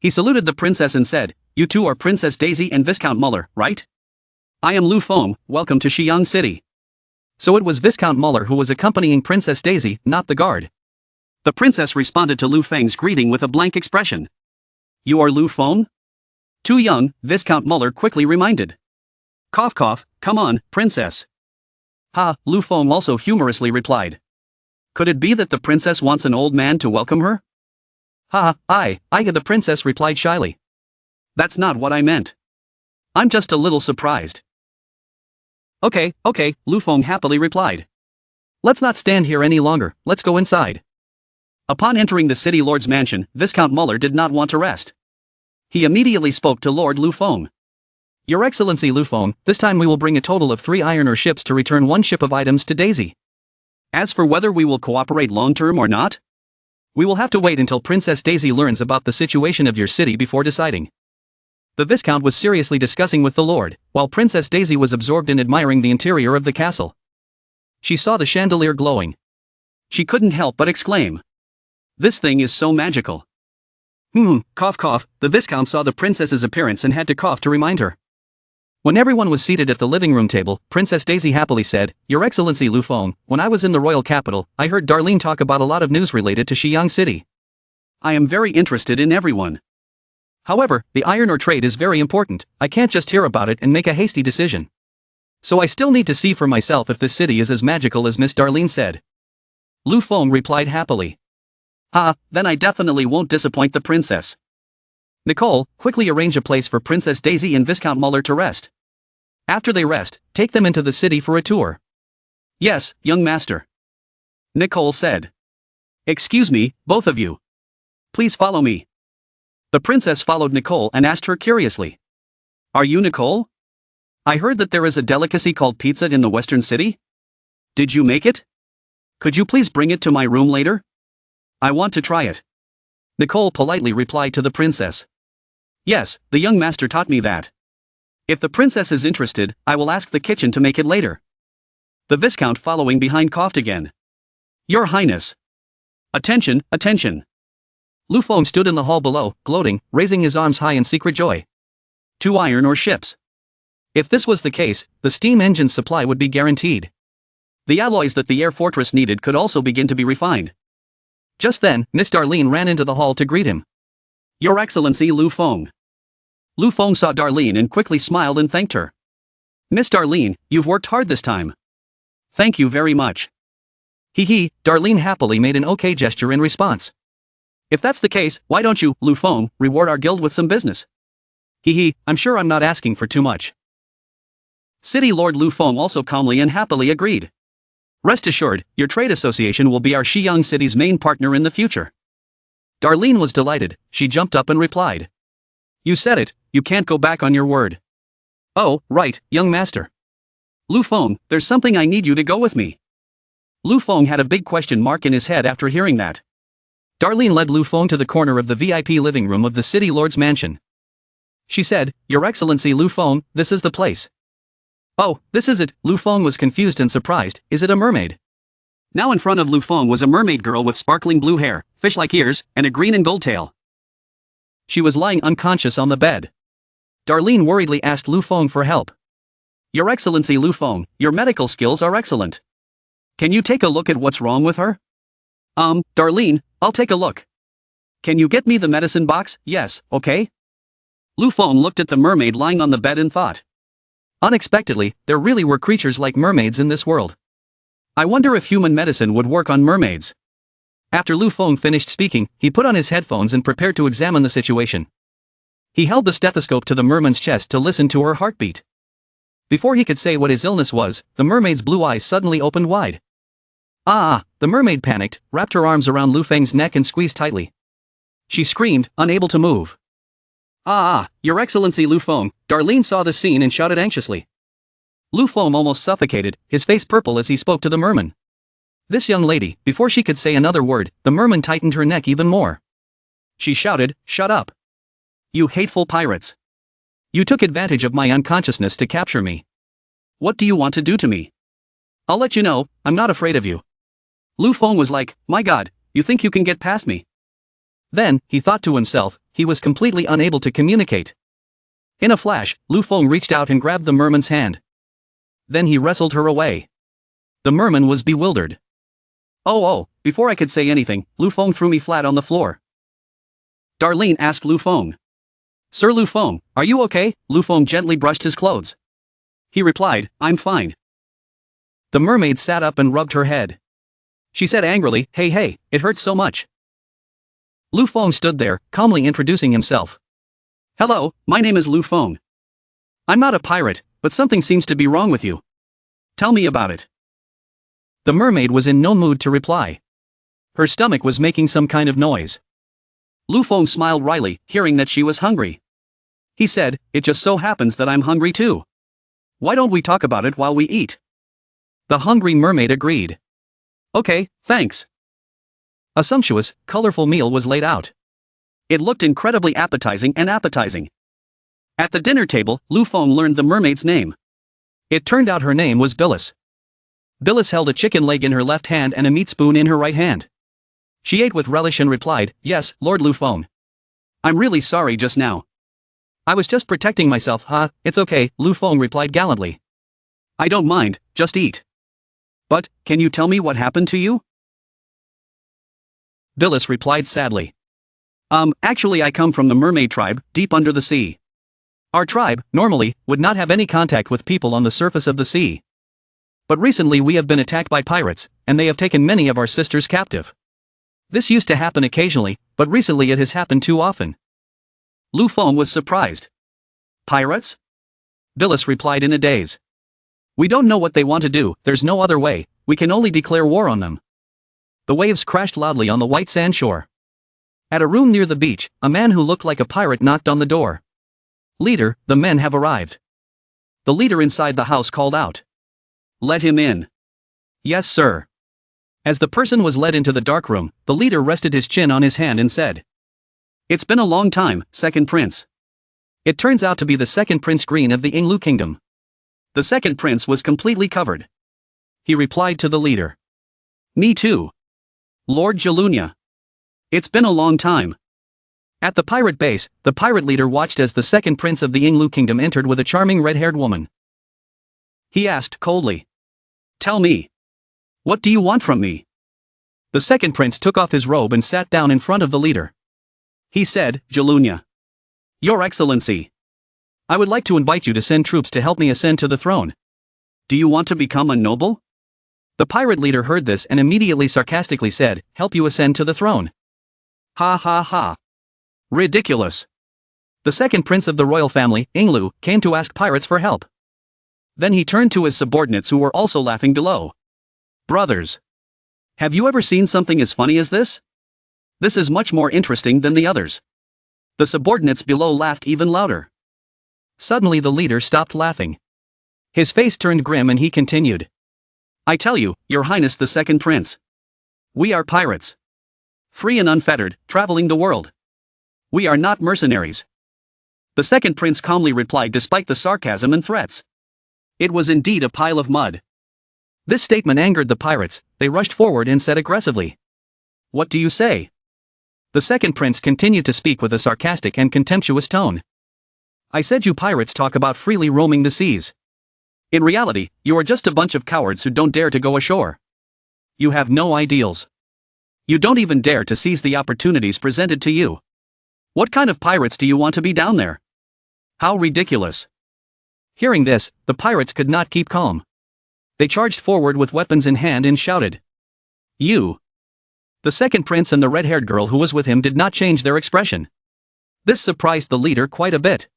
He saluted the princess and said, "You two are Princess Daisy and Viscount Muller, right? I am Lu Feng, welcome to Xiang City." So it was Viscount Muller who was accompanying Princess Daisy, not the guard. The princess responded to Lu Feng's greeting with a blank expression. "You are Lu Feng?" "Too young," Viscount Muller quickly reminded. "Cough cough, come on, princess." "Ha," Lu Feng also humorously replied. Could it be that the princess wants an old man to welcome her? "Ha, I," the princess replied shyly. "That's not what I meant. I'm just a little surprised." Okay, Lu Feng happily replied. "Let's not stand here any longer, let's go inside." Upon entering the city lord's mansion, Viscount Muller did not want to rest. He immediately spoke to Lord Lu Feng. "Your Excellency Lu Feng, this time we will bring a total of 3 ironer ships to return 1 ship of items to Daisy. As for whether we will cooperate long-term or not, we will have to wait until Princess Daisy learns about the situation of your city before deciding." The Viscount was seriously discussing with the Lord, while Princess Daisy was absorbed in admiring the interior of the castle. She saw the chandelier glowing. She couldn't help but exclaim, "This thing is so magical." Cough cough, the Viscount saw the princess's appearance and had to cough to remind her. When everyone was seated at the living room table, Princess Daisy happily said, "Your Excellency Lu Feng, when I was in the royal capital, I heard Darlene talk about a lot of news related to Xiang City. I am very interested in everyone. However, the iron ore trade is very important, I can't just hear about it and make a hasty decision. So I still need to see for myself if this city is as magical as Miss Darlene said." Lu Feng replied happily. Then I definitely won't disappoint the princess. Nicole, quickly arrange a place for Princess Daisy and Viscount Muller to rest. After they rest, take them into the city for a tour. "Yes, young master," Nicole said. "Excuse me, both of you. Please follow me." The princess followed Nicole and asked her curiously, "Are you Nicole? I heard that there is a delicacy called pizza in the western city. Did you make it? Could you please bring it to my room later? I want to try it." Nicole politely replied to the princess. "Yes, the young master taught me that. If the princess is interested, I will ask the kitchen to make it later." The Viscount following behind coughed again. "Your Highness. Attention, attention." Lu Feng stood in the hall below, gloating, raising his arms high in secret joy. 2 iron ore ships. If this was the case, the steam engine's supply would be guaranteed. The alloys that the air fortress needed could also begin to be refined. Just then, Miss Darlene ran into the hall to greet him. "Your Excellency Lu Feng." Lu Feng saw Darlene and quickly smiled and thanked her. "Miss Darlene, you've worked hard this time. Thank you very much." Darlene happily made an okay gesture in response. "If that's the case, why don't you, Lu Feng, reward our guild with some business?" I'm sure I'm not asking for too much." City Lord Lu Feng also calmly and happily agreed. "Rest assured, your trade association will be our Xiang City's main partner in the future." Darlene was delighted, she jumped up and replied. "You said it, you can't go back on your word." "Oh, right, young master." "Lu Feng, there's something I need you to go with me." Lu Feng had a big question mark in his head after hearing that. Darlene led Lu Feng to the corner of the VIP living room of the city lord's mansion. She said, "Your Excellency Lu Feng, this is the place." "Oh, this is it," Lu Feng was confused and surprised. "Is it a mermaid?" Now in front of Lu Feng was a mermaid girl with sparkling blue hair, fish-like ears, and a green and gold tail. She was lying unconscious on the bed. Darlene worriedly asked Lu Feng for help. "Your Excellency Lu Feng, your medical skills are excellent. Can you take a look at what's wrong with her?" Darlene, I'll take a look. Can you get me the medicine box?" "Yes, okay." Lu Feng looked at the mermaid lying on the bed and thought. Unexpectedly, there really were creatures like mermaids in this world. I wonder if human medicine would work on mermaids. After Lu Feng finished speaking, he put on his headphones and prepared to examine the situation. He held the stethoscope to the mermaid's chest to listen to her heartbeat. Before he could say what his illness was, the mermaid's blue eyes suddenly opened wide. The mermaid panicked, wrapped her arms around Lu Feng's neck and squeezed tightly. She screamed, unable to move. Your Excellency Lu Feng," Darlene saw the scene and shouted anxiously. Lu Feng almost suffocated, his face purple as he spoke to the merman. This young lady, before she could say another word, the merman tightened her neck even more. She shouted, "Shut up! You hateful pirates! You took advantage of my unconsciousness to capture me. What do you want to do to me? I'll let you know, I'm not afraid of you." Lu Feng was like, "My God, you think you can get past me?" Then, he thought to himself, he was completely unable to communicate. In a flash, Lu Feng reached out and grabbed the merman's hand. Then he wrestled her away. The merman was bewildered. Oh, before I could say anything, Lu Feng threw me flat on the floor. Darlene asked Lu Feng. Sir Lu Feng, are you okay? Lu Feng gently brushed his clothes. He replied, I'm fine. The mermaid sat up and rubbed her head. She said angrily, hey, it hurts so much. Lu Feng stood there, calmly introducing himself. Hello, my name is Lu Feng. I'm not a pirate, but something seems to be wrong with you. Tell me about it. The mermaid was in no mood to reply. Her stomach was making some kind of noise. Lu Feng smiled wryly, hearing that she was hungry. He said, it just so happens that I'm hungry too. Why don't we talk about it while we eat? The hungry mermaid agreed. Okay, thanks. A sumptuous, colorful meal was laid out. It looked incredibly appetizing. At the dinner table, Lu Feng learned the mermaid's name. It turned out her name was Bilis. Bilis held a chicken leg in her left hand and a meat spoon in her right hand. She ate with relish and replied, Yes, Lord Lu Feng. I'm really sorry just now. I was just protecting myself, it's okay, Lu Feng replied gallantly. I don't mind, just eat. But, can you tell me what happened to you? Bilis replied sadly. Actually I come from the mermaid tribe, deep under the sea. Our tribe, normally, would not have any contact with people on the surface of the sea. But recently we have been attacked by pirates, and they have taken many of our sisters captive. This used to happen occasionally, but recently it has happened too often. Lu Feng was surprised. Pirates? Bilis replied in a daze. We don't know what they want to do, there's no other way, we can only declare war on them. The waves crashed loudly on the white sand shore. At a room near the beach, a man who looked like a pirate knocked on the door. Leader, the men have arrived. The leader inside the house called out. Let him in. Yes, sir. As the person was led into the dark room, the leader rested his chin on his hand and said. It's been a long time, second prince. It turns out to be the second Prince Green of the Yinglu Kingdom. The second prince was completely covered. He replied to the leader. Me too. Lord Jalunia. It's been a long time. At the pirate base, the pirate leader watched as the second prince of the Yinglu Kingdom entered with a charming red-haired woman. He asked coldly. Tell me. What do you want from me? The second prince took off his robe and sat down in front of the leader. He said, Jalunia. Your Excellency. I would like to invite you to send troops to help me ascend to the throne. Do you want to become a noble? The pirate leader heard this and immediately sarcastically said, help you ascend to the throne. Ha ha ha. Ridiculous. The second prince of the royal family, Yinglu, came to ask pirates for help. Then he turned to his subordinates who were also laughing below. Brothers. Have you ever seen something as funny as this? This is much more interesting than the others. The subordinates below laughed even louder. Suddenly the leader stopped laughing. His face turned grim and he continued. I tell you, Your Highness the second prince. We are pirates. Free and unfettered, traveling the world. We are not mercenaries. The second prince calmly replied despite the sarcasm and threats. It was indeed a pile of mud. This statement angered the pirates, they rushed forward and said aggressively. What do you say? The second prince continued to speak with a sarcastic and contemptuous tone. I said you pirates talk about freely roaming the seas. In reality, you are just a bunch of cowards who don't dare to go ashore. You have no ideals. You don't even dare to seize the opportunities presented to you. What kind of pirates do you want to be down there? How ridiculous. Hearing this, the pirates could not keep calm. They charged forward with weapons in hand and shouted. You. The second prince and the red-haired girl who was with him did not change their expression. This surprised the leader quite a bit.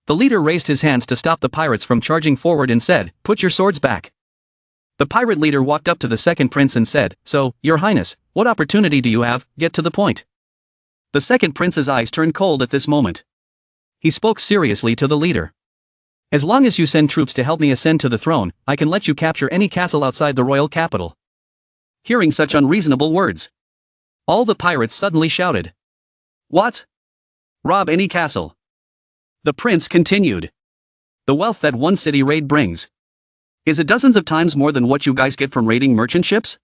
The leader raised his hands to stop the pirates from charging forward and said, Put your swords back. The pirate leader walked up to the second prince and said, So, Your Highness, what opportunity do you have? Get to the point. The second prince's eyes turned cold at this moment. He spoke seriously to the leader. As long as you send troops to help me ascend to the throne, I can let you capture any castle outside the royal capital. Hearing such unreasonable words, all the pirates suddenly shouted. What? Rob any castle. The prince continued. The wealth that one city raid brings. Is it dozens of times more than what you guys get from raiding merchant ships?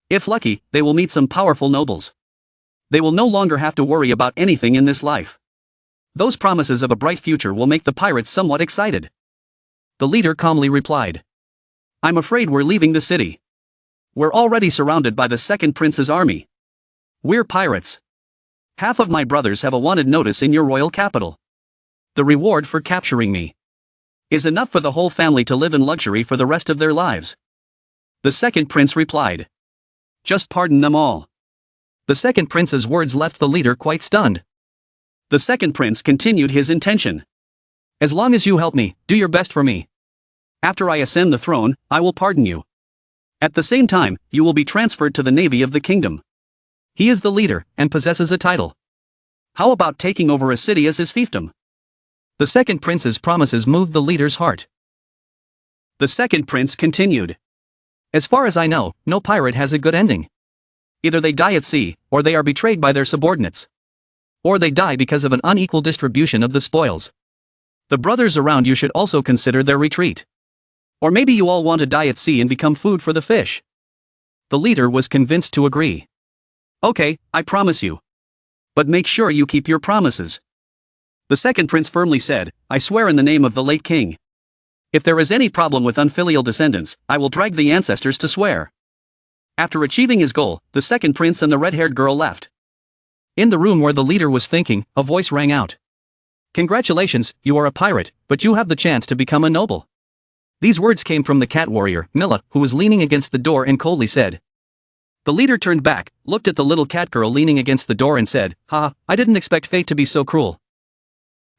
If lucky, they will meet some powerful nobles. They will no longer have to worry about anything in this life. Those promises of a bright future will make the pirates somewhat excited. The leader calmly replied. I'm afraid we're leaving the city. We're already surrounded by the second prince's army. We're pirates. Half of my brothers have a wanted notice in your royal capital. The reward for capturing me is enough for the whole family to live in luxury for the rest of their lives. The second prince replied. Just pardon them all. The second prince's words left the leader quite stunned. The second prince continued his intention. As long as you help me, do your best for me. After I ascend the throne, I will pardon you. At the same time, you will be transferred to the navy of the kingdom. He is the leader, and possesses a title. How about taking over a city as his fiefdom? The second prince's promises moved the leader's heart. The second prince continued. As far as I know, no pirate has a good ending. Either they die at sea, or they are betrayed by their subordinates. Or they die because of an unequal distribution of the spoils. The brothers around you should also consider their retreat. Or maybe you all want to die at sea and become food for the fish. The leader was convinced to agree. Okay, I promise you. But make sure you keep your promises. The second prince firmly said, I swear in the name of the late king. If there is any problem with unfilial descendants, I will drag the ancestors to swear. After achieving his goal, the second prince and the red-haired girl left. In the room where the leader was thinking, a voice rang out. Congratulations, you are a pirate, but you have the chance to become a noble. These words came from the cat warrior, Milla, who was leaning against the door and coldly said. The leader turned back, looked at the little cat girl leaning against the door and said, Ha, I didn't expect fate to be so cruel.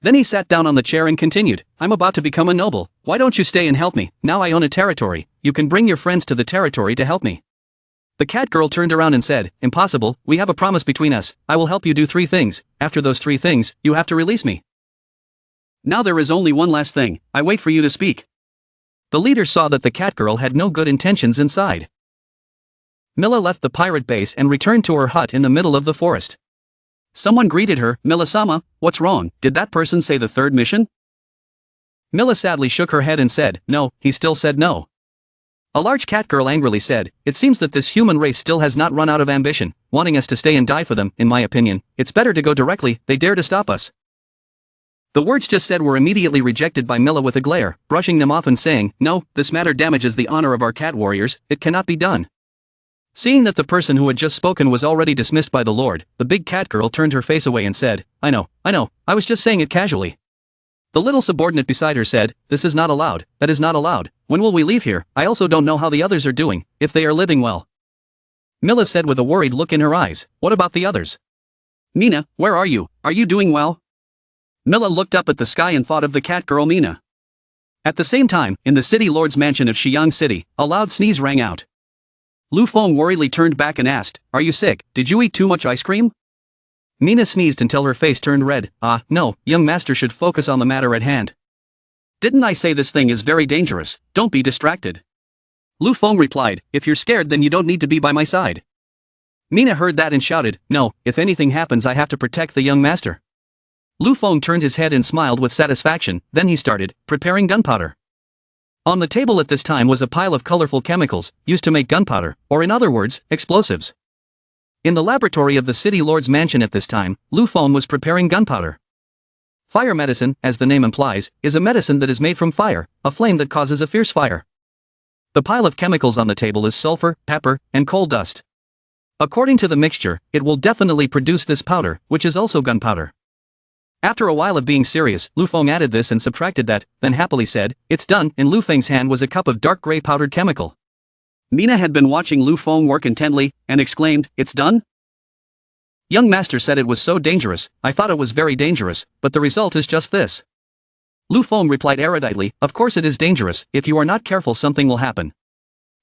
Then he sat down on the chair and continued, I'm about to become a noble, why don't you stay and help me? Now I own a territory, you can bring your friends to the territory to help me. The cat girl turned around and said, Impossible, we have a promise between us, I will help you do 3 things, after those 3 things, you have to release me. Now there is only one last thing, I wait for you to speak. The leader saw that the cat girl had no good intentions inside. Milla left the pirate base and returned to her hut in the middle of the forest. Someone greeted her, Milla-sama, what's wrong, did that person say the 3rd mission? Milla sadly shook her head and said, no, he still said no. A large cat girl angrily said, it seems that this human race still has not run out of ambition, wanting us to stay and die for them, in my opinion, it's better to go directly, they dare to stop us. The words just said were immediately rejected by Milla with a glare, brushing them off and saying, no, this matter damages the honor of our cat warriors, it cannot be done. Seeing that the person who had just spoken was already dismissed by the Lord, the big cat girl turned her face away and said, I know, I was just saying it casually. The little subordinate beside her said, this is not allowed, that is not allowed, when will we leave here, I also don't know how the others are doing, if they are living well. Milla said with a worried look in her eyes, what about the others? Mina, where are you doing well? Milla looked up at the sky and thought of the cat girl Mina. At the same time, in the city lord's mansion of Xiang City, a loud sneeze rang out. Lu Feng worriedly turned back and asked, are you sick, did you eat too much ice cream? Mina sneezed until her face turned red, no, young master should focus on the matter at hand. Didn't I say this thing is very dangerous, don't be distracted. Lu Feng replied, if you're scared then you don't need to be by my side. Mina heard that and shouted, no, if anything happens I have to protect the young master. Lu Feng turned his head and smiled with satisfaction, then he started, preparing gunpowder. On the table at this time was a pile of colorful chemicals, used to make gunpowder, or in other words, explosives. In the laboratory of the city lord's mansion at this time, Lu Feng was preparing gunpowder. Fire medicine, as the name implies, is a medicine that is made from fire, a flame that causes a fierce fire. The pile of chemicals on the table is sulfur, pepper, and coal dust. According to the mixture, it will definitely produce this powder, which is also gunpowder. After a while of being serious, Lu Feng added this and subtracted that, then happily said, it's done. In Lu Feng's hand was a cup of dark gray powdered chemical. Mina had been watching Lu Feng work intently, and exclaimed, it's done? Young master said it was so dangerous, I thought it was very dangerous, but the result is just this. Lu Feng replied eruditely, of course it is dangerous, if you are not careful something will happen.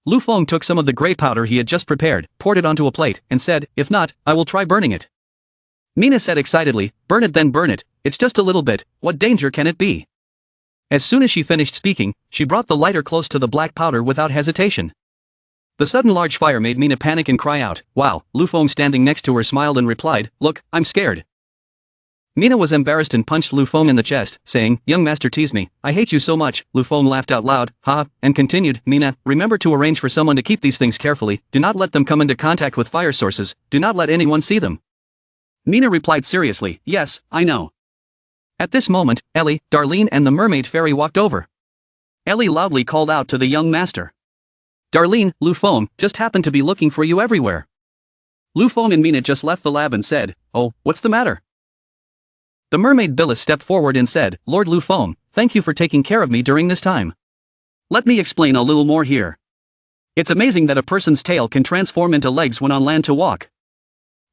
Lu Feng took some of the gray powder he had just prepared, poured it onto a plate, and said, if not, I will try burning it. Mina said excitedly, burn it then burn it, it's just a little bit, what danger can it be? As soon as she finished speaking, she brought the lighter close to the black powder without hesitation. The sudden large fire made Mina panic and cry out, wow. Lu Feng standing next to her smiled and replied, look, I'm scared. Mina was embarrassed and punched Lu Feng in the chest, saying, young master teased me, I hate you so much. Lu Feng laughed out loud, ha, and continued, Mina, remember to arrange for someone to keep these things carefully, do not let them come into contact with fire sources, do not let anyone see them. Mina replied seriously, yes, I know. At this moment, Ellie, Darlene and the mermaid fairy walked over. Ellie loudly called out to the young master. Darlene, Lu Feng, just happened to be looking for you everywhere. Lu Feng and Mina just left the lab and said, oh, what's the matter? The mermaid Bilis stepped forward and said, Lord Lu Feng, thank you for taking care of me during this time. Let me explain a little more here. It's amazing that a person's tail can transform into legs when on land to walk.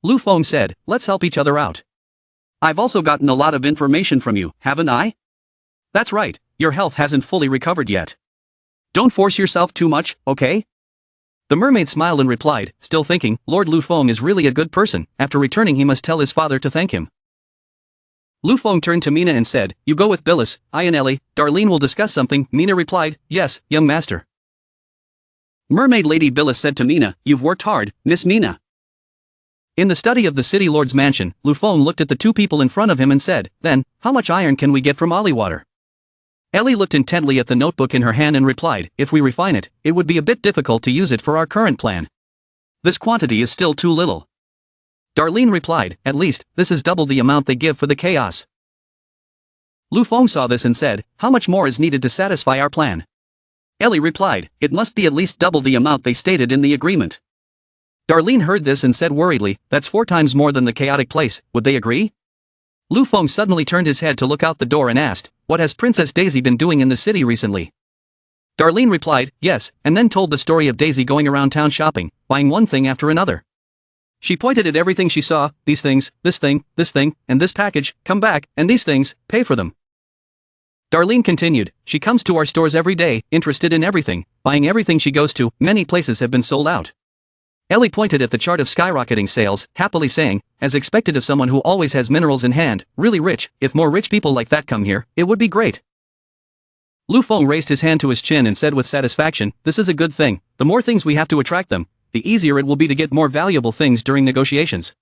Lu Feng said, let's help each other out. I've also gotten a lot of information from you, haven't I? That's right, your health hasn't fully recovered yet. Don't force yourself too much, okay? The mermaid smiled and replied, still thinking, Lord Lu Feng is really a good person, after returning he must tell his father to thank him. Lu Feng turned to Mina and said, you go with Bilis, I and Ellie, Darlene will discuss something. Mina replied, yes, young master. Mermaid Lady Bilis said to Mina, you've worked hard, Miss Mina. In the study of the city lord's mansion, Lu Feng looked at the two people in front of him and said, then, how much iron can we get from Aliwater? Ellie looked intently at the notebook in her hand and replied, if we refine it, it would be a bit difficult to use it for our current plan. This quantity is still too little. Darlene replied, at least, this is double the amount they give for the chaos. Lu Feng saw this and said, how much more is needed to satisfy our plan? Ellie replied, it must be at least double the amount they stated in the agreement. Darlene heard this and said worriedly, that's 4 times more than the chaotic place, would they agree? Lu Feng suddenly turned his head to look out the door and asked, what has Princess Daisy been doing in the city recently? Darlene replied, yes, and then told the story of Daisy going around town shopping, buying one thing after another. She pointed at everything she saw, these things, and this package, come back, and these things, pay for them. Darlene continued, she comes to our stores every day, interested in everything, buying everything she goes to, many places have been sold out. Ellie pointed at the chart of skyrocketing sales, happily saying, as expected of someone who always has minerals in hand, really rich, if more rich people like that come here, it would be great. Lu Feng raised his hand to his chin and said with satisfaction, this is a good thing, the more things we have to attract them, the easier it will be to get more valuable things during negotiations.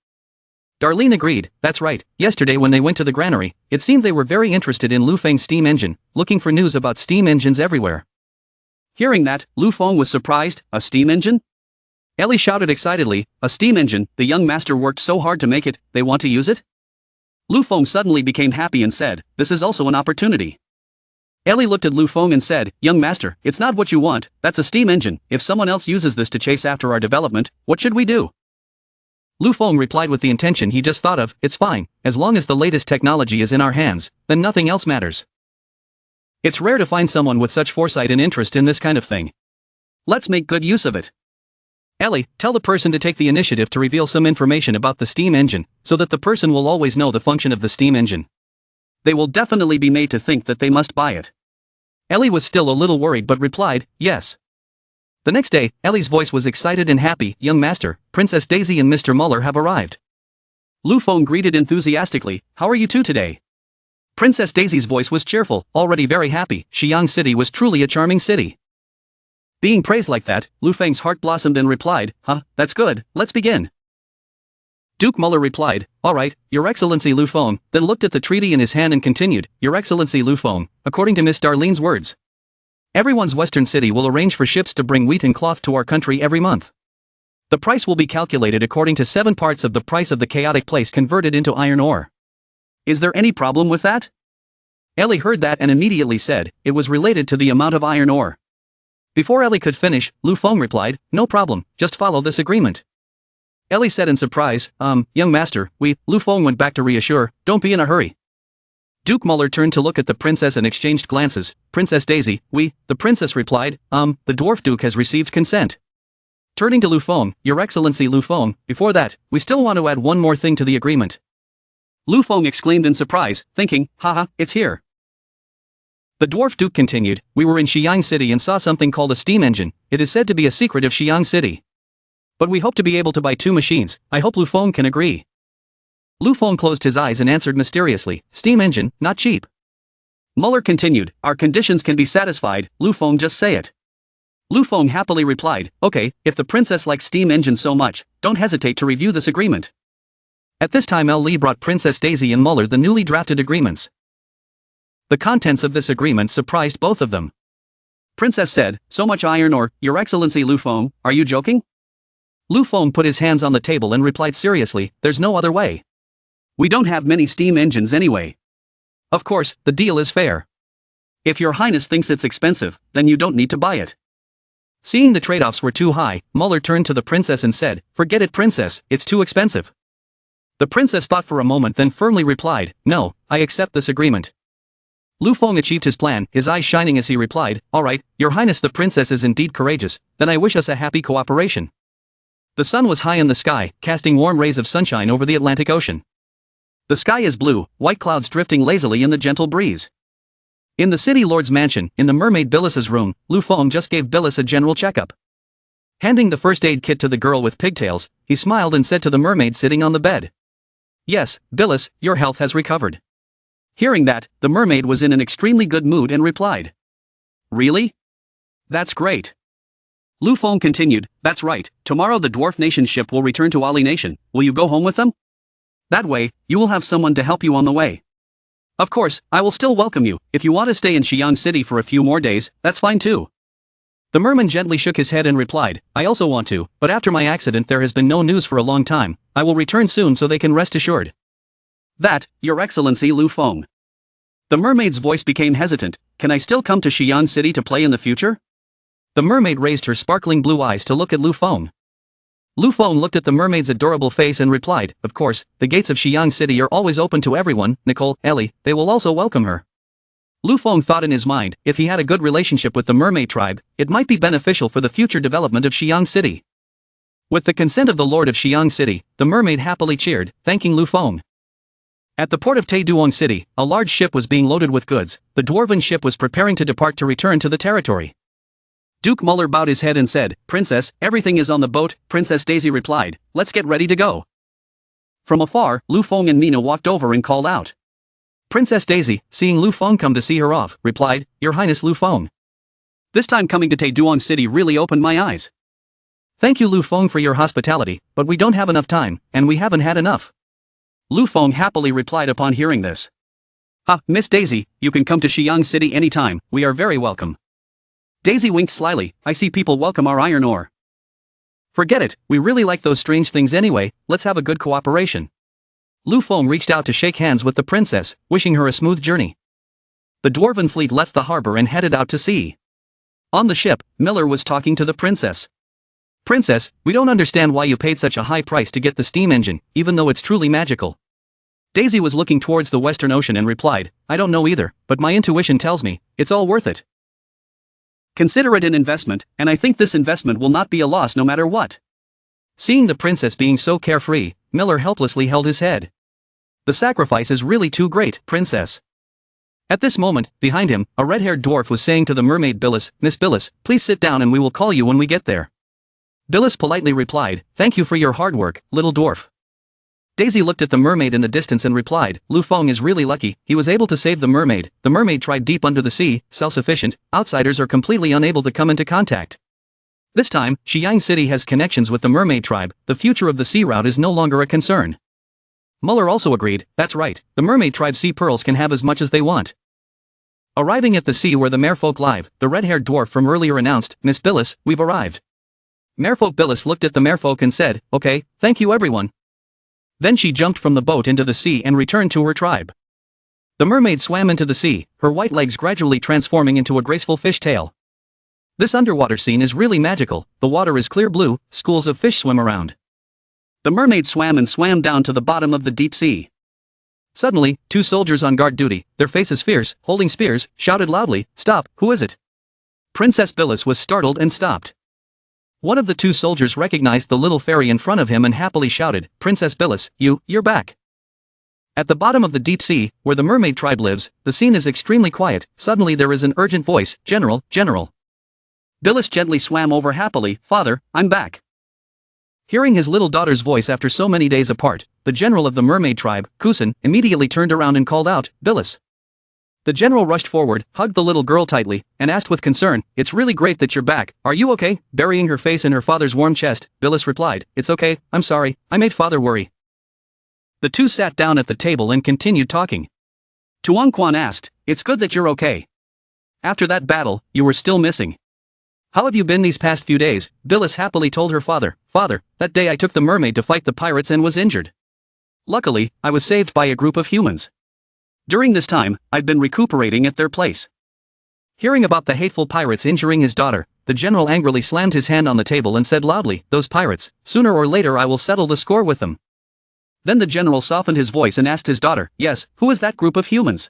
Darlene agreed, that's right, yesterday when they went to the granary, it seemed they were very interested in Lu Feng's steam engine, looking for news about steam engines everywhere. Hearing that, Lu Feng was surprised, a steam engine? Ellie shouted excitedly, a steam engine, the young master worked so hard to make it, they want to use it? Lu Feng suddenly became happy and said, this is also an opportunity. Ellie looked at Lu Feng and said, young master, it's not what you want, that's a steam engine, if someone else uses this to chase after our development, what should we do? Lu Feng replied with the intention he just thought of, it's fine, as long as the latest technology is in our hands, then nothing else matters. It's rare to find someone with such foresight and interest in this kind of thing. Let's make good use of it. Ellie, tell the person to take the initiative to reveal some information about the steam engine, so that the person will always know the function of the steam engine. They will definitely be made to think that they must buy it. Ellie was still a little worried but replied, yes. The next day, Ellie's voice was excited and happy, young master, Princess Daisy and Mr. Muller have arrived. Lu Feng greeted enthusiastically, how are you two today? Princess Daisy's voice was cheerful, already very happy, Xiang City was truly a charming city. Being praised like that, Lu Feng's heart blossomed and replied, that's good, let's begin. Duke Muller replied, alright, Your Excellency Lu Feng, then looked at the treaty in his hand and continued, Your Excellency Lu Feng, according to Miss Darlene's words. Everyone's western city will arrange for ships to bring wheat and cloth to our country every month. The price will be calculated according to 7 parts of the price of the chaotic place converted into iron ore. Is there any problem with that? Ellie heard that and immediately said, it was related to the amount of iron ore. Before Ellie could finish, Lu Feng replied, no problem, just follow this agreement. Ellie said in surprise, young master, Lu Feng went back to reassure, don't be in a hurry. Duke Muller turned to look at the princess and exchanged glances, Princess Daisy, the princess replied, the dwarf duke has received consent. Turning to Lu Feng, Your Excellency Lu Feng, before that, we still want to add one more thing to the agreement. Lu Feng exclaimed in surprise, thinking, it's here. The dwarf duke continued, we were in Xiang City and saw something called a steam engine, it is said to be a secret of Xiang City. But we hope to be able to buy 2 machines, I hope Lu Feng can agree. Lu Feng closed his eyes and answered mysteriously, steam engine, not cheap. Muller continued, our conditions can be satisfied, Lu Feng just say it. Lu Feng happily replied, okay, if the princess likes steam engines so much, don't hesitate to review this agreement. At this time Li brought Princess Daisy and Muller the newly drafted agreements. The contents of this agreement surprised both of them. Princess said, so much iron ore, Your Excellency Lu Feng, are you joking? Lu Feng put his hands on the table and replied seriously, there's no other way. We don't have many steam engines anyway. Of course, the deal is fair. If your highness thinks it's expensive, then you don't need to buy it. Seeing the trade-offs were too high, Muller turned to the princess and said, "Forget it, princess, it's too expensive." The princess thought for a moment, then firmly replied, "No, I accept this agreement." Lu Feng achieved his plan, his eyes shining as he replied, "All right, your highness, the princess is indeed courageous, then I wish us a happy cooperation." The sun was high in the sky, casting warm rays of sunshine over the Atlantic Ocean. The sky is blue, white clouds drifting lazily in the gentle breeze. In the city lord's mansion, in the mermaid Bilis's room, Lu Feng just gave Bilis a general checkup. Handing the first aid kit to the girl with pigtails, he smiled and said to the mermaid sitting on the bed, "Yes, Bilis, your health has recovered." Hearing that, the mermaid was in an extremely good mood and replied, "Really? That's great." Lu Feng continued, "That's right, tomorrow the dwarf nation ship will return to Ali Nation, will you go home with them? That way, you will have someone to help you on the way. Of course, I will still welcome you, if you want to stay in Xiang City for a few more days, that's fine too." The merman gently shook his head and replied, "I also want to, but after my accident there has been no news for a long time, I will return soon so they can rest assured." "That, your excellency Lu Feng." The mermaid's voice became hesitant, "Can I still come to Xiang City to play in the future?" The mermaid raised her sparkling blue eyes to look at Lu Feng. Lu Feng looked at the mermaid's adorable face and replied, "Of course, the gates of Xiang City are always open to everyone, Nicole, Ellie, they will also welcome her." Lu Feng thought in his mind, if he had a good relationship with the mermaid tribe, it might be beneficial for the future development of Xiang City. With the consent of the lord of Xiang City, the mermaid happily cheered, thanking Lu Feng. At the port of Taeduong City, a large ship was being loaded with goods. The dwarven ship was preparing to depart to return to the territory. Duke Muller bowed his head and said, "Princess, everything is on the boat." Princess Daisy replied, "Let's get ready to go." From afar, Lu Feng and Mina walked over and called out. Princess Daisy, seeing Lu Feng come to see her off, replied, "Your Highness Lu Feng. This time coming to Taeduong City really opened my eyes. Thank you Lu Feng for your hospitality, but we don't have enough time, and we haven't had enough." Lu Feng happily replied upon hearing this. "Ha, Miss Daisy, you can come to Xiang City anytime, we are very welcome." Daisy winked slyly, "I see people welcome our iron ore." "Forget it, we really like those strange things anyway, let's have a good cooperation." Lu Feng reached out to shake hands with the princess, wishing her a smooth journey. The dwarven fleet left the harbor and headed out to sea. On the ship, Miller was talking to the princess. "Princess, we don't understand why you paid such a high price to get the steam engine, even though it's truly magical." Daisy was looking towards the Western Ocean and replied, "I don't know either, but my intuition tells me, it's all worth it. Consider it an investment, and I think this investment will not be a loss no matter what." Seeing the princess being so carefree, Miller helplessly held his head. "The sacrifice is really too great, princess." At this moment, behind him, a red-haired dwarf was saying to the mermaid Bilis, "Miss Bilis, please sit down and we will call you when we get there." Bilis politely replied, "Thank you for your hard work, little dwarf." Daisy looked at the mermaid in the distance and replied, "Lu Feng is really lucky, he was able to save the mermaid tribe deep under the sea, self-sufficient, outsiders are completely unable to come into contact. This time, Xiang City has connections with the mermaid tribe, the future of the sea route is no longer a concern." Muller also agreed, "That's right, the mermaid tribe sea pearls can have as much as they want." Arriving at the sea where the merfolk live, the red-haired dwarf from earlier announced, "Miss Bilis, we've arrived." Merfolk Bilis looked at the merfolk and said, "Okay, thank you everyone." Then she jumped from the boat into the sea and returned to her tribe. The mermaid swam into the sea, her white legs gradually transforming into a graceful fish tail. This underwater scene is really magical, the water is clear blue, schools of fish swim around. The mermaid swam and swam down to the bottom of the deep sea. Suddenly, two soldiers on guard duty, their faces fierce, holding spears, shouted loudly, "Stop, who is it?" Princess Bilis was startled and stopped. One of the two soldiers recognized the little fairy in front of him and happily shouted, "Princess Bilis, you're back." At the bottom of the deep sea, where the mermaid tribe lives, the scene is extremely quiet. Suddenly there is an urgent voice, "General, General." Bilis gently swam over happily, "Father, I'm back." Hearing his little daughter's voice after so many days apart, the general of the mermaid tribe, Kusin, immediately turned around and called out, "Bilis." The general rushed forward, hugged the little girl tightly, and asked with concern, "It's really great that you're back, are you okay?" Burying her face in her father's warm chest, Bilis replied, "It's okay, I'm sorry, I made father worry." The two sat down at the table and continued talking. Tuan Quan asked, "It's good that you're okay. After that battle, you were still missing. How have you been these past few days?" Bilis happily told her father, "Father, that day I took the mermaid to fight the pirates and was injured. Luckily, I was saved by a group of humans. During this time, I'd been recuperating at their place. Hearing about the hateful pirates injuring his daughter, the general angrily slammed his hand on the table and said loudly, "Those pirates, sooner or later I will settle the score with them." Then the general softened his voice and asked his daughter, "Yes, who is that group of humans?"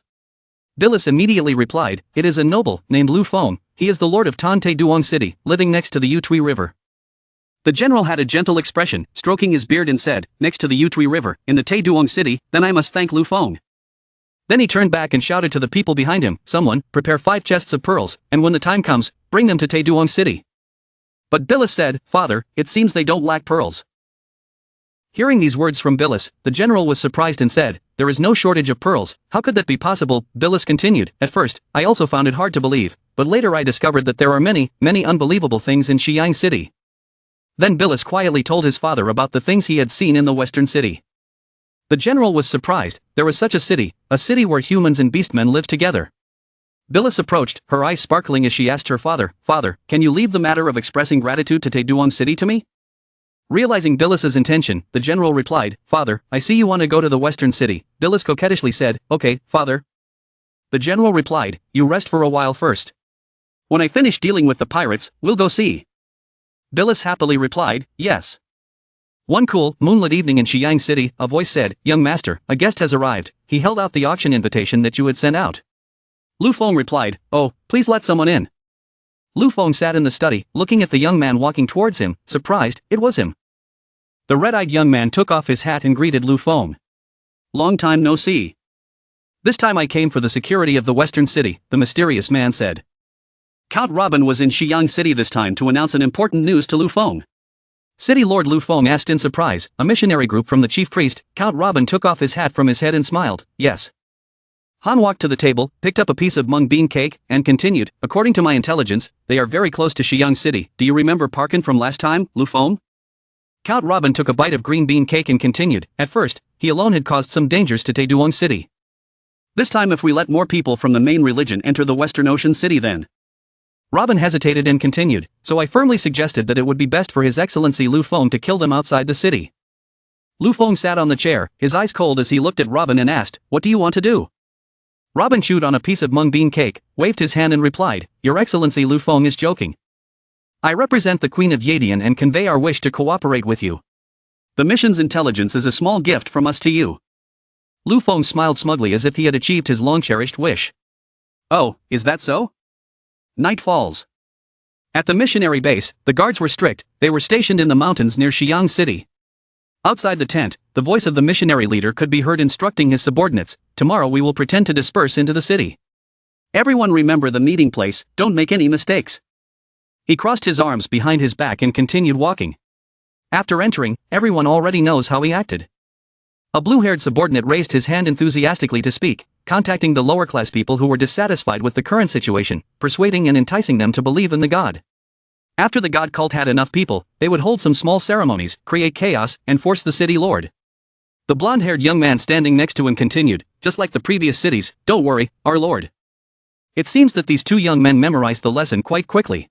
Bilis immediately replied, "It is a noble, named Lu Feng. He is the lord of Tan Te Duong City, living next to the Yutui River." The general had a gentle expression, stroking his beard and said, "Next to the Yutui River, in the Te Duong City, then I must thank Lu Feng." Then he turned back and shouted to the people behind him, "Someone, prepare 5 chests of pearls, and when the time comes, bring them to Te Duong City." But Bilis said, "Father, it seems they don't lack pearls." Hearing these words from Bilis, the general was surprised and said, "There is no shortage of pearls, how could that be possible?" Bilis continued, "At first, I also found it hard to believe, but later I discovered that there are many, many unbelievable things in Xiang City." Then Bilis quietly told his father about the things he had seen in the western city. The general was surprised. There was such a city where humans and beastmen lived together. Bilis approached, her eyes sparkling as she asked her father, "Father, can you leave the matter of expressing gratitude to Te Duong City to me?" Realizing Bilis's intention, the general replied, "Father, I see you want to go to the western city." Bilis coquettishly said, "Okay, father." The general replied, "You rest for a while first. When I finish dealing with the pirates, we'll go see." Bilis happily replied, "Yes." One cool, moonlit evening in Xiang City, a voice said, "Young master, a guest has arrived." He held out the auction invitation that you had sent out. Lu Feng replied, "Oh, please let someone in." Lu Feng sat in the study, looking at the young man walking towards him, surprised, it was him. The red-eyed young man took off his hat and greeted Lu Feng. "Long time no see. This time I came for the security of the western city," the mysterious man said. Count Robin was in Xiang City this time to announce an important news to Lu Feng. City Lord Lu Feng asked in surprise, "A missionary group from the chief priest?" Count Robin took off his hat from his head and smiled, "Yes." Han walked to the table, picked up a piece of mung bean cake, and continued, "According to my intelligence, they are very close to Xiang City. Do you remember Parkin from last time, Lu Feng?" Count Robin took a bite of green bean cake and continued, "At first, he alone had caused some dangers to Te Duong City. This time if we let more people from the main religion enter the Western Ocean City then." Robin hesitated and continued, "So I firmly suggested that it would be best for His Excellency Lu Feng to kill them outside the city." Lu Feng sat on the chair, his eyes cold as he looked at Robin and asked, "What do you want to do?" Robin chewed on a piece of mung bean cake, waved his hand and replied, "Your Excellency Lu Feng is joking. I represent the Queen of Yadian and convey our wish to cooperate with you. The mission's intelligence is a small gift from us to you." Lu Feng smiled smugly as if he had achieved his long-cherished wish. "Oh, is that so?" Night falls. At the missionary base, the guards were strict. They were stationed in the mountains near Xiang City. Outside the tent, the voice of the missionary leader could be heard instructing his subordinates, "Tomorrow we will pretend to disperse into the city. Everyone remember the meeting place, don't make any mistakes." He crossed his arms behind his back and continued walking. After entering, everyone already knows how he acted. A blue-haired subordinate raised his hand enthusiastically to speak, contacting the lower-class people who were dissatisfied with the current situation, persuading and enticing them to believe in the god. After the god cult had enough people, they would hold some small ceremonies, create chaos, and force the city lord. The blonde-haired young man standing next to him continued, "Just like the previous cities, don't worry, our lord." It seems that these two young men memorized the lesson quite quickly.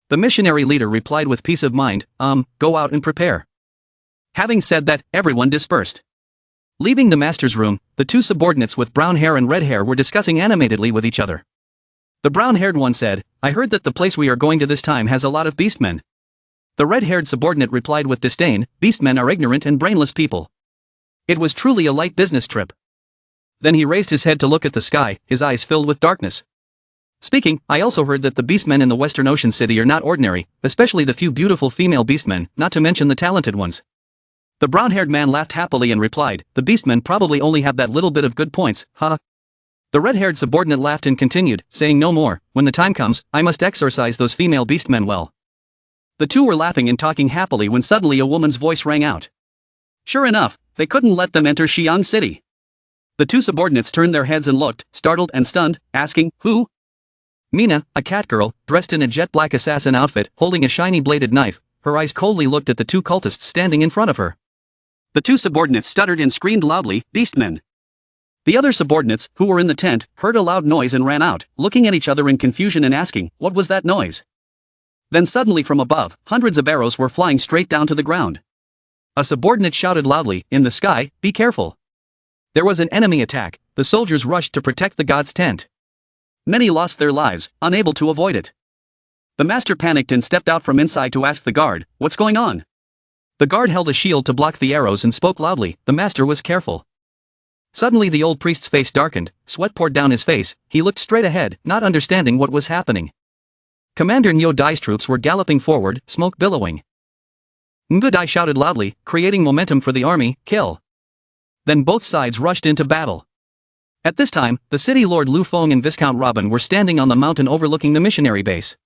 The missionary leader replied with peace of mind, "Go out and prepare." Having said that, everyone dispersed. Leaving the master's room, the two subordinates with brown hair and red hair were discussing animatedly with each other. The brown-haired one said, "I heard that the place we are going to this time has a lot of beastmen." The red-haired subordinate replied with disdain, "Beastmen are ignorant and brainless people. It was truly a light business trip." Then he raised his head to look at the sky, his eyes filled with darkness. Speaking, "I also heard that the beastmen in the Western Ocean City are not ordinary, especially the few beautiful female beastmen, not to mention the talented ones." The brown-haired man laughed happily and replied, "The beastmen probably only have that little bit of good points, huh?" The red-haired subordinate laughed and continued, saying no more, "When the time comes, I must exorcise those female beastmen well." The two were laughing and talking happily when suddenly a woman's voice rang out. Sure enough, they couldn't let them enter Xiang City. The two subordinates turned their heads and looked, startled and stunned, asking, "Who?" Mina, a cat girl, dressed in a jet-black assassin outfit, holding a shiny bladed knife, her eyes coldly looked at the two cultists standing in front of her. The two subordinates stuttered and screamed loudly, "Beastmen!" The other subordinates, who were in the tent, heard a loud noise and ran out, looking at each other in confusion and asking, "What was that noise?" Then suddenly from above, hundreds of arrows were flying straight down to the ground. A subordinate shouted loudly, in the sky, be careful. There was an enemy attack, the soldiers rushed to protect the god's tent. Many lost their lives, unable to avoid it. The master panicked and stepped out from inside to ask the guard, what's going on? The guard held a shield to block the arrows and spoke loudly, the master was careful. Suddenly the old priest's face darkened, sweat poured down his face, he looked straight ahead, not understanding what was happening. Commander Nyo Dai's troops were galloping forward, smoke billowing. Ngu Dai shouted loudly, creating momentum for the army, kill. Then both sides rushed into battle. At this time, the city lord Lu Feng and Viscount Robin were standing on the mountain overlooking the missionary base.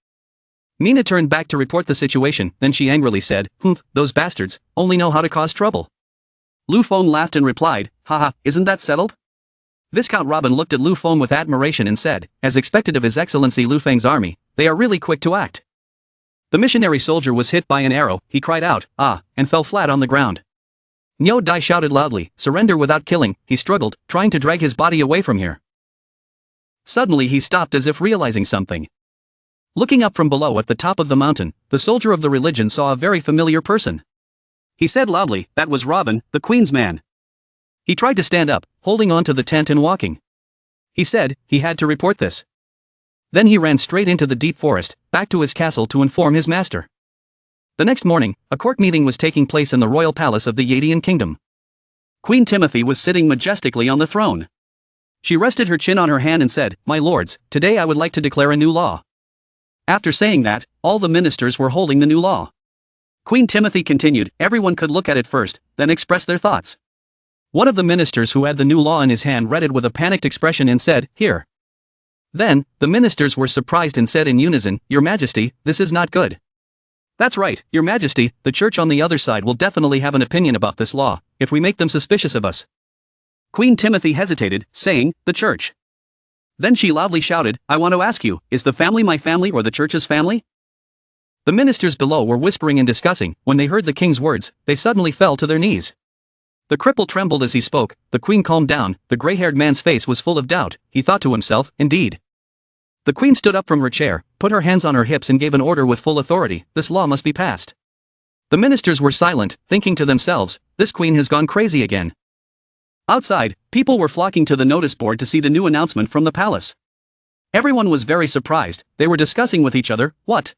Mina turned back to report the situation, then she angrily said, "Humph, those bastards, only know how to cause trouble." Lu Feng laughed and replied, "Haha, isn't that settled?" Viscount Robin looked at Lu Feng with admiration and said, as expected of His Excellency Lu Feng's army, they are really quick to act. The missionary soldier was hit by an arrow, he cried out, "Ah," and fell flat on the ground. Nyo Dai shouted loudly, "Surrender without killing," he struggled, trying to drag his body away from here. Suddenly he stopped as if realizing something. Looking up from below at the top of the mountain, the soldier of the religion saw a very familiar person. He said loudly, "That was Robin, the Queen's man." He tried to stand up, holding on to the tent and walking. He said he had to report this. Then he ran straight into the deep forest, back to his castle to inform his master. The next morning, a court meeting was taking place in the royal palace of the Yadian kingdom. Queen Timothy was sitting majestically on the throne. She rested her chin on her hand and said, "My lords, today I would like to declare a new law." After saying that, all the ministers were holding the new law. Queen Timothy continued, everyone could look at it first, then express their thoughts. One of the ministers who had the new law in his hand read it with a panicked expression and said, "Here." Then, the ministers were surprised and said in unison, "Your Majesty, this is not good." "That's right, Your Majesty, the church on the other side will definitely have an opinion about this law, if we make them suspicious of us." Queen Timothy hesitated, saying, "The church." Then she loudly shouted, "I want to ask you, is the family my family or the church's family?" The ministers below were whispering and discussing. When they heard the king's words, they suddenly fell to their knees. The cripple trembled as he spoke, the queen calmed down, the gray-haired man's face was full of doubt, he thought to himself, indeed. The queen stood up from her chair, put her hands on her hips and gave an order with full authority, this law must be passed. The ministers were silent, thinking to themselves, this queen has gone crazy again. Outside, people were flocking to the notice board to see the new announcement from the palace. Everyone was very surprised, they were discussing with each other, what?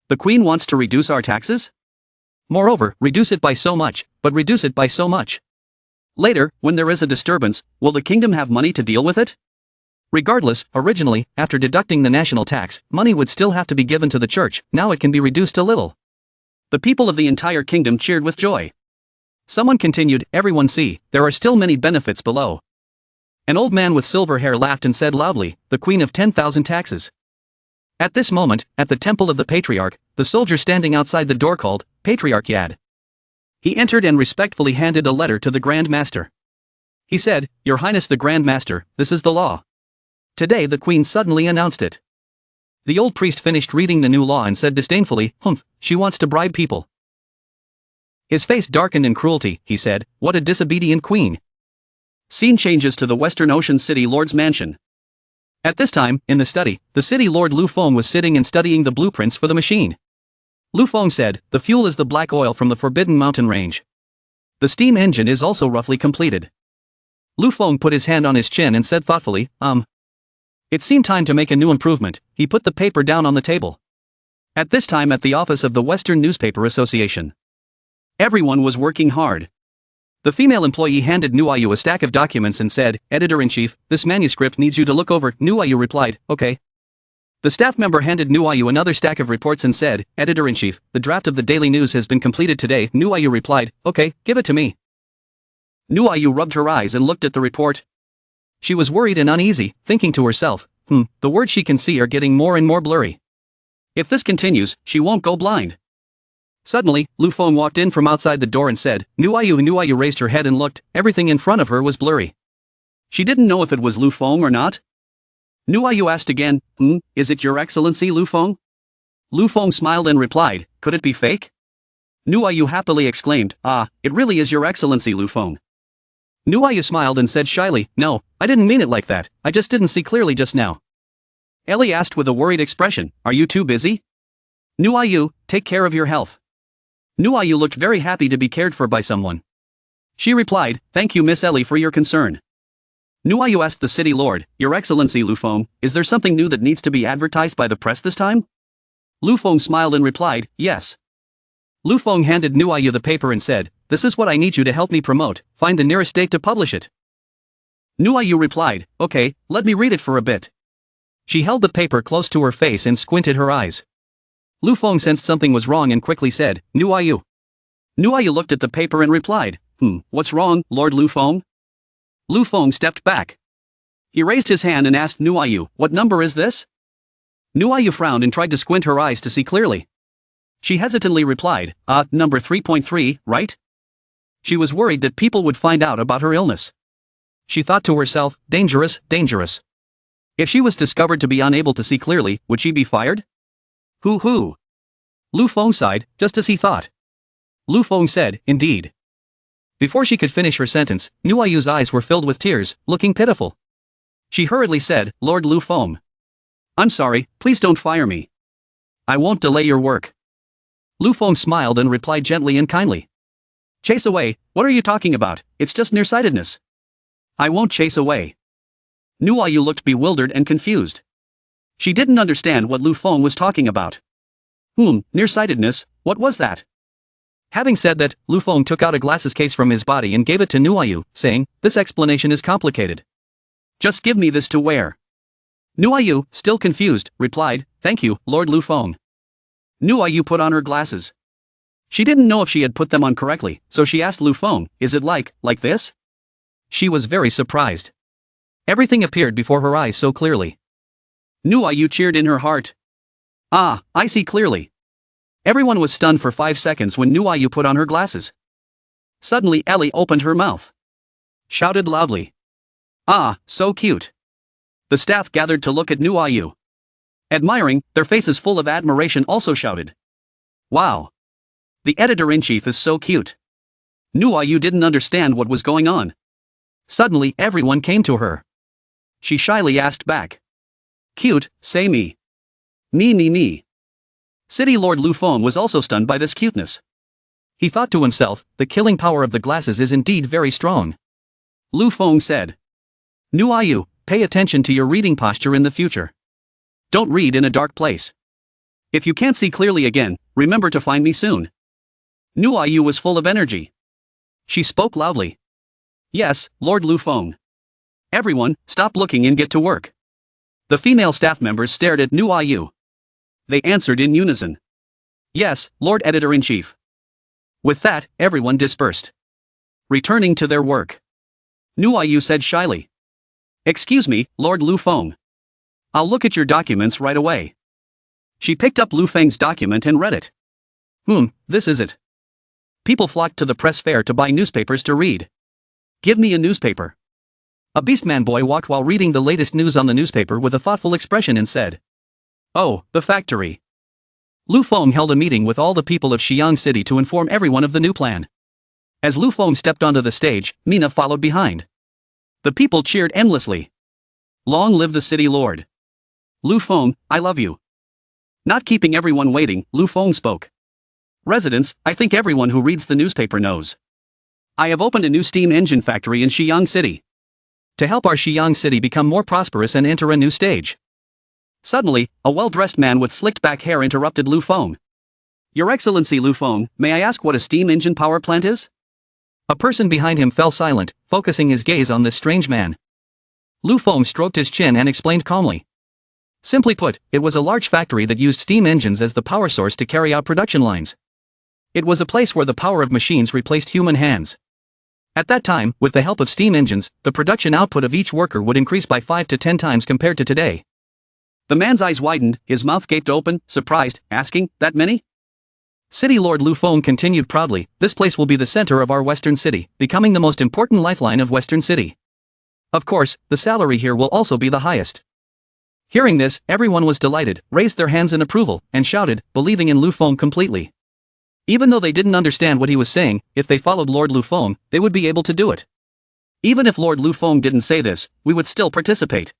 The queen wants to reduce our taxes? Moreover, reduce it by so much, but reduce it by so much. Later, when there is a disturbance, will the kingdom have money to deal with it? Regardless, originally, after deducting the national tax, money would still have to be given to the church, now it can be reduced a little. The people of the entire kingdom cheered with joy. Someone continued, everyone see, there are still many benefits below. An old man with silver hair laughed and said loudly, the queen of 10,000 taxes. At this moment, at the temple of the patriarch, the soldier standing outside the door called, Patriarch Yad. He entered and respectfully handed a letter to the Grand Master. He said, Your Highness the Grand Master, this is the law. Today the queen suddenly announced it. The old priest finished reading the new law and said disdainfully, Humph, she wants to bribe people. His face darkened in cruelty, he said, what a disobedient queen. Scene changes to the Western Ocean City Lord's mansion. At this time, in the study, the city lord Lu Feng was sitting and studying the blueprints for the machine. Lu Feng said, the fuel is the black oil from the Forbidden Mountain Range. The steam engine is also roughly completed. Lu Feng put his hand on his chin and said thoughtfully, It seemed time to make a new improvement. He put the paper down on the table. At this time at the office of the Western Newspaper Association. Everyone was working hard. The female employee handed Nuayu a stack of documents and said, Editor-in-Chief, this manuscript needs you to look over. Nuayu replied, okay. The staff member handed Nuayu another stack of reports and said, Editor-in-Chief, the draft of the Daily News has been completed today. Nuayu replied, okay, give it to me. Nuayu rubbed her eyes and looked at the report. She was worried and uneasy, thinking to herself, the words she can see are getting more and more blurry. If this continues, she won't go blind. Suddenly, Lu Feng walked in from outside the door and said, Nuayu. Nuayu raised her head and looked, everything in front of her was blurry. She didn't know if it was Lu Feng or not. Nuayu asked again, is it Your Excellency Lu Feng? Lu Feng smiled and replied, could it be fake? Nuayu happily exclaimed, it really is Your Excellency Lu Feng. Nuayu smiled and said shyly, no, I didn't mean it like that, I just didn't see clearly just now. Ellie asked with a worried expression, are you too busy? Nuayu, take care of your health. Nuayu looked very happy to be cared for by someone. She replied, "Thank you Miss Ellie for your concern." Nuayu asked the city lord, "Your Excellency Lu Feng, is there something new that needs to be advertised by the press this time?" Lu Feng smiled and replied, "Yes." Lu Feng handed Nuayu the paper and said, "This is what I need you to help me promote, find the nearest date to publish it." Nuayu replied, "Okay, let me read it for a bit." She held the paper close to her face and squinted her eyes. Lu Feng sensed something was wrong and quickly said, "Nuayu." Nuayu looked at the paper and replied, "What's wrong, Lord Lu Feng?" Lu Feng stepped back. He raised his hand and asked Nuayu, "What number is this?" Nuayu frowned and tried to squint her eyes to see clearly. She hesitantly replied, Number 3.3, right?" She was worried that people would find out about her illness. She thought to herself, dangerous, dangerous. If she was discovered to be unable to see clearly, would she be fired? Hoo. Lu Feng sighed, just as he thought. Lu Feng said, "Indeed." Before she could finish her sentence, Nuayu's eyes were filled with tears, looking pitiful. She hurriedly said, "Lord Lu Feng. I'm sorry, please don't fire me. I won't delay your work." Lu Feng smiled and replied gently and kindly. "Chase away, what are you talking about? It's just nearsightedness." "I won't chase away." Nuayu looked bewildered and confused. She didn't understand what Lu Feng was talking about. Nearsightedness, what was that? Having said that, Lu Feng took out a glasses case from his body and gave it to Nuayu, saying, "This explanation is complicated. Just give me this to wear." Nuayu, still confused, replied, "Thank you, Lord Lu Feng." Nuayu put on her glasses. She didn't know if she had put them on correctly, so she asked Lu Feng, "Is it like this?" She was very surprised. Everything appeared before her eyes so clearly. Nuayu cheered in her heart. "Ah, I see clearly." Everyone was stunned for 5 seconds when Nuayu put on her glasses. Suddenly Ellie opened her mouth. Shouted loudly. "Ah, so cute." The staff gathered to look at Nuayu. Admiring, their faces full of admiration also shouted. "Wow. The editor-in-chief is so cute." Nuayu didn't understand what was going on. Suddenly everyone came to her. She shyly asked back. "Cute, say me." Me. City Lord Lu Feng was also stunned by this cuteness. He thought to himself, the killing power of the glasses is indeed very strong. Lu Feng said. "Nuayu, pay attention to your reading posture in the future. Don't read in a dark place. If you can't see clearly again, remember to find me soon." Nuayu was full of energy. She spoke loudly. "Yes, Lord Lu Feng." "Everyone, stop looking and get to work." The female staff members stared at Nuayu. They answered in unison. "Yes, Lord Editor-in-Chief." With that, everyone dispersed. Returning to their work. Nuayu said shyly. "Excuse me, Lord Lu Feng. I'll look at your documents right away." She picked up Lu Feng's document and read it. This is it. People flocked to the press fair to buy newspapers to read. "Give me a newspaper." A beastman boy walked while reading the latest news on the newspaper with a thoughtful expression and said, "Oh, the factory." Lu Feng held a meeting with all the people of Xiang City to inform everyone of the new plan. As Lu Feng stepped onto the stage, Mina followed behind. The people cheered endlessly. "Long live the city lord. Lu Feng, I love you." Not keeping everyone waiting, Lu Feng spoke. "Residents, I think everyone who reads the newspaper knows. I have opened a new steam engine factory in Xiang City. To help our Xiang City become more prosperous and enter a new stage." Suddenly, a well-dressed man with slicked back hair interrupted Lu Feng. "Your Excellency Lu Feng, may I ask what a steam engine power plant is?" A person behind him fell silent, focusing his gaze on this strange man. Lu Feng stroked his chin and explained calmly. Simply put, it was a large factory that used steam engines as the power source to carry out production lines. It was a place where the power of machines replaced human hands. At that time, with the help of steam engines, the production output of each worker would increase by 5 to 10 times compared to today. The man's eyes widened, his mouth gaped open, surprised, asking, "That many?" City Lord Lu Feng continued proudly, "This place will be the center of our Western City, becoming the most important lifeline of Western City. Of course, the salary here will also be the highest." Hearing this, everyone was delighted, raised their hands in approval, and shouted, believing in Lu Feng completely. Even though they didn't understand what he was saying, if they followed Lord Lu Feng, they would be able to do it. Even if Lord Lu Feng didn't say this, we would still participate.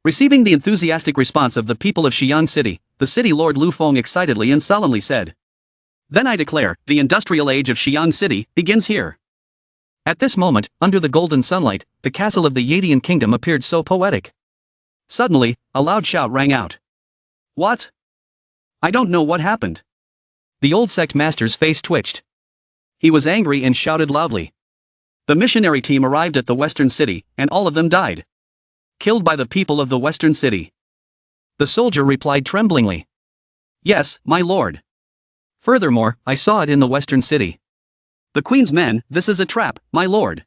Receiving the enthusiastic response of the people of Xiang City, the city Lord Lu Feng excitedly and solemnly said, Then I declare, the industrial age of Xiang City begins here. At this moment, under the golden sunlight, the castle of the Yadian kingdom appeared so poetic. Suddenly, a loud shout rang out. What? I don't know what happened. The old sect master's face twitched. He was angry and shouted loudly. The missionary team arrived at the western city, and all of them died. Killed by the people of the western city. The soldier replied tremblingly. Yes, my lord. Furthermore, I saw it in the western city. The queen's men, this is a trap, my lord.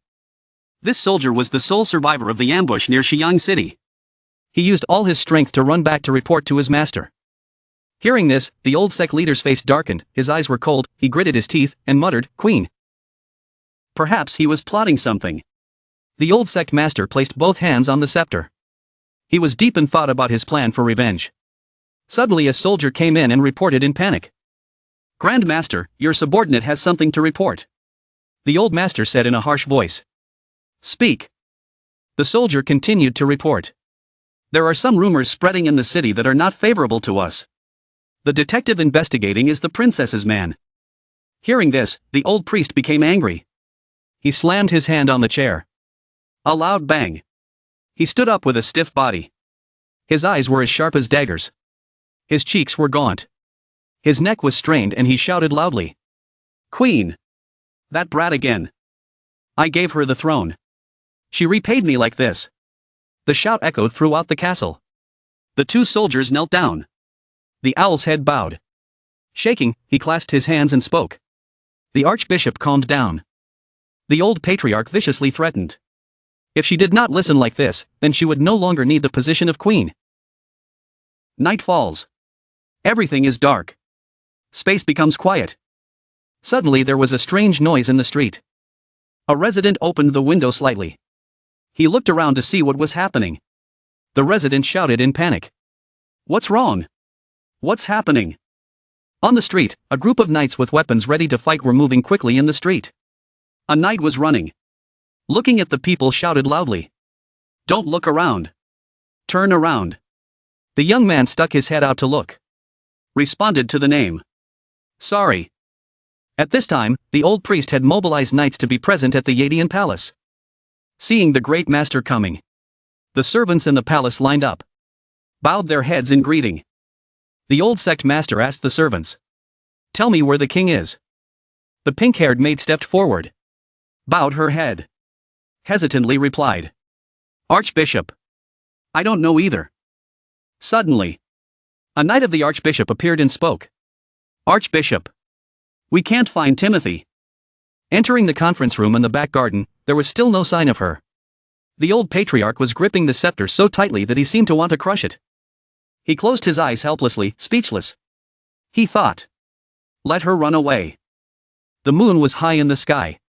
This soldier was the sole survivor of the ambush near Xiang City. He used all his strength to run back to report to his master. Hearing this, the old sect leader's face darkened, his eyes were cold, he gritted his teeth, and muttered, Queen. Perhaps he was plotting something. The old sect master placed both hands on the scepter. He was deep in thought about his plan for revenge. Suddenly a soldier came in and reported in panic. Grand Master, your subordinate has something to report. The old master said in a harsh voice. Speak. The soldier continued to report. There are some rumors spreading in the city that are not favorable to us. The detective investigating is the princess's man. Hearing this, the old priest became angry. He slammed his hand on the chair. A loud bang. He stood up with a stiff body. His eyes were as sharp as daggers. His cheeks were gaunt. His neck was strained and he shouted loudly. Queen! That brat again. I gave her the throne. She repaid me like this. The shout echoed throughout the castle. The two soldiers knelt down. The owl's head bowed. Shaking, he clasped his hands and spoke. The archbishop calmed down. The old patriarch viciously threatened. If she did not listen like this, then she would no longer need the position of queen. Night falls. Everything is dark. Space becomes quiet. Suddenly there was a strange noise in the street. A resident opened the window slightly. He looked around to see what was happening. The resident shouted in panic. What's wrong? What's happening? On the street, a group of knights with weapons ready to fight were moving quickly in the street. A knight was running. Looking at the people shouted loudly. Don't look around. Turn around. The young man stuck his head out to look. Responded to the name. Sorry. At this time, the old priest had mobilized knights to be present at the Yadian palace. Seeing the great master coming, the servants in the palace lined up. Bowed their heads in greeting. The old sect master asked the servants. Tell me where the king is. The pink-haired maid stepped forward. Bowed her head. Hesitantly replied. Archbishop. I don't know either. Suddenly, a knight of the archbishop appeared and spoke. Archbishop. We can't find Timothy. Entering the conference room in the back garden, there was still no sign of her. The old patriarch was gripping the scepter so tightly that he seemed to want to crush it. He closed his eyes helplessly, speechless. He thought. Let her run away. The moon was high in the sky.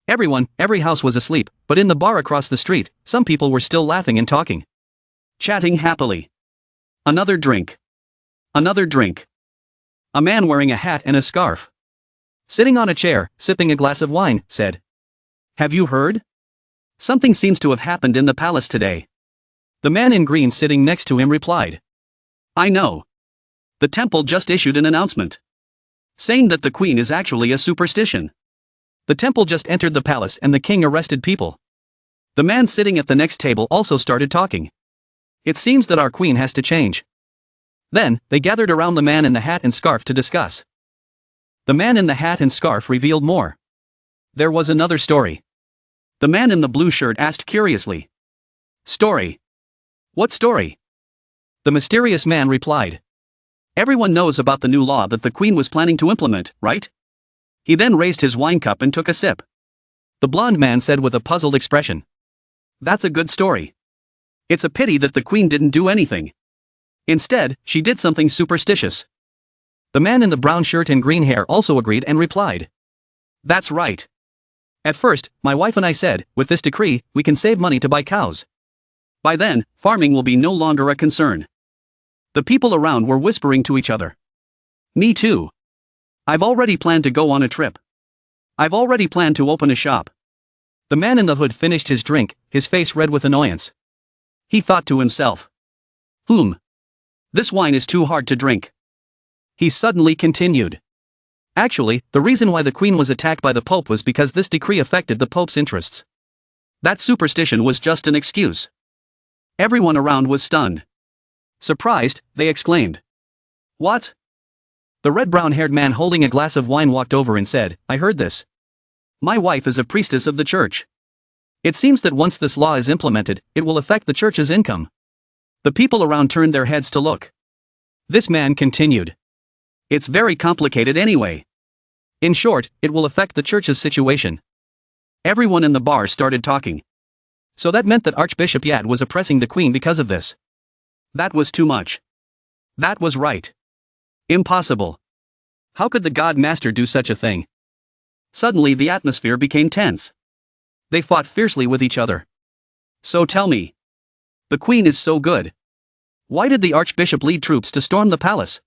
Every house was asleep, but in the bar across the street, some people were still laughing and talking. Chatting happily. Another drink. Another drink. A man wearing a hat and a scarf, sitting on a chair, sipping a glass of wine, said. Have you heard? Something seems to have happened in the palace today. The man in green sitting next to him replied. I know. The temple just issued an announcement, saying that the queen is actually a superstition. The temple just entered the palace and the king arrested people. The man sitting at the next table also started talking. It seems that our queen has to change. Then, they gathered around the man in the hat and scarf to discuss. The man in the hat and scarf revealed more. There was another story. The man in the blue shirt asked curiously. Story? What story? The mysterious man replied. Everyone knows about the new law that the queen was planning to implement, right? He then raised his wine cup and took a sip. The blonde man said with a puzzled expression. That's a good story. It's a pity that the queen didn't do anything. Instead, she did something superstitious. The man in the brown shirt and green hair also agreed and replied. That's right. At first, my wife and I said, with this decree, we can save money to buy cows. By then, farming will be no longer a concern. The people around were whispering to each other. Me too. I've already planned to go on a trip. I've already planned to open a shop. The man in the hood finished his drink, his face red with annoyance. He thought to himself. This wine is too hard to drink. He suddenly continued. Actually, the reason why the queen was attacked by the Pope was because this decree affected the Pope's interests. That superstition was just an excuse. Everyone around was stunned. Surprised, they exclaimed. What? The red-brown-haired man holding a glass of wine walked over and said, I heard this. My wife is a priestess of the church. It seems that once this law is implemented, it will affect the church's income. The people around turned their heads to look. This man continued. It's very complicated anyway. In short, it will affect the church's situation. Everyone in the bar started talking. So that meant that Archbishop Yad was oppressing the queen because of this. That was too much. That was right. Impossible. How could the God Master do such a thing? Suddenly the atmosphere became tense. They fought fiercely with each other. So tell me. The queen is so good. Why did the archbishop lead troops to storm the palace?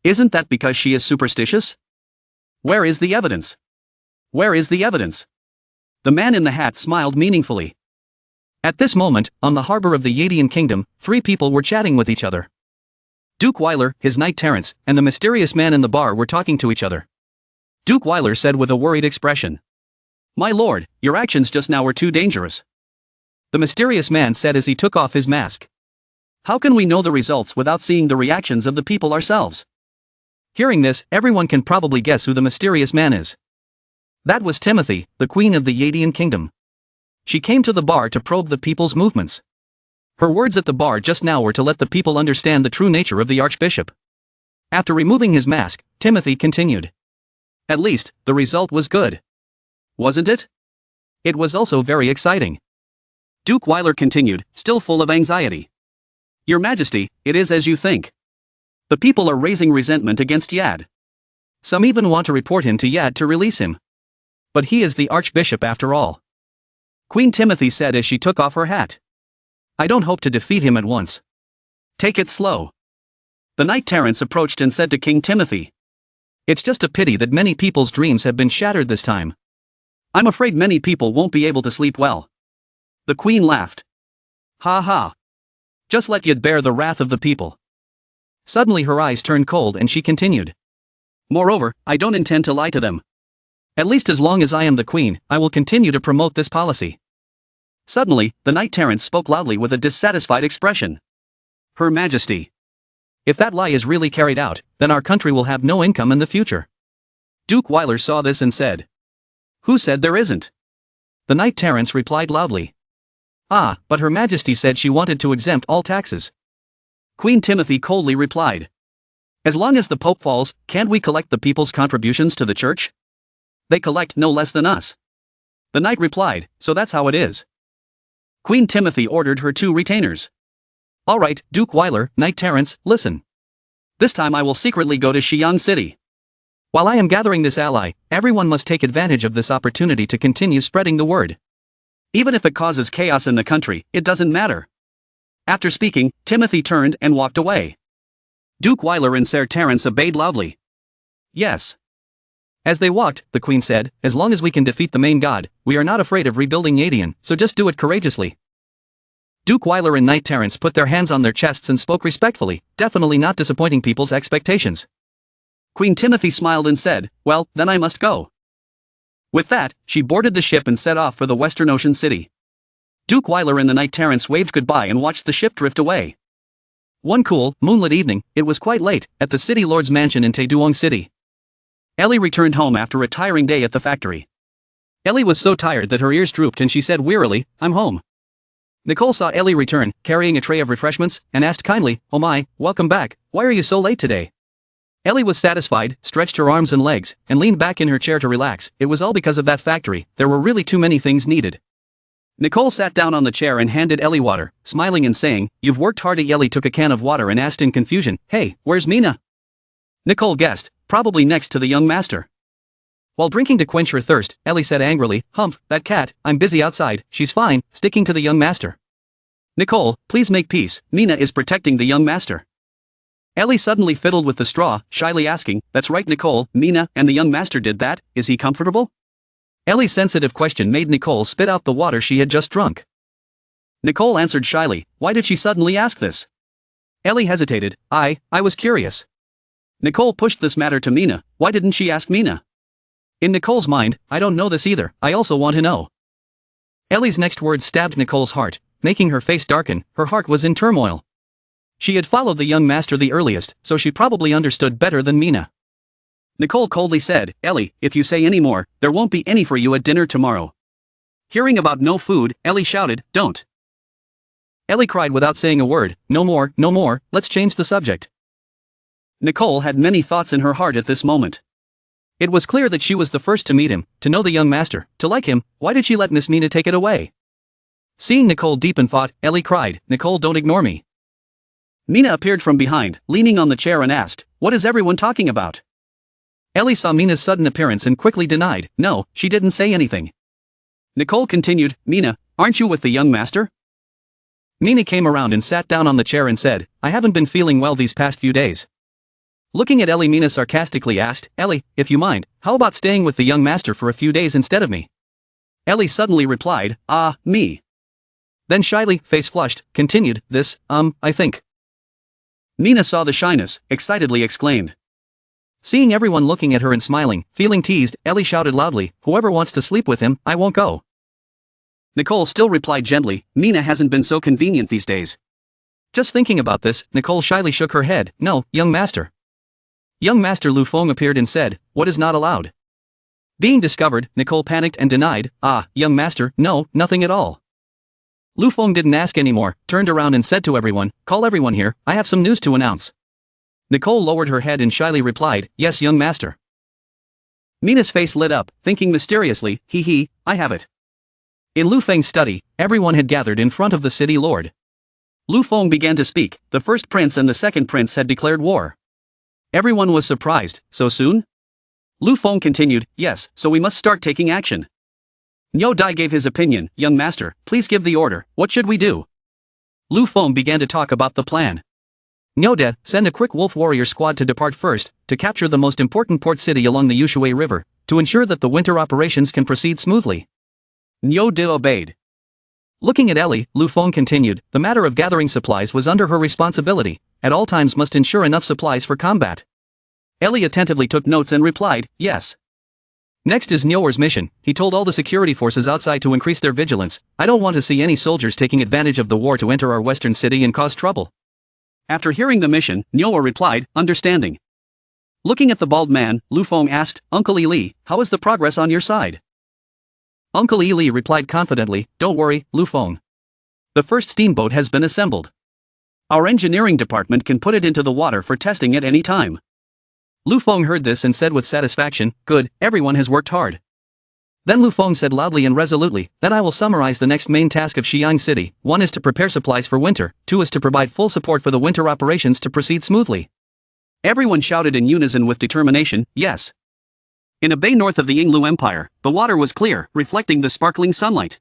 Isn't that because she is superstitious? Where is the evidence? Where is the evidence? The man in the hat smiled meaningfully. At this moment, on the harbor of the Yadian kingdom, 3 people were chatting with each other. Duke Weiler, his knight Terence, and the mysterious man in the bar were talking to each other. Duke Weiler said with a worried expression. My lord, your actions just now were too dangerous. The mysterious man said as he took off his mask. How can we know the results without seeing the reactions of the people ourselves? Hearing this, everyone can probably guess who the mysterious man is. That was Timothy, the queen of the Yadian kingdom. She came to the bar to probe the people's movements. Her words at the bar just now were to let the people understand the true nature of the archbishop. After removing his mask, Timothy continued. At least, the result was good. Wasn't it? It was also very exciting. Duke Weiler continued, still full of anxiety. Your Majesty, it is as you think. The people are raising resentment against Yad. Some even want to report him to Yad to release him. But he is the archbishop after all. Queen Timothy said as she took off her hat. I don't hope to defeat him at once. Take it slow. The knight Terence approached and said to King Timothy. It's just a pity that many people's dreams have been shattered this time. I'm afraid many people won't be able to sleep well. The queen laughed. Ha ha. Just let Yad bear the wrath of the people. Suddenly her eyes turned cold and she continued. Moreover, I don't intend to lie to them. At least as long as I am the queen, I will continue to promote this policy. Suddenly, the knight Terence spoke loudly with a dissatisfied expression. Her Majesty. If that lie is really carried out, then our country will have no income in the future. Duke Weiler saw this and said. Who said there isn't? The knight Terence replied loudly. Ah, but Her Majesty said she wanted to exempt all taxes. Queen Timothy coldly replied. As long as the Pope falls, can't we collect the people's contributions to the church? They collect no less than us. The knight replied, so that's how it is. Queen Timothy ordered her 2 retainers. All right, Duke Weiler, Knight Terence, listen. This time I will secretly go to Xiang City. While I am gathering this ally, everyone must take advantage of this opportunity to continue spreading the word. Even if it causes chaos in the country, it doesn't matter. After speaking, Timothy turned and walked away. Duke Weiler and Sir Terence obeyed loudly. Yes. As they walked, the queen said, as long as we can defeat the main god, we are not afraid of rebuilding Yadian, so just do it courageously. Duke Weiler and Knight Terence put their hands on their chests and spoke respectfully, definitely not disappointing people's expectations. Queen Timothy smiled and said, well, then I must go. With that, she boarded the ship and set off for the Western Ocean city. Duke Weiler and the Knight Terence waved goodbye and watched the ship drift away. One cool, moonlit evening, it was quite late, at the city lord's mansion in Taeduong City. Ellie returned home after a tiring day at the factory. Ellie was so tired that her ears drooped and she said wearily, I'm home. Nicole saw Ellie return, carrying a tray of refreshments, and asked kindly, oh my, welcome back, why are you so late today? Ellie was satisfied, stretched her arms and legs, and leaned back in her chair to relax. It was all because of that factory, there were really too many things needed. Nicole sat down on the chair and handed Ellie water, smiling and saying, you've worked hard. Ellie took a can of water and asked in confusion, hey, where's Mina? Nicole guessed, probably next to the young master. While drinking to quench her thirst, Ellie said angrily, humph, that cat, I'm busy outside, she's fine, sticking to the young master. Nicole, please make peace, Mina is protecting the young master. Ellie suddenly fiddled with the straw, shyly asking, that's right Nicole, Mina and the young master did that, is he comfortable? Ellie's sensitive question made Nicole spit out the water she had just drunk. Nicole answered shyly, why did she suddenly ask this? Ellie hesitated, I was curious. Nicole pushed this matter to Mina. Why didn't she ask Mina? In Nicole's mind, I don't know this either, I also want to know. Ellie's next words stabbed Nicole's heart, making her face darken. Her heart was in turmoil. She had followed the young master the earliest, so she probably understood better than Mina. Nicole coldly said, Ellie, if you say any more, there won't be any for you at dinner tomorrow. Hearing about no food, Ellie shouted, don't. Ellie cried without saying a word, no more, let's change the subject. Nicole had many thoughts in her heart at this moment. It was clear that she was the first to meet him, to know the young master, to like him. Why did she let Miss Mina take it away? Seeing Nicole deep in thought, Ellie cried, Nicole, don't ignore me. Mina appeared from behind, leaning on the chair and asked, what is everyone talking about? Ellie saw Mina's sudden appearance and quickly denied, no, she didn't say anything. Nicole continued, Mina, aren't you with the young master? Mina came around and sat down on the chair and said, I haven't been feeling well these past few days. Looking at Ellie, Mina sarcastically asked, Ellie, if you mind, how about staying with the young master for a few days instead of me? Ellie suddenly replied, me. Then shyly, face flushed, continued, I think. Mina saw the shyness, excitedly exclaimed. Seeing everyone looking at her and smiling, feeling teased, Ellie shouted loudly, whoever wants to sleep with him, I won't go. Nicole still replied gently, Mina hasn't been so convenient these days. Just thinking about this, Nicole shyly shook her head, no, young master. Young Master Lu Feng appeared and said, what is not allowed? Being discovered, Nicole panicked and denied, young master, no, nothing at all. Lu Feng didn't ask anymore, turned around and said to everyone, call everyone here, I have some news to announce. Nicole lowered her head and shyly replied, yes, young master. Mina's face lit up, thinking mysteriously, I have it. In Lu Feng's study, everyone had gathered in front of the city lord. Lu Feng began to speak. The first prince and the second prince had declared war. Everyone was surprised, so soon? Lu Feng continued, yes, so we must start taking action. Niu Dai gave his opinion, young master, please give the order, what should we do? Lu Feng began to talk about the plan. Niu Dai, send a quick wolf warrior squad to depart first, to capture the most important port city along the Yushui River, to ensure that the winter operations can proceed smoothly. Niu Dai obeyed. Looking at Ellie, Lu Feng continued, the matter of gathering supplies was under her responsibility, at all times must ensure enough supplies for combat. Ellie attentively took notes and replied, yes. Next is Niuer's mission. He told all the security forces outside to increase their vigilance. I don't want to see any soldiers taking advantage of the war to enter our western city and cause trouble. After hearing the mission, Niuer replied, understanding. Looking at the bald man, Lu Feng asked, Uncle Li, how is the progress on your side? Uncle Li replied confidently, don't worry, Lu Feng. The first steamboat has been assembled. Our engineering department can put it into the water for testing at any time. Lu Feng heard this and said with satisfaction, good, everyone has worked hard. Then Lu Feng said loudly and resolutely, then I will summarize the next main task of Xiang City. 1 is to prepare supplies for winter, 2 is to provide full support for the winter operations to proceed smoothly. Everyone shouted in unison with determination, yes. In a bay north of the Yinglu Empire, the water was clear, reflecting the sparkling sunlight.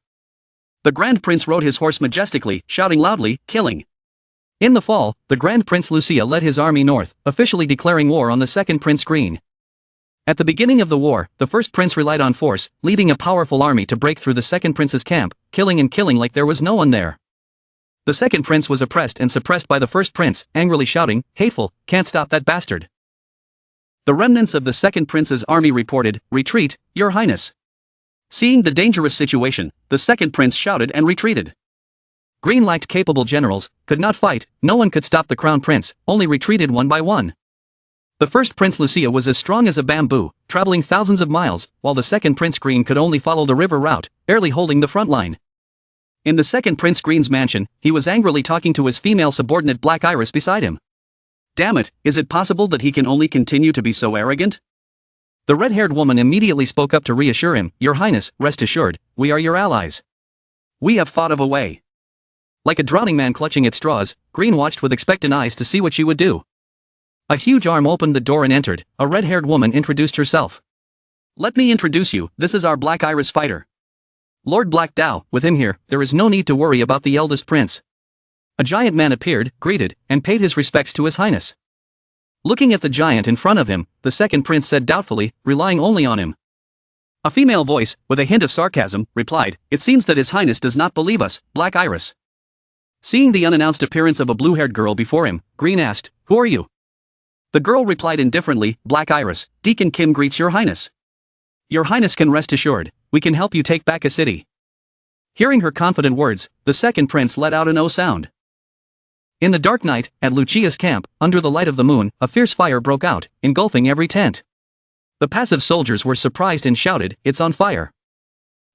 The Grand Prince rode his horse majestically, shouting loudly, killing. In the fall, the Grand Prince Lucia led his army north, officially declaring war on the second Prince Green. At the beginning of the war, the first prince relied on force, leading a powerful army to break through the second prince's camp, killing like there was no one there. The second prince was oppressed and suppressed by the first prince, angrily shouting, hateful, can't stop that bastard. The remnants of the second prince's army reported, retreat, your highness. Seeing the dangerous situation, the second prince shouted and retreated. Green lacked capable generals, could not fight, no one could stop the crown prince, only retreated one by one. The first Prince Lucia was as strong as a bamboo, traveling thousands of miles, while the second Prince Green could only follow the river route, barely holding the front line. In the second Prince Green's mansion, he was angrily talking to his female subordinate Black Iris beside him. Damn it, is it possible that he can only continue to be so arrogant? The red-haired woman immediately spoke up to reassure him, Your Highness, rest assured, we are your allies. We have thought of a way. Like a drowning man clutching at straws, Green watched with expectant eyes to see what she would do. A huge arm opened the door and entered. A red-haired woman introduced herself. Let me introduce you, this is our Black Iris fighter. Lord Black Dao, with him here, there is no need to worry about the eldest prince. A giant man appeared, greeted, and paid his respects to his highness. Looking at the giant in front of him, the second prince said doubtfully, relying only on him. A female voice, with a hint of sarcasm, replied, It seems that his highness does not believe us, Black Iris. Seeing the unannounced appearance of a blue-haired girl before him, Green asked, Who are you? The girl replied indifferently, Black Iris, Deacon Kim greets Your Highness. Your Highness can rest assured, we can help you take back a city. Hearing her confident words, the second prince let out an "oh" sound. In the dark night, at Lucia's camp, under the light of the moon, a fierce fire broke out, engulfing every tent. The passive soldiers were surprised and shouted, It's on fire.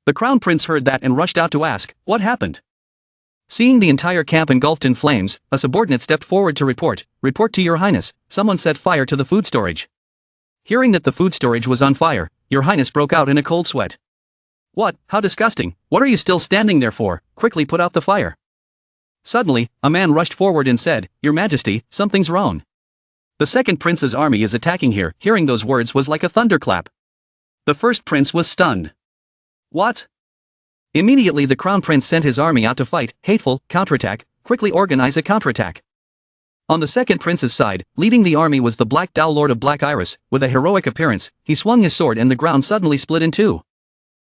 The crown prince heard that and rushed out to ask, what happened? Seeing the entire camp engulfed in flames, a subordinate stepped forward to report to Your Highness, someone set fire to the food storage. Hearing that the food storage was on fire, Your Highness broke out in a cold sweat. What, how disgusting, what are you still standing there for, quickly put out the fire. Suddenly, a man rushed forward and said, Your Majesty, something's wrong. The second prince's army is attacking here. Hearing those words was like a thunderclap. The first prince was stunned. What? Immediately the crown prince sent his army out to fight. Hateful, counterattack, quickly organize a counterattack. On the second prince's side, leading the army was the Black Dao Lord of Black Iris. With a heroic appearance, he swung his sword and the ground suddenly split in two.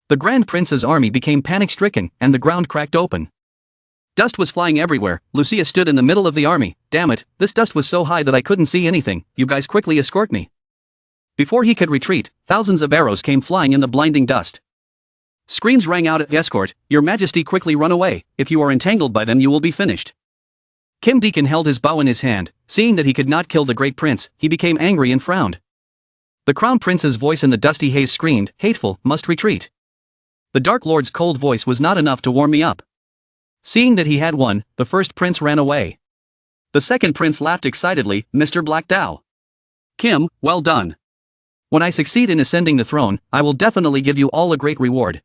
The Grand Prince's army became panic-stricken, and the ground cracked open. Dust was flying everywhere. Lucia stood in the middle of the army. Damn it, this dust was so high that I couldn't see anything. You guys quickly escort me. Before he could retreat, thousands of arrows came flying in the blinding dust. Screams rang out at the escort, Your Majesty, quickly run away. If you are entangled by them you will be finished. Kim Deacon held his bow in his hand. Seeing that he could not kill the great prince, he became angry and frowned. The crown prince's voice in the dusty haze screamed, Hateful, must retreat. The Dark Lord's cold voice was not enough to warm me up. Seeing that he had won, the first prince ran away. The second prince laughed excitedly, Mr. Black Dao. Kim, well done. When I succeed in ascending the throne, I will definitely give you all a great reward.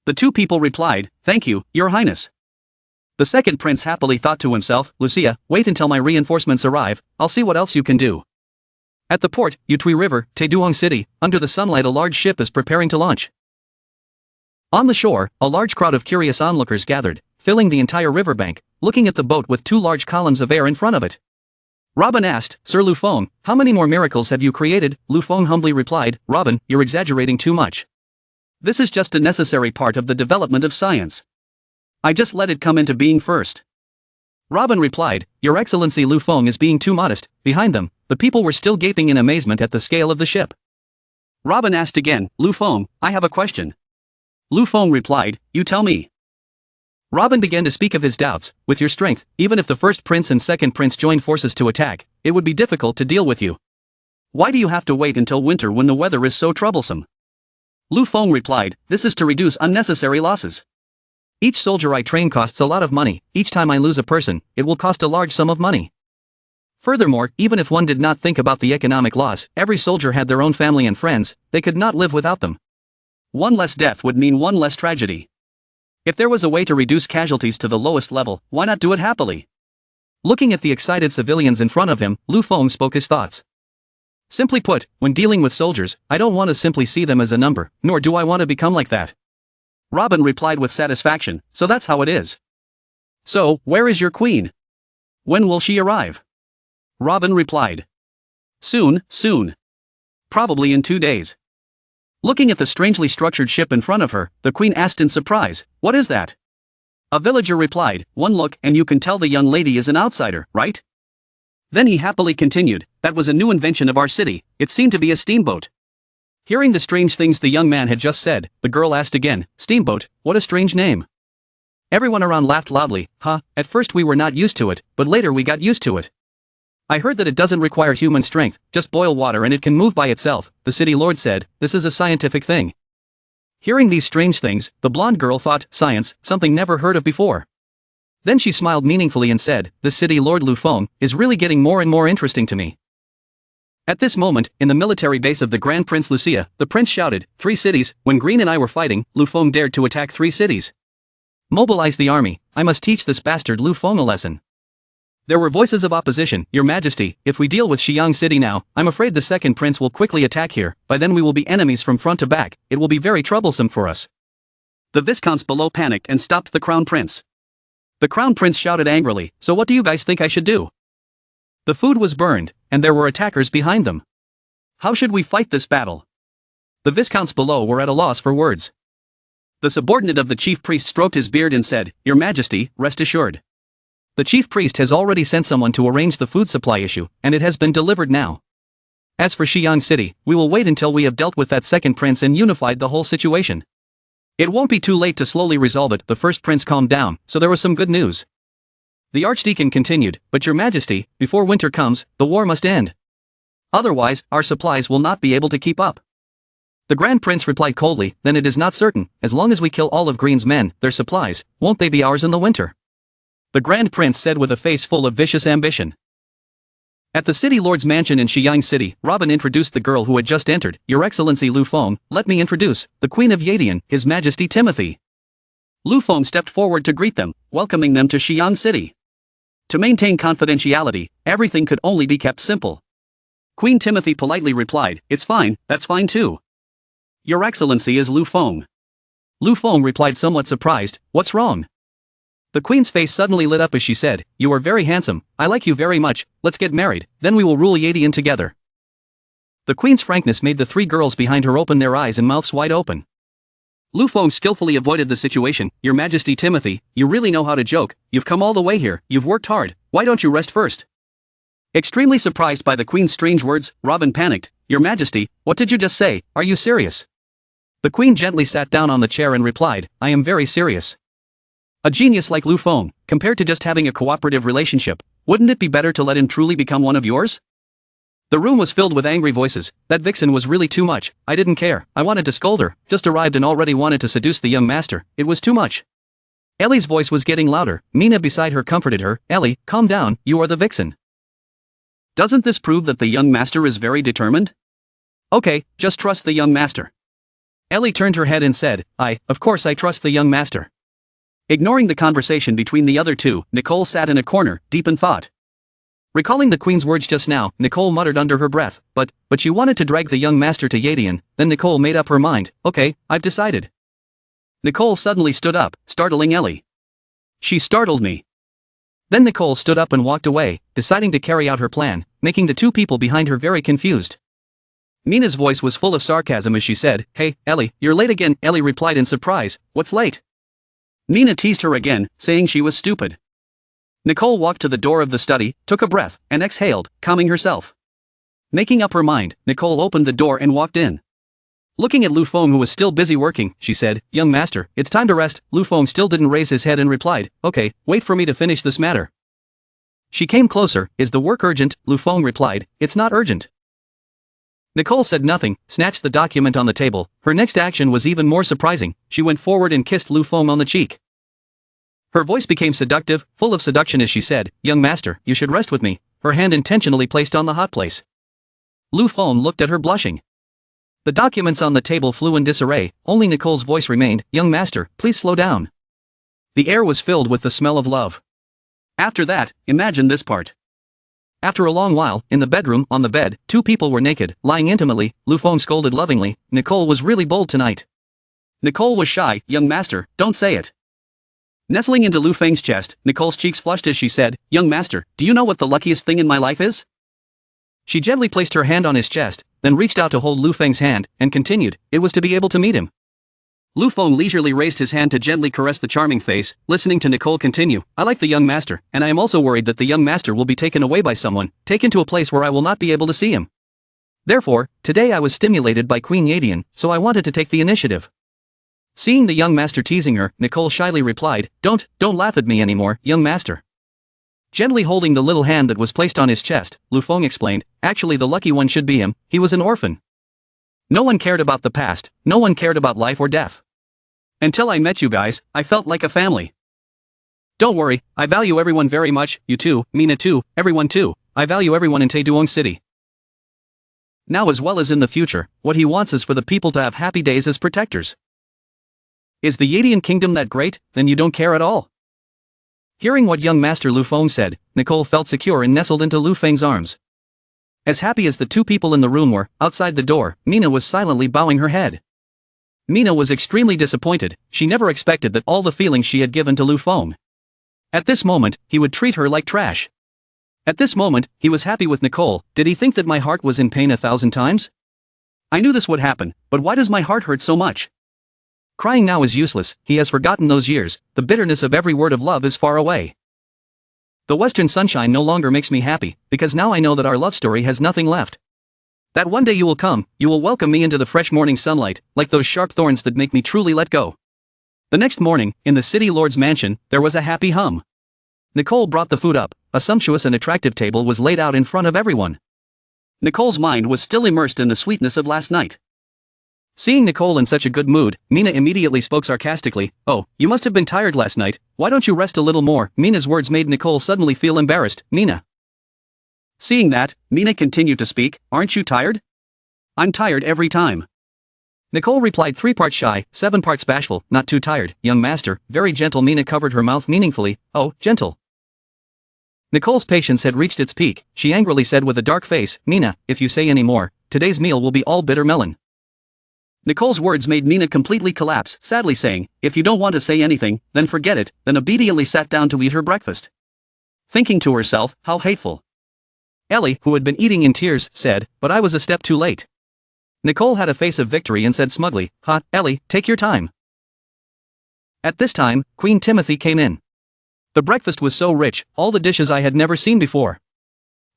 The two people replied, Thank you, Your Highness. The second prince happily thought to himself, Lucia, wait until my reinforcements arrive, I'll see what else you can do. At the port, Yutui River, Taeduong City, under the sunlight a large ship is preparing to launch. On the shore, a large crowd of curious onlookers gathered, filling the entire riverbank, looking at the boat with two large columns of air in front of it. Robin asked, Sir Lu Feng, how many more miracles have you created? Lu Feng humbly replied, Robin, you're exaggerating too much. This is just a necessary part of the development of science. I just let it come into being first. Robin replied, Your Excellency, Lu Feng is being too modest. Behind them, the people were still gaping in amazement at the scale of the ship. Robin asked again, Lu Feng, I have a question. Lu Feng replied, You tell me. Robin began to speak of his doubts. With your strength, even if the first prince and second prince join forces to attack, it would be difficult to deal with you. Why do you have to wait until winter when the weather is so troublesome? Lu Feng replied, This is to reduce unnecessary losses. Each soldier I train costs a lot of money. Each time I lose a person, it will cost a large sum of money. Furthermore, even if one did not think about the economic loss, every soldier had their own family and friends, they could not live without them. One less death would mean one less tragedy. If there was a way to reduce casualties to the lowest level, why not do it happily? Looking at the excited civilians in front of him, Lu Feng spoke his thoughts. Simply put, when dealing with soldiers, I don't want to simply see them as a number, nor do I want to become like that. Robin replied with satisfaction, so that's how it is. So, where is your queen? When will she arrive? Robin replied. Soon, soon. Probably in 2 days. Looking at the strangely structured ship in front of her, the queen asked in surprise, What is that? A villager replied, One look and you can tell the young lady is an outsider, right? Then he happily continued, That was a new invention of our city, it seemed to be a steamboat. Hearing the strange things the young man had just said, the girl asked again, Steamboat, what a strange name. Everyone around laughed loudly, At first we were not used to it, but later we got used to it. I heard that it doesn't require human strength, just boil water and it can move by itself, the city lord said, this is a scientific thing. Hearing these strange things, the blonde girl thought, science, something never heard of before. Then she smiled meaningfully and said, the city lord Lu Feng is really getting more and more interesting to me. At this moment, in the military base of the Grand Prince Lucia, the prince shouted, 3 cities, when Green and I were fighting, Lu Feng dared to attack 3 cities. Mobilize the army, I must teach this bastard Lu Feng a lesson. There were voices of opposition, Your Majesty, if we deal with Xiang City now, I'm afraid the second prince will quickly attack here, by then we will be enemies from front to back, it will be very troublesome for us. The viscounts below panicked and stopped the crown prince. The crown prince shouted angrily, so what do you guys think I should do? The food was burned, and there were attackers behind them. How should we fight this battle? The viscounts below were at a loss for words. The subordinate of the chief priest stroked his beard and said, Your Majesty, rest assured. The chief priest has already sent someone to arrange the food supply issue, and it has been delivered now. As for Xiang City, we will wait until we have dealt with that second prince and unified the whole situation. It won't be too late to slowly resolve it. The first prince calmed down, so there was some good news. The archdeacon continued, but your majesty, before winter comes, the war must end. Otherwise, our supplies will not be able to keep up. The grand prince replied coldly, then it is not certain, as long as we kill all of Green's men, their supplies, won't they be ours in the winter? The grand prince said with a face full of vicious ambition. At the city lord's mansion in Xiang City, Robin introduced the girl who had just entered. Your Excellency Lu Feng, let me introduce, the Queen of Yadian, His Majesty Timothy. Lu Feng stepped forward to greet them, welcoming them to Xiang City. To maintain confidentiality, everything could only be kept simple. Queen Timothy politely replied, it's fine, that's fine too. Your Excellency is Lu Feng. Lu Feng replied somewhat surprised, what's wrong? The queen's face suddenly lit up as she said, you are very handsome, I like you very much, let's get married, then we will rule Yadian together. The queen's frankness made the three girls behind her open their eyes and mouths wide open. Lu Feng skillfully avoided the situation, Your Majesty Timothy, you really know how to joke, you've come all the way here, you've worked hard, why don't you rest first? Extremely surprised by the queen's strange words, Robin panicked, Your Majesty, what did you just say, are you serious? The queen gently sat down on the chair and replied, I am very serious. A genius like Lu Feng, compared to just having a cooperative relationship, wouldn't it be better to let him truly become one of yours? The room was filled with angry voices, that vixen was really too much, I didn't care, I wanted to scold her, just arrived and already wanted to seduce the young master, it was too much. Ellie's voice was getting louder, Mina beside her comforted her, Ellie, calm down, you are the vixen. Doesn't this prove that the young master is very determined? Okay, just trust the young master. Ellie turned her head and said, of course I trust the young master. Ignoring the conversation between the other two, Nicole sat in a corner, deep in thought. Recalling the queen's words just now, Nicole muttered under her breath, but she wanted to drag the young master to Yadian, then Nicole made up her mind, okay, I've decided. Nicole suddenly stood up, startling Ellie. She startled me. Then Nicole stood up and walked away, deciding to carry out her plan, making the two people behind her very confused. Mina's voice was full of sarcasm as she said, hey, Ellie, you're late again. Ellie replied in surprise, what's late? Mina teased her again, saying she was stupid. Nicole walked to the door of the study, took a breath, and exhaled, calming herself. Making up her mind, Nicole opened the door and walked in. Looking at Lu Feng who was still busy working, she said, young master, it's time to rest. Lu Feng still didn't raise his head and replied, okay, wait for me to finish this matter. She came closer, is the work urgent? Lu Feng replied, it's not urgent. Nicole said nothing, snatched the document on the table. Her next action was even more surprising, she went forward and kissed Lu Feng on the cheek. Her voice became seductive, full of seduction as she said, young master, you should rest with me, her hand intentionally placed on the hot place. Lu Feng looked at her blushing. The documents on the table flew in disarray, only Nicole's voice remained, young master, please slow down. The air was filled with the smell of love. After that, imagine this part. After a long while, in the bedroom, on the bed, two people were naked, lying intimately. Lu Feng scolded lovingly, Nicole was really bold tonight. Nicole was shy, young master, don't say it. Nestling into Lu Feng's chest, Nicole's cheeks flushed as she said, young master, do you know what the luckiest thing in my life is? She gently placed her hand on his chest, then reached out to hold Lu Feng's hand, and continued, it was to be able to meet him. Lu Feng leisurely raised his hand to gently caress the charming face, listening to Nicole continue, I like the young master, and I am also worried that the young master will be taken away by someone, taken to a place where I will not be able to see him. Therefore, today I was stimulated by Queen Yadian, so I wanted to take the initiative. Seeing the young master teasing her, Nicole shyly replied, don't laugh at me anymore, young master. Gently holding the little hand that was placed on his chest, Lu Feng explained, actually the lucky one should be him, he was an orphan. No one cared about the past, no one cared about life or death. Until I met you guys, I felt like a family. Don't worry, I value everyone very much, you too, Mina too, everyone too, I value everyone in Taeduong City. Now as well as in the future, what he wants is for the people to have happy days as protectors. Is the Yadian kingdom that great, then you don't care at all? Hearing what young master Lu Feng said, Nicole felt secure and nestled into Lu Feng's arms. As happy as the two people in the room were, outside the door, Mina was silently bowing her head. Mina was extremely disappointed, she never expected that all the feelings she had given to Lu Feng. At this moment, he would treat her like trash. At this moment, he was happy with Nicole. Did he think that my heart was in pain 1,000 times? I knew this would happen, but why does my heart hurt so much? Crying now is useless, he has forgotten those years, the bitterness of every word of love is far away. The western sunshine no longer makes me happy, because now I know that our love story has nothing left. That one day you will come, you will welcome me into the fresh morning sunlight, like those sharp thorns that make me truly let go. The next morning, in the city lord's mansion, there was a happy hum. Nicole brought the food up, a sumptuous and attractive table was laid out in front of everyone. Nicole's mind was still immersed in the sweetness of last night. Seeing Nicole in such a good mood, Mina immediately spoke sarcastically, "Oh, you must have been tired last night, why don't you rest a little more?" Mina's words made Nicole suddenly feel embarrassed. "Mina." Seeing that, Mina continued to speak, "Aren't you tired?" "I'm tired every time." Nicole replied, 3 parts shy, 7 parts bashful, "Not too tired, young master, very gentle." Mina covered her mouth meaningfully, "Oh, gentle." Nicole's patience had reached its peak, she angrily said with a dark face, "Mina, if you say any more, today's meal will be all bitter melon." Nicole's words made Mina completely collapse, sadly saying, "If you don't want to say anything, then forget it," then obediently sat down to eat her breakfast. Thinking to herself, how hateful. Ellie, who had been eating in tears, said, "But I was a step too late." Nicole had a face of victory and said smugly, "Ha, Ellie, take your time." At this time, Queen Timothy came in. The breakfast was so rich, all the dishes I had never seen before.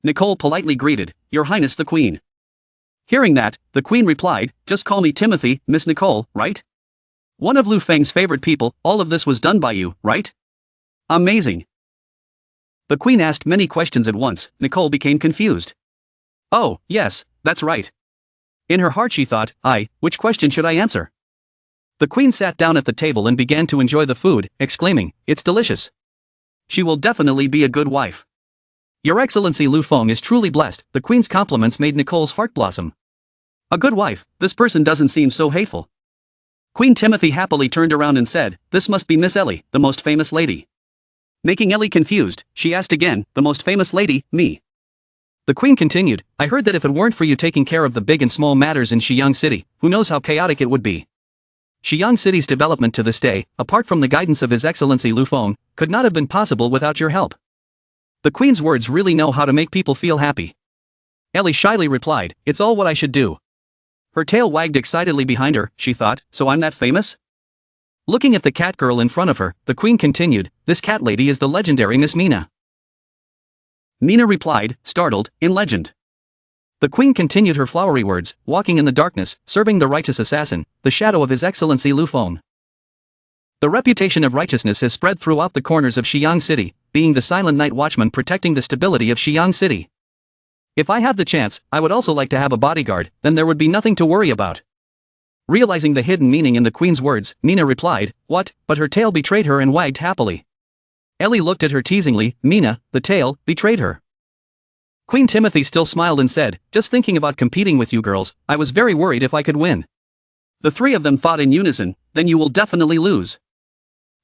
Nicole politely greeted, "Your Highness the Queen." Hearing that, the Queen replied, "Just call me Timothy, Miss Nicole, right? One of Lu Feng's favorite people, all of this was done by you, right? Amazing." The Queen asked many questions at once, Nicole became confused. "Oh, yes, that's right." In her heart she thought, which question should I answer?" The Queen sat down at the table and began to enjoy the food, exclaiming, "It's delicious. She will definitely be a good wife. Your Excellency Lu Feng is truly blessed." The Queen's compliments made Nicole's heart blossom. A good wife, this person doesn't seem so hateful. Queen Timothy happily turned around and said, "This must be Miss Ellie, the most famous lady." Making Ellie confused, she asked again, "The most famous lady, me?" The Queen continued, "I heard that if it weren't for you taking care of the big and small matters in Xiang City, who knows how chaotic it would be. Xiang City's development to this day, apart from the guidance of His Excellency Lu Feng, could not have been possible without your help." The Queen's words really know how to make people feel happy. Ellie shyly replied, "It's all what I should do." Her tail wagged excitedly behind her, she thought, "So I'm that famous?" Looking at the cat girl in front of her, the Queen continued, "This cat lady is the legendary Miss Mina." Mina replied, startled, "In legend." The Queen continued her flowery words, "Walking in the darkness, serving the righteous assassin, the shadow of His Excellency Lu Feng. The reputation of righteousness has spread throughout the corners of Xiang City, being the silent night watchman protecting the stability of Xiang City. If I have the chance, I would also like to have a bodyguard, then there would be nothing to worry about." Realizing the hidden meaning in the Queen's words, Mina replied, "What?" But her tail betrayed her and wagged happily. Ellie looked at her teasingly, "Mina, the tail, betrayed her." Queen Timothy still smiled and said, "Just thinking about competing with you girls, I was very worried if I could win." The 3 of them fought in unison, "Then you will definitely lose."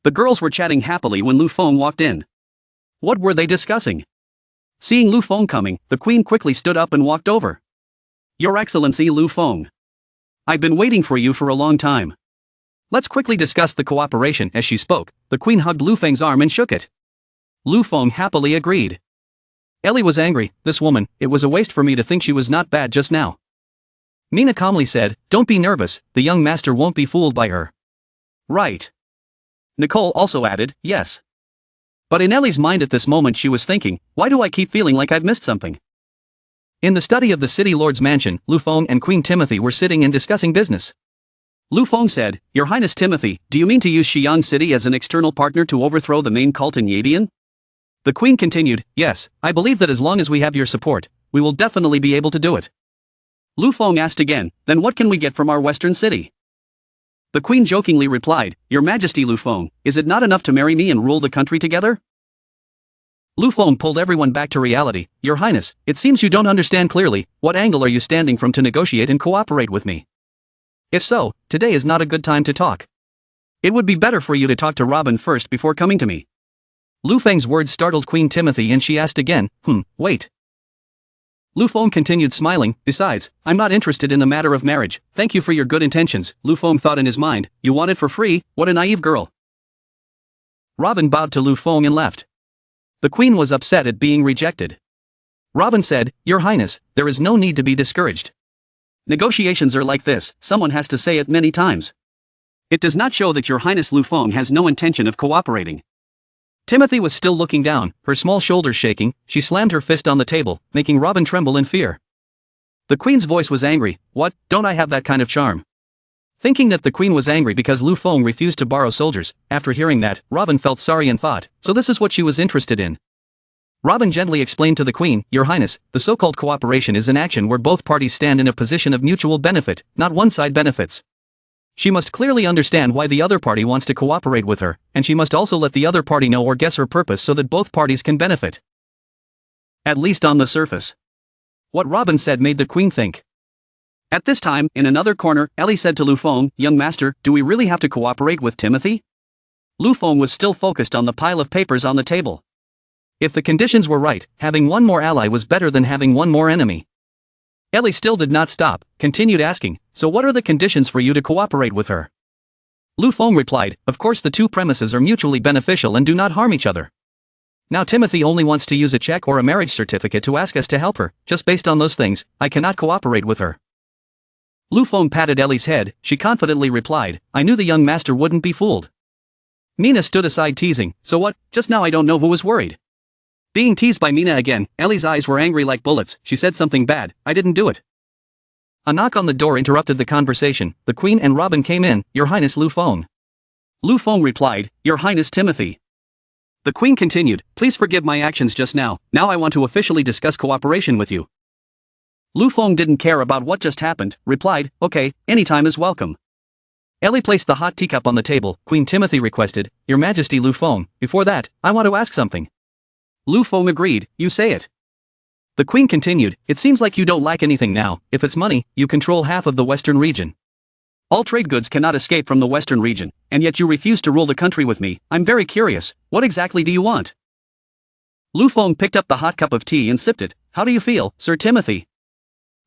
The girls were chatting happily when Lu Feng walked in. What were they discussing? Seeing Lu Feng coming, the Queen quickly stood up and walked over. "Your Excellency Lu Feng. I've been waiting for you for a long time. Let's quickly discuss the cooperation." As she spoke, the Queen hugged Lu Feng's arm and shook it. Lu Feng happily agreed. Ellie was angry, "This woman, it was a waste for me to think she was not bad just now." Mina calmly said, "Don't be nervous, the young master won't be fooled by her." "Right." Nicole also added, "Yes." But in Ellie's mind at this moment she was thinking, "Why do I keep feeling like I've missed something?" In the study of the city lord's mansion, Lu Feng and Queen Timothy were sitting and discussing business. Lu Feng said, "Your Highness Timothy, do you mean to use Xiang City as an external partner to overthrow the main cult in Yadian?" The Queen continued, "Yes, I believe that as long as we have your support, we will definitely be able to do it." Lu Feng asked again, "Then what can we get from our western city?" The Queen jokingly replied, "Your Majesty Lu Feng, is it not enough to marry me and rule the country together?" Lu Feng pulled everyone back to reality, "Your Highness, it seems you don't understand clearly, what angle are you standing from to negotiate and cooperate with me? If so, today is not a good time to talk. It would be better for you to talk to Robin first before coming to me." Lu Feng's words startled Queen Timothy and she asked again, Wait." Lu Feng continued smiling, "Besides, I'm not interested in the matter of marriage, thank you for your good intentions." Lu Feng thought in his mind, "You want it for free, what a naive girl." Robin bowed to Lu Feng and left. The Queen was upset at being rejected. Robin said, "Your Highness, there is no need to be discouraged. Negotiations are like this, someone has to say it many times. It does not show that Your Highness Lu Feng has no intention of cooperating. Timothy was still looking down, her small shoulders shaking. She slammed her fist on the table, making Robin tremble in fear. The queen's voice was angry. What, don't I have that kind of charm? Thinking that the queen was angry because Lu Feng refused to borrow soldiers, after hearing that, Robin felt sorry and thought, so this is what she was interested in. Robin gently explained to the queen, Your Highness, the so-called cooperation is an action where both parties stand in a position of mutual benefit, not one side benefits. She must clearly understand why the other party wants to cooperate with her, and she must also let the other party know or guess her purpose so that both parties can benefit. At least on the surface. What Robin said made the queen think. At this time, in another corner, Ellie said to Lu Feng, Young master, do we really have to cooperate with Timothy? Lu Feng was still focused on the pile of papers on the table. If the conditions were right, having one more ally was better than having one more enemy. Ellie still did not stop, continued asking, so what are the conditions for you to cooperate with her? Lu Feng replied, of course the two premises are mutually beneficial and do not harm each other. Now Timothy only wants to use a check or a marriage certificate to ask us to help her, just based on those things, I cannot cooperate with her. Lu Feng patted Ellie's head, she confidently replied, I knew the young master wouldn't be fooled. Mina stood aside teasing, so what, just now I don't know who was worried. Being teased by Mina again, Ellie's eyes were angry like bullets. She said something bad, I didn't do it. A knock on the door interrupted the conversation. The queen and Robin came in, Your Highness Lu Feng. Lu Feng replied, Your Highness Timothy. The queen continued, please forgive my actions just now, now I want to officially discuss cooperation with you. Lu Feng didn't care about what just happened, replied, okay, any time is welcome. Ellie placed the hot teacup on the table. Queen Timothy requested, Your Majesty Lu Feng, before that, I want to ask something. Lu Feng agreed, you say it. The queen continued, it seems like you don't lack anything now, if it's money, you control half of the western region. All trade goods cannot escape from the western region, and yet you refuse to rule the country with me, I'm very curious, what exactly do you want? Lu Feng picked up the hot cup of tea and sipped it, how do you feel, Sir Timothy?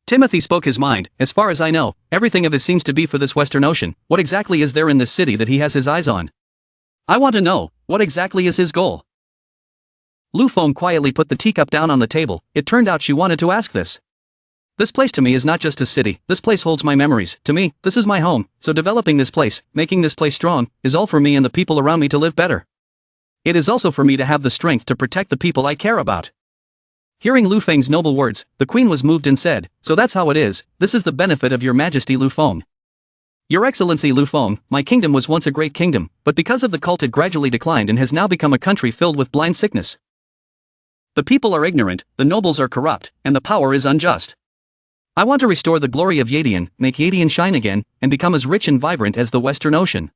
Timothy spoke his mind, as far as I know, everything of his seems to be for this western ocean, what exactly is there in this city that he has his eyes on? I want to know, what exactly is his goal? Lu Feng quietly put the teacup down on the table, it turned out she wanted to ask this. This place to me is not just a city, this place holds my memories, to me, this is my home, so developing this place, making this place strong, is all for me and the people around me to live better. It is also for me to have the strength to protect the people I care about. Hearing Lu Feng's noble words, the queen was moved and said, so that's how it is, this is the benefit of your majesty Lu Feng. Your Excellency Lu Feng, my kingdom was once a great kingdom, but because of the cult it gradually declined and has now become a country filled with blind sickness. The people are ignorant, the nobles are corrupt, and the power is unjust. I want to restore the glory of Yadian, make Yadian shine again, and become as rich and vibrant as the Western Ocean.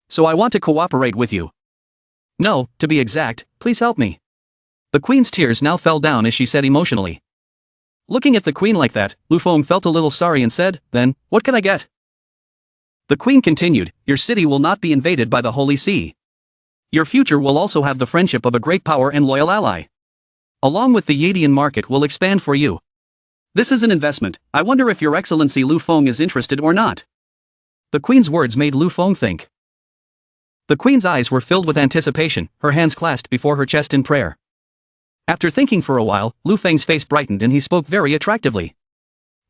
So I want to cooperate with you. No, to be exact, please help me. The queen's tears now fell down as she said emotionally. Looking at the queen like that, Lu Feng felt a little sorry and said, then, what can I get? The queen continued, your city will not be invaded by the Holy See. Your future will also have the friendship of a great power and loyal ally. Along with the Yadian market will expand for you. This is an investment, I wonder if your Excellency Lu Feng is interested or not. The queen's words made Lu Feng think. The queen's eyes were filled with anticipation, her hands clasped before her chest in prayer. After thinking for a while, Lu Feng's face brightened and he spoke very attractively.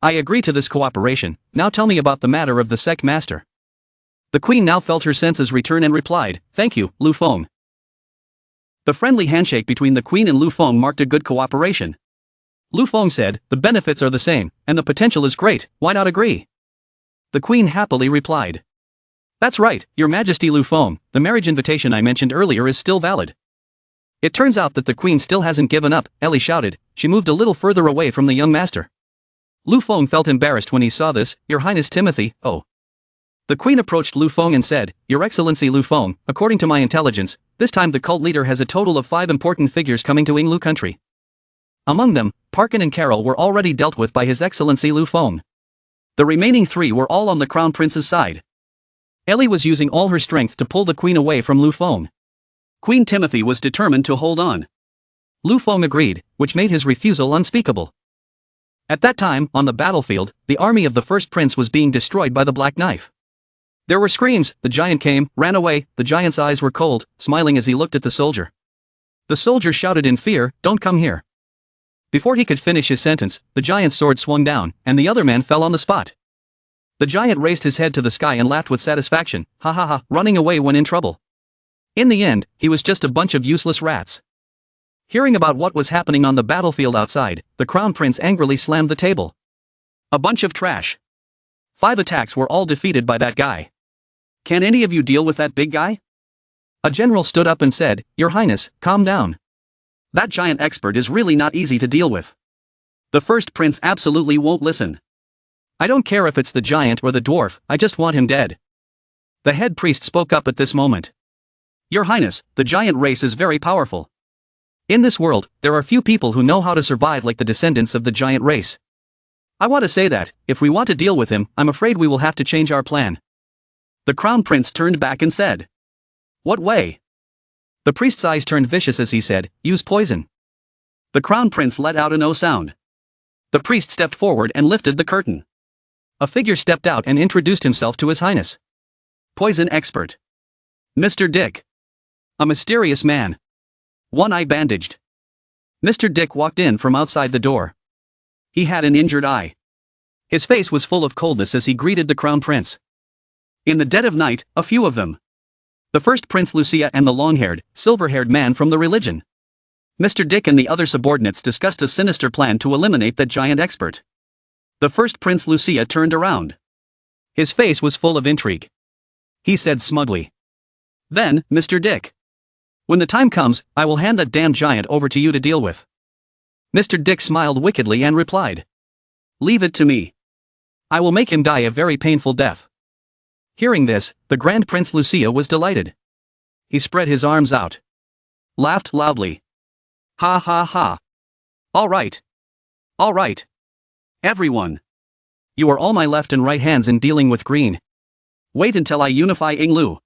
I agree to this cooperation, now tell me about the matter of the sect master. The queen now felt her senses return and replied, thank you, Lu Feng. The friendly handshake between the queen and Lu Feng marked a good cooperation. Lu Feng said, the benefits are the same, and the potential is great, why not agree? The queen happily replied. That's right, your majesty Lu Feng, the marriage invitation I mentioned earlier is still valid. It turns out that the queen still hasn't given up, Ellie shouted, she moved a little further away from the young master. Lu Feng felt embarrassed when he saw this, Your Highness Timothy, oh. The queen approached Lu Feng and said, Your Excellency Lu Feng, according to my intelligence, this time the cult leader has a total of 5 important figures coming to Yinglu country. Among them, Parkin and Carol were already dealt with by His Excellency Lu Feng. The remaining 3 were all on the crown prince's side. Ellie was using all her strength to pull the queen away from Lu Feng. Queen Timothy was determined to hold on. Lu Feng agreed, which made his refusal unspeakable. At that time, on the battlefield, the army of the first prince was being destroyed by the Black Knife. There were screams, the giant came, ran away, the giant's eyes were cold, smiling as he looked at the soldier. The soldier shouted in fear, don't come here. Before he could finish his sentence, the giant's sword swung down, and the other man fell on the spot. The giant raised his head to the sky and laughed with satisfaction, ha ha ha, running away when in trouble. In the end, he was just a bunch of useless rats. Hearing about what was happening on the battlefield outside, the Crown Prince angrily slammed the table. A bunch of trash. 5 attacks were all defeated by that guy. Can any of you deal with that big guy? A general stood up and said, Your Highness, calm down. That giant expert is really not easy to deal with. The first prince absolutely won't listen. I don't care if it's the giant or the dwarf, I just want him dead. The head priest spoke up at this moment. Your Highness, the giant race is very powerful. In this world, there are few people who know how to survive like the descendants of the giant race. I want to say that, if we want to deal with him, I'm afraid we will have to change our plan. The Crown Prince turned back and said. What way? The priest's eyes turned vicious as he said, Use poison. The Crown Prince let out an "oh" sound. The priest stepped forward and lifted the curtain. A figure stepped out and introduced himself to His Highness. Poison expert. Mr. Dick. A mysterious man. One eye bandaged. Mr. Dick walked in from outside the door. He had an injured eye. His face was full of coldness as he greeted the Crown Prince. In the dead of night, a few of them. The first Prince Lucia and the long-haired, silver-haired man from the religion. Mr. Dick and the other subordinates discussed a sinister plan to eliminate that giant expert. The first Prince Lucia turned around. His face was full of intrigue. He said smugly. Then, Mr. Dick. When the time comes, I will hand that damn giant over to you to deal with. Mr. Dick smiled wickedly and replied. Leave it to me. I will make him die a very painful death. Hearing this, the Grand Prince Lucia was delighted. He spread his arms out. Laughed loudly. Ha ha ha. All right. All right. Everyone. You are all my left and right hands in dealing with green. Wait until I unify Yinglu.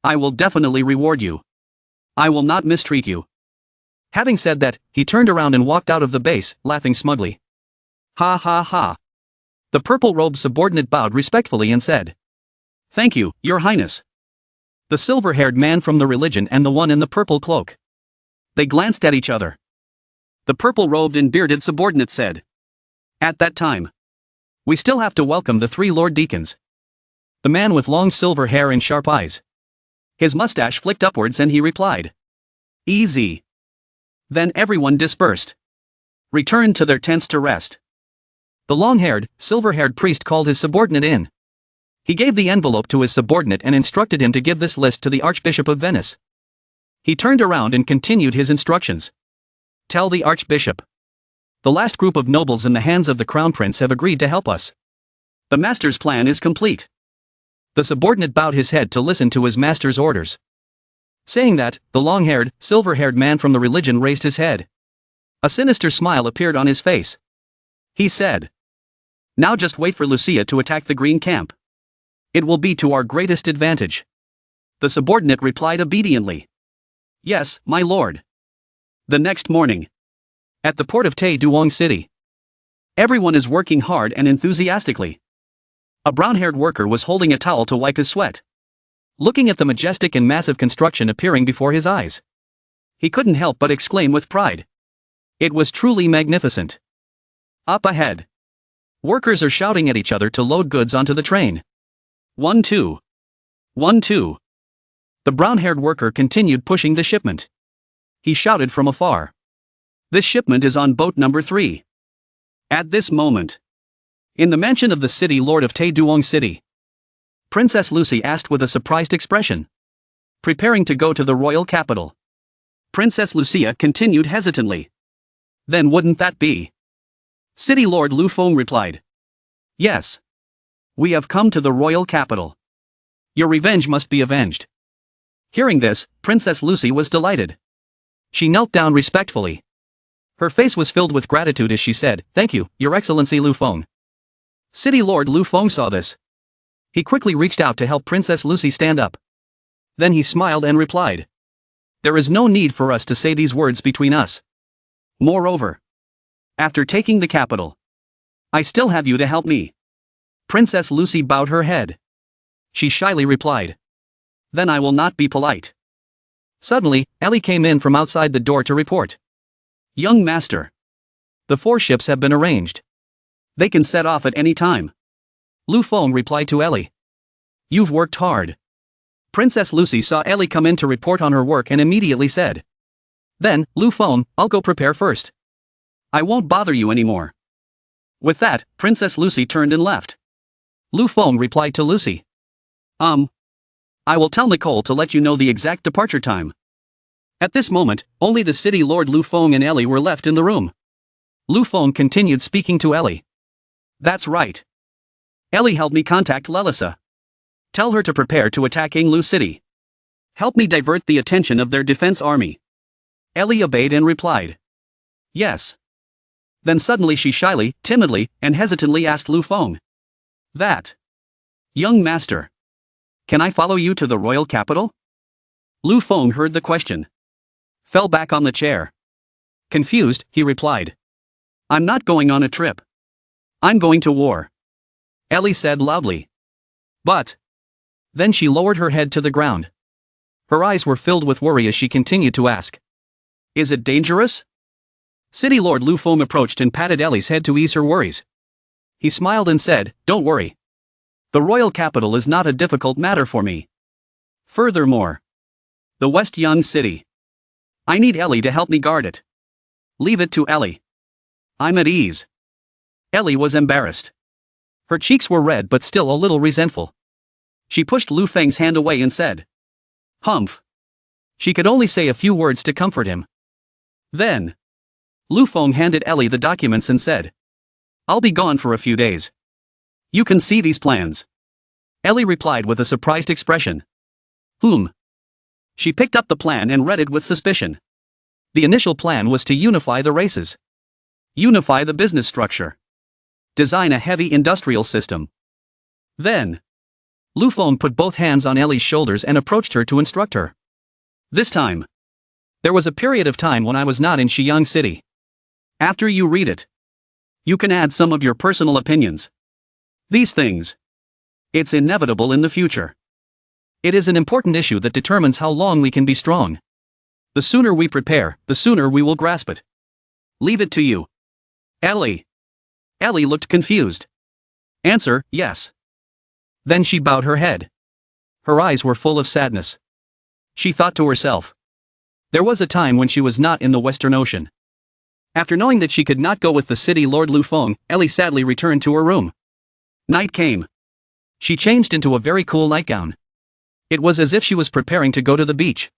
I will definitely reward you. I will not mistreat you. Having said that, he turned around and walked out of the base, laughing smugly. Ha ha ha. The purple-robed subordinate bowed respectfully and said. Thank you, Your Highness. The silver-haired man from the religion and the one in the purple cloak. They glanced at each other. The purple-robed and bearded subordinate said. At that time. We still have to welcome the 3 Lord Deacons. The man with long silver hair and sharp eyes. His mustache flicked upwards and he replied. Easy. Then everyone dispersed. Returned to their tents to rest. The long-haired, silver-haired priest called his subordinate in. He gave the envelope to his subordinate and instructed him to give this list to the Archbishop of Venice. He turned around and continued his instructions. Tell the Archbishop. The last group of nobles in the hands of the Crown Prince have agreed to help us. The master's plan is complete. The subordinate bowed his head to listen to his master's orders. Saying that, the long-haired, silver-haired man from the religion raised his head. A sinister smile appeared on his face. He said. Now just wait for Lucia to attack the green camp. It will be to our greatest advantage. The subordinate replied obediently. Yes, my lord. The next morning. At the port of Taeduong City. Everyone is working hard and enthusiastically. A brown-haired worker was holding a towel to wipe his sweat. Looking at the majestic and massive construction appearing before his eyes. He couldn't help but exclaim with pride. It was truly magnificent. Up ahead. Workers are shouting at each other to load goods onto the train. 1-2. 1-2. The brown-haired worker continued pushing the shipment. He shouted from afar. This shipment is on boat number 3. At this moment. In the mansion of the city lord of Taeduong City. Princess Lucy asked with a surprised expression. Preparing to go to the royal capital. Princess Lucia continued hesitantly. Then wouldn't that be? City Lord Lu Feng replied. Yes. We have come to the royal capital. Your revenge must be avenged. Hearing this, Princess Lucy was delighted. She knelt down respectfully. Her face was filled with gratitude as she said, Thank you, Your Excellency Lu Feng. City Lord Lu Feng saw this. He quickly reached out to help Princess Lucy stand up. Then he smiled and replied. There is no need for us to say these words between us. Moreover. After taking the capital. I still have you to help me. Princess Lucy bowed her head. She shyly replied. Then I will not be polite. Suddenly, Ellie came in from outside the door to report. Young master. The 4 ships have been arranged. They can set off at any time. Lu Feng replied to Ellie. You've worked hard. Princess Lucy saw Ellie come in to report on her work and immediately said. Then, Lu Feng, I'll go prepare first. I won't bother you anymore. With that, Princess Lucy turned and left. Lu Feng replied to Lucy. I will tell Nicole to let you know the exact departure time. At this moment, only the city lord Lu Feng and Ellie were left in the room. Lu Feng continued speaking to Ellie. That's right. Ellie helped me contact Lelisa. Tell her to prepare to attack Yinglu City. Help me divert the attention of their defense army. Ellie obeyed and replied. Yes. Then suddenly she shyly, timidly, and hesitantly asked Lu Feng. That. Young master. Can I follow you to the royal capital? Lu Feng heard the question. Fell back on the chair. Confused, he replied. I'm not going on a trip. I'm going to war. Ellie said loudly. But. Then she lowered her head to the ground. Her eyes were filled with worry as she continued to ask. Is it dangerous? City Lord Lu Feng approached and patted Ellie's head to ease her worries. He smiled and said, Don't worry. The royal capital is not a difficult matter for me. Furthermore, the West Young City. I need Ellie to help me guard it. Leave it to Ellie. I'm at ease. Ellie was embarrassed. Her cheeks were red but still a little resentful. She pushed Lu Feng's hand away and said. Humph. She could only say a few words to comfort him. Then, Lu Feng handed Ellie the documents and said. I'll be gone for a few days. You can see these plans. Ellie replied with a surprised expression. She picked up the plan and read it with suspicion. The initial plan was to unify the races. Unify the business structure. Design a heavy industrial system. Then, Lu Feng put both hands on Ellie's shoulders and approached her to instruct her. This time. There was a period of time when I was not in Xiang City. After you read it, you can add some of your personal opinions. These things. It's inevitable in the future. It is an important issue that determines how long we can be strong. The sooner we prepare, the sooner we will grasp it. Leave it to you. Ellie. Ellie looked confused. Answer, yes. Then she bowed her head. Her eyes were full of sadness. She thought to herself. There was a time when she was not in the Western Ocean. After knowing that she could not go with the city lord Lu Feng, Ellie sadly returned to her room. Night came. She changed into a very cool nightgown. It was as if she was preparing to go to the beach.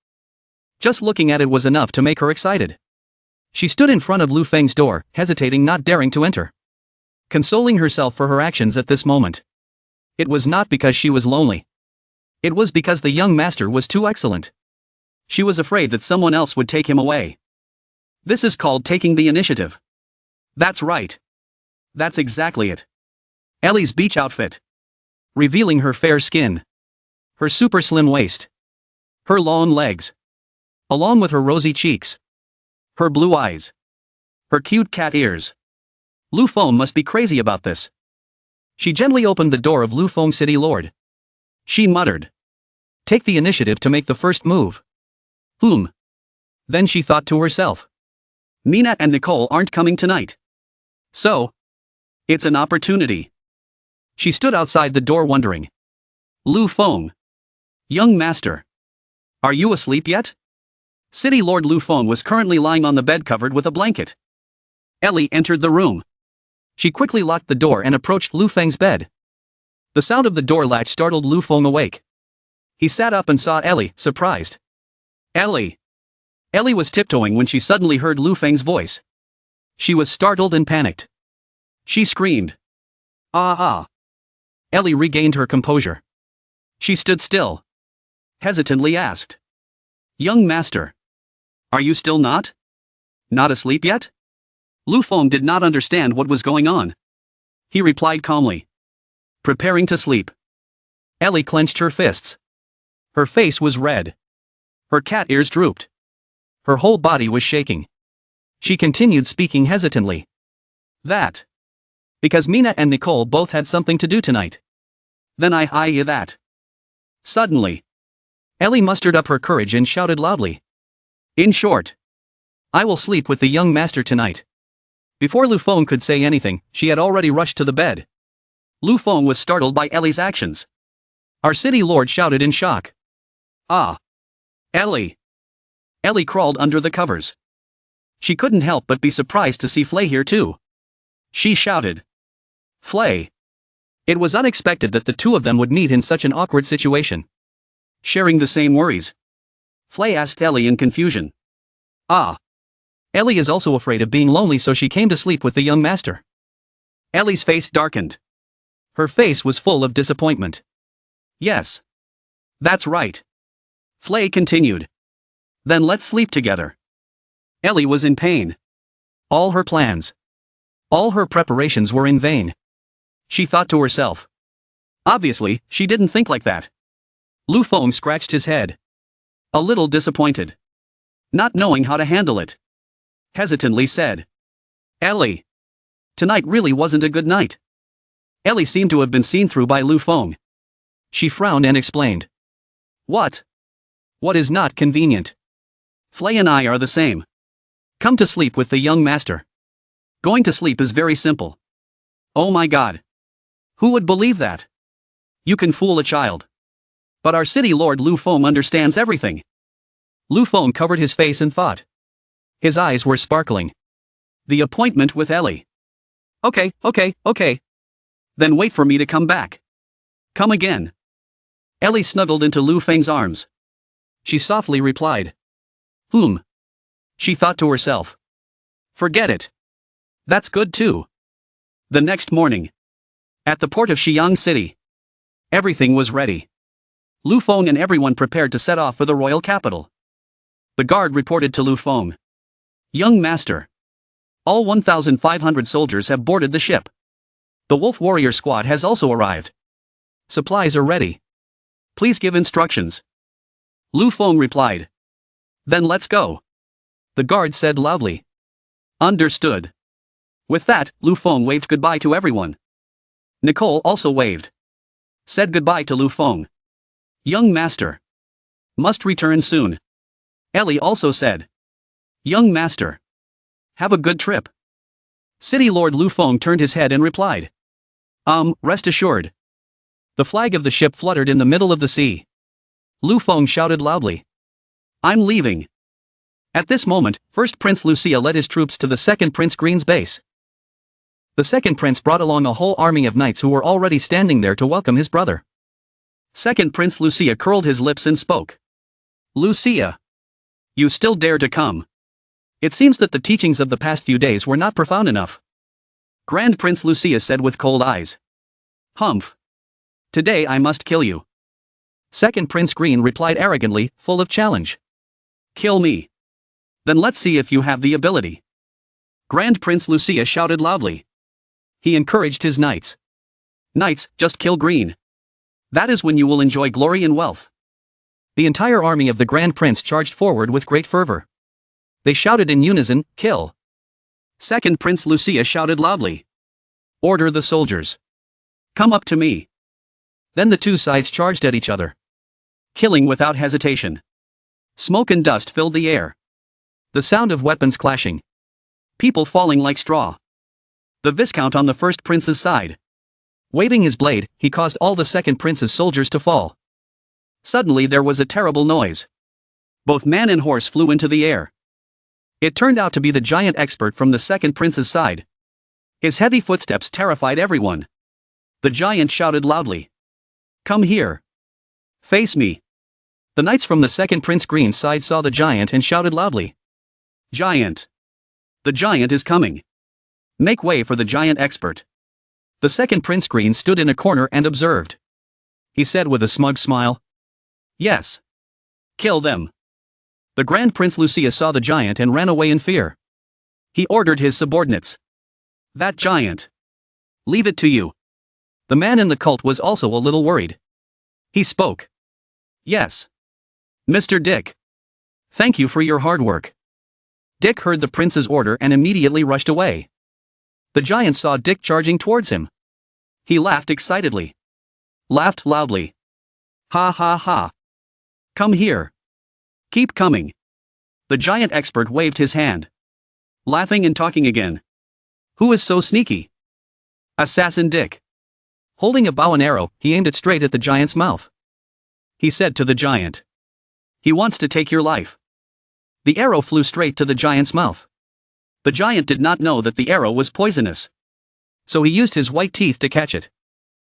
Just looking at it was enough to make her excited. She stood in front of Lu Feng's door, hesitating, not daring to enter. Consoling herself for her actions at this moment. It was not because she was lonely. It was because the young master was too excellent. She was afraid that someone else would take him away. This is called taking the initiative. That's right. That's exactly it. Ellie's beach outfit. Revealing her fair skin. Her super slim waist. Her long legs. Along with her rosy cheeks. Her blue eyes. Her cute cat ears. Lu Feng must be crazy about this. She gently opened the door of Lu Feng City Lord. She muttered. Take the initiative to make the first move. Then she thought to herself. Mina and Nicole aren't coming tonight. So, it's an opportunity. She stood outside the door wondering. Lu Feng. Young master. Are you asleep yet? City Lord Lu Feng was currently lying on the bed covered with a blanket. Ellie entered the room. She quickly locked the door and approached Lu Feng's bed. The sound of the door latch startled Lu Feng awake. He sat up and saw Ellie, surprised. Ellie. Ellie was tiptoeing when she suddenly heard Lu Feng's voice. She was startled and panicked. She screamed. Ah. Ellie regained her composure. She stood still. Hesitantly asked. Young master. Are you still not asleep yet? Lu Feng did not understand what was going on. He replied calmly. Preparing to sleep. Ellie clenched her fists. Her face was red. Her cat ears drooped. Her whole body was shaking. She continued speaking hesitantly. That. Because Mina and Nicole both had something to do tonight. Then that. Suddenly. Ellie mustered up her courage and shouted loudly. In short. I will sleep with the young master tonight. Before Lu Feng could say anything, she had already rushed to the bed. Lu Feng was startled by Ellie's actions. Our city lord shouted in shock. Ah. Ellie. Ellie crawled under the covers. She couldn't help but be surprised to see Flay here too. She shouted. Flay. It was unexpected that the two of them would meet in such an awkward situation. Sharing the same worries. Flay asked Ellie in confusion. Ah. Ellie is also afraid of being lonely, so she came to sleep with the young master. Ellie's face darkened. Her face was full of disappointment. Yes. That's right. Flay continued. Then let's sleep together. Ellie was in pain. All her plans, all her preparations were in vain. She thought to herself. Obviously, she didn't think like that. Lu Feng scratched his head. A little disappointed. Not knowing how to handle it. Hesitantly said. Ellie. Tonight really wasn't a good night. Ellie seemed to have been seen through by Lu Feng. She frowned and explained. What? What is not convenient? Flay and I are the same. Come to sleep with the young master. Going to sleep is very simple. Oh my god. Who would believe that? You can fool a child. But our city lord Lu Feng understands everything. Lu Feng covered his face and thought. His eyes were sparkling. The appointment with Ellie. Okay. Then wait for me to come back. Come again. Ellie snuggled into Lu Feng's arms. She softly replied. She thought to herself. Forget it. That's good too. The next morning. At the port of Xiang City. Everything was ready. Lu Feng and everyone prepared to set off for the royal capital. The guard reported to Lu Feng. Young master. All 1,500 soldiers have boarded the ship. The wolf warrior squad has also arrived. Supplies are ready. Please give instructions. Lu Feng replied. Then let's go. The guard said loudly. Understood. With that, Lu Feng waved goodbye to everyone. Nicole also waved. Said goodbye to Lu Feng. Young master. Must return soon. Ellie also said. Young master. Have a good trip. City Lord Lu Feng turned his head and replied. Rest assured. The flag of the ship fluttered in the middle of the sea. Lu Feng shouted loudly. I'm leaving. At this moment, First Prince Lucia led his troops to the Second Prince Green's base. The Second Prince brought along a whole army of knights who were already standing there to welcome his brother. Second Prince Lucia curled his lips and spoke. Lucia. You still dare to come? It seems that the teachings of the past few days were not profound enough. Grand Prince Lucia said with cold eyes. Humph. Today I must kill you. Second Prince Green replied arrogantly, full of challenge. Kill me. Then let's see if you have the ability. Grand Prince Lucia shouted loudly. He encouraged his knights. Knights, just kill Green. That is when you will enjoy glory and wealth. The entire army of the Grand Prince charged forward with great fervor. They shouted in unison, kill. Second Prince Lucia shouted loudly. Order the soldiers. Come up to me. Then the two sides charged at each other. Killing without hesitation. Smoke and dust filled the air. The sound of weapons clashing. People falling like straw. The Viscount on the First Prince's side. Waving his blade, he caused all the Second Prince's soldiers to fall. Suddenly there was a terrible noise. Both man and horse flew into the air. It turned out to be the giant expert from the Second Prince's side. His heavy footsteps terrified everyone. The giant shouted loudly. Come here. Face me. The knights from the Second Prince Green's side saw the giant and shouted loudly. Giant. The giant is coming. Make way for the giant expert. The Second Prince Green stood in a corner and observed. He said with a smug smile. Yes. Kill them. The Grand Prince Lucia saw the giant and ran away in fear. He ordered his subordinates. That giant. Leave it to you. The man in the cult was also a little worried. He spoke. Yes. Mr. Dick. Thank you for your hard work. Dick heard the prince's order and immediately rushed away. The giant saw Dick charging towards him. He laughed excitedly. Laughed loudly. Ha ha ha. Come here. Keep coming. The giant expert waved his hand. Laughing and talking again. Who is so sneaky? Assassin Dick. Holding a bow and arrow, he aimed it straight at the giant's mouth. He said to the giant. He wants to take your life. The arrow flew straight to the giant's mouth. The giant did not know that the arrow was poisonous. So he used his white teeth to catch it.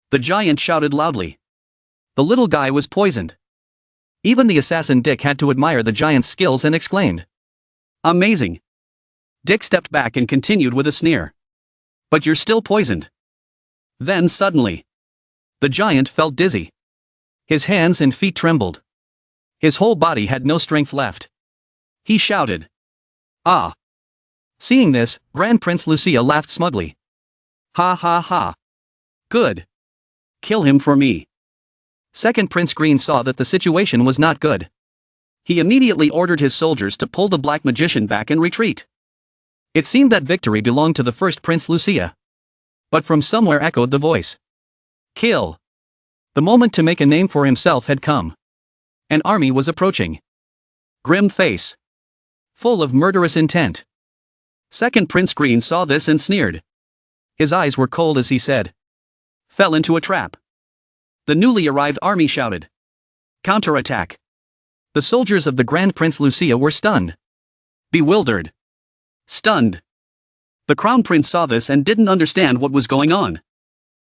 The giant shouted loudly. The little guy was poisoned. Even the assassin Dick had to admire the giant's skills and exclaimed. Amazing. Dick stepped back and continued with a sneer. But you're still poisoned. Then suddenly, the giant felt dizzy. His hands and feet trembled. His whole body had no strength left. He shouted. Ah! Seeing this, Grand Prince Lucia laughed smugly. Ha ha ha. Good. Kill him for me. Second Prince Green saw that the situation was not good. He immediately ordered his soldiers to pull the black magician back and retreat. It seemed that victory belonged to the first Prince Lucia. But from somewhere echoed the voice. Kill. The moment to make a name for himself had come. An army was approaching. Grim face. Full of murderous intent. Second Prince Green saw this and sneered. His eyes were cold as he said. Fell into a trap. The newly arrived army shouted. Counterattack. The soldiers of the Grand Prince Lucia were stunned. Bewildered. Stunned. The Crown Prince saw this and didn't understand what was going on.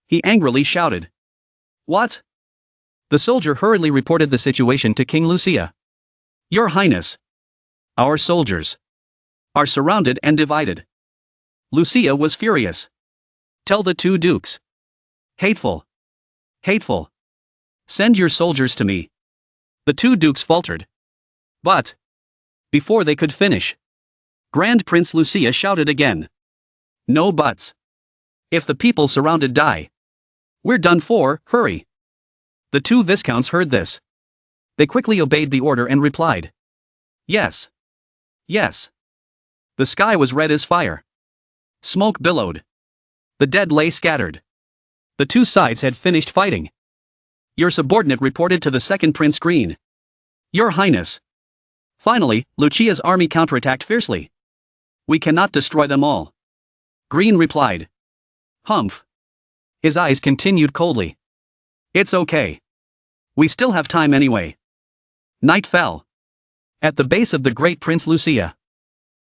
He angrily shouted. What? The soldier hurriedly reported the situation to King Lucia. Your Highness. Our soldiers are surrounded and divided. Lucia was furious. Tell the two dukes. Hateful. Hateful. Send your soldiers to me. The two dukes faltered. But, before they could finish, Grand Prince Lucia shouted again. No buts. If the people surrounded die, we're done for, hurry. The two viscounts heard this. They quickly obeyed the order and replied. Yes. Yes. The sky was red as fire. Smoke billowed. The dead lay scattered. The two sides had finished fighting. Your subordinate reported to the second Prince Green. Your Highness. Finally, Lucia's army counterattacked fiercely. We cannot destroy them all. Green replied. Humph. His eyes continued coldly. It's okay. We still have time anyway. Night fell. At the base of the great Prince Lucia.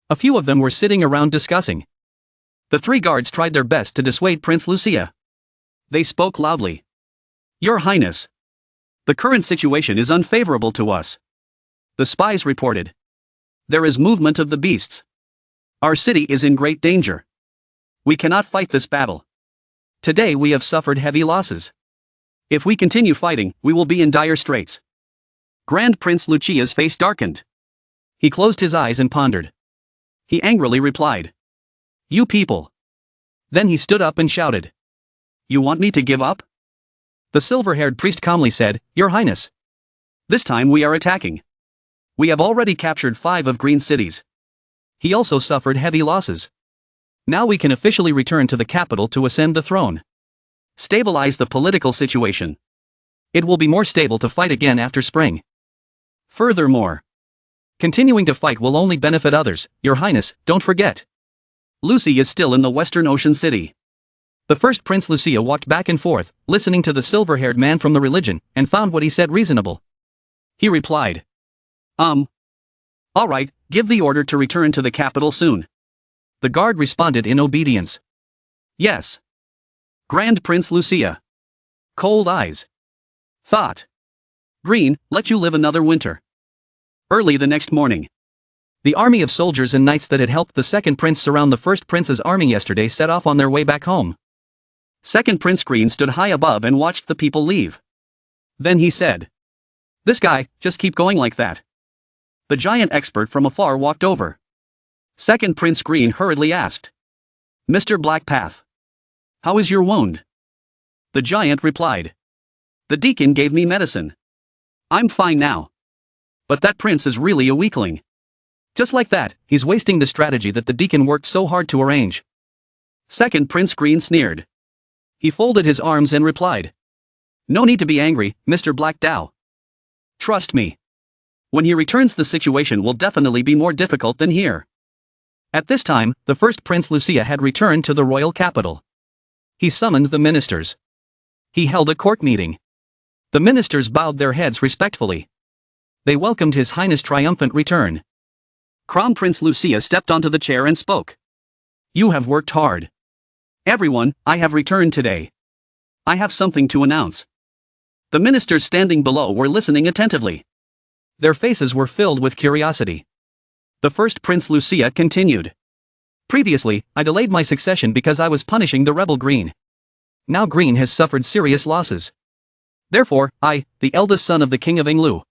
A few of them were sitting around discussing. The three guards tried their best to dissuade Prince Lucia. They spoke loudly. Your Highness. The current situation is unfavorable to us. The spies reported. There is movement of the beasts. Our city is in great danger. We cannot fight this battle. Today we have suffered heavy losses. If we continue fighting, we will be in dire straits. Grand Prince Lucia's face darkened. He closed his eyes and pondered. He angrily replied. You people. Then he stood up and shouted. You want me to give up? The silver-haired priest calmly said, Your Highness. This time we are attacking. We have already captured 5 of Green's cities. He also suffered heavy losses. Now we can officially return to the capital to ascend the throne. Stabilize the political situation. It will be more stable to fight again after spring. Furthermore, continuing to fight will only benefit others. Your Highness, don't forget. Lucy is still in the Western Ocean City. The first Prince Lucia walked back and forth, listening to the silver-haired man from the religion, and found what he said reasonable. He replied. All right, give the order to return to the capital soon. The guard responded in obedience. Yes. Grand Prince Lucia. Cold eyes. Thought. Green, let you live another winter. Early the next morning. The army of soldiers and knights that had helped the second prince surround the first prince's army yesterday set off on their way back home. Second Prince Green stood high above and watched the people leave. Then he said. This guy, just keep going like that. The giant expert from afar walked over. Second Prince Green hurriedly asked. Mr. Blackpath. How is your wound? The giant replied. The deacon gave me medicine. I'm fine now. But that prince is really a weakling. Just like that, he's wasting the strategy that the deacon worked so hard to arrange. Second Prince Green sneered. He folded his arms and replied. No need to be angry, Mr. Black Dow. Trust me. When he returns, the situation will definitely be more difficult than here. At this time, the first Prince Lucia had returned to the royal capital. He summoned the ministers. He held a court meeting. The ministers bowed their heads respectfully. They welcomed His Highness' triumphant return. Crown Prince Lucia stepped onto the chair and spoke. You have worked hard. Everyone, I have returned today. I have something to announce. The ministers standing below were listening attentively. Their faces were filled with curiosity. The first Prince Lucia continued. Previously, I delayed my succession because I was punishing the rebel Green. Now Green has suffered serious losses. Therefore, I, the eldest son of the King of Yinglu,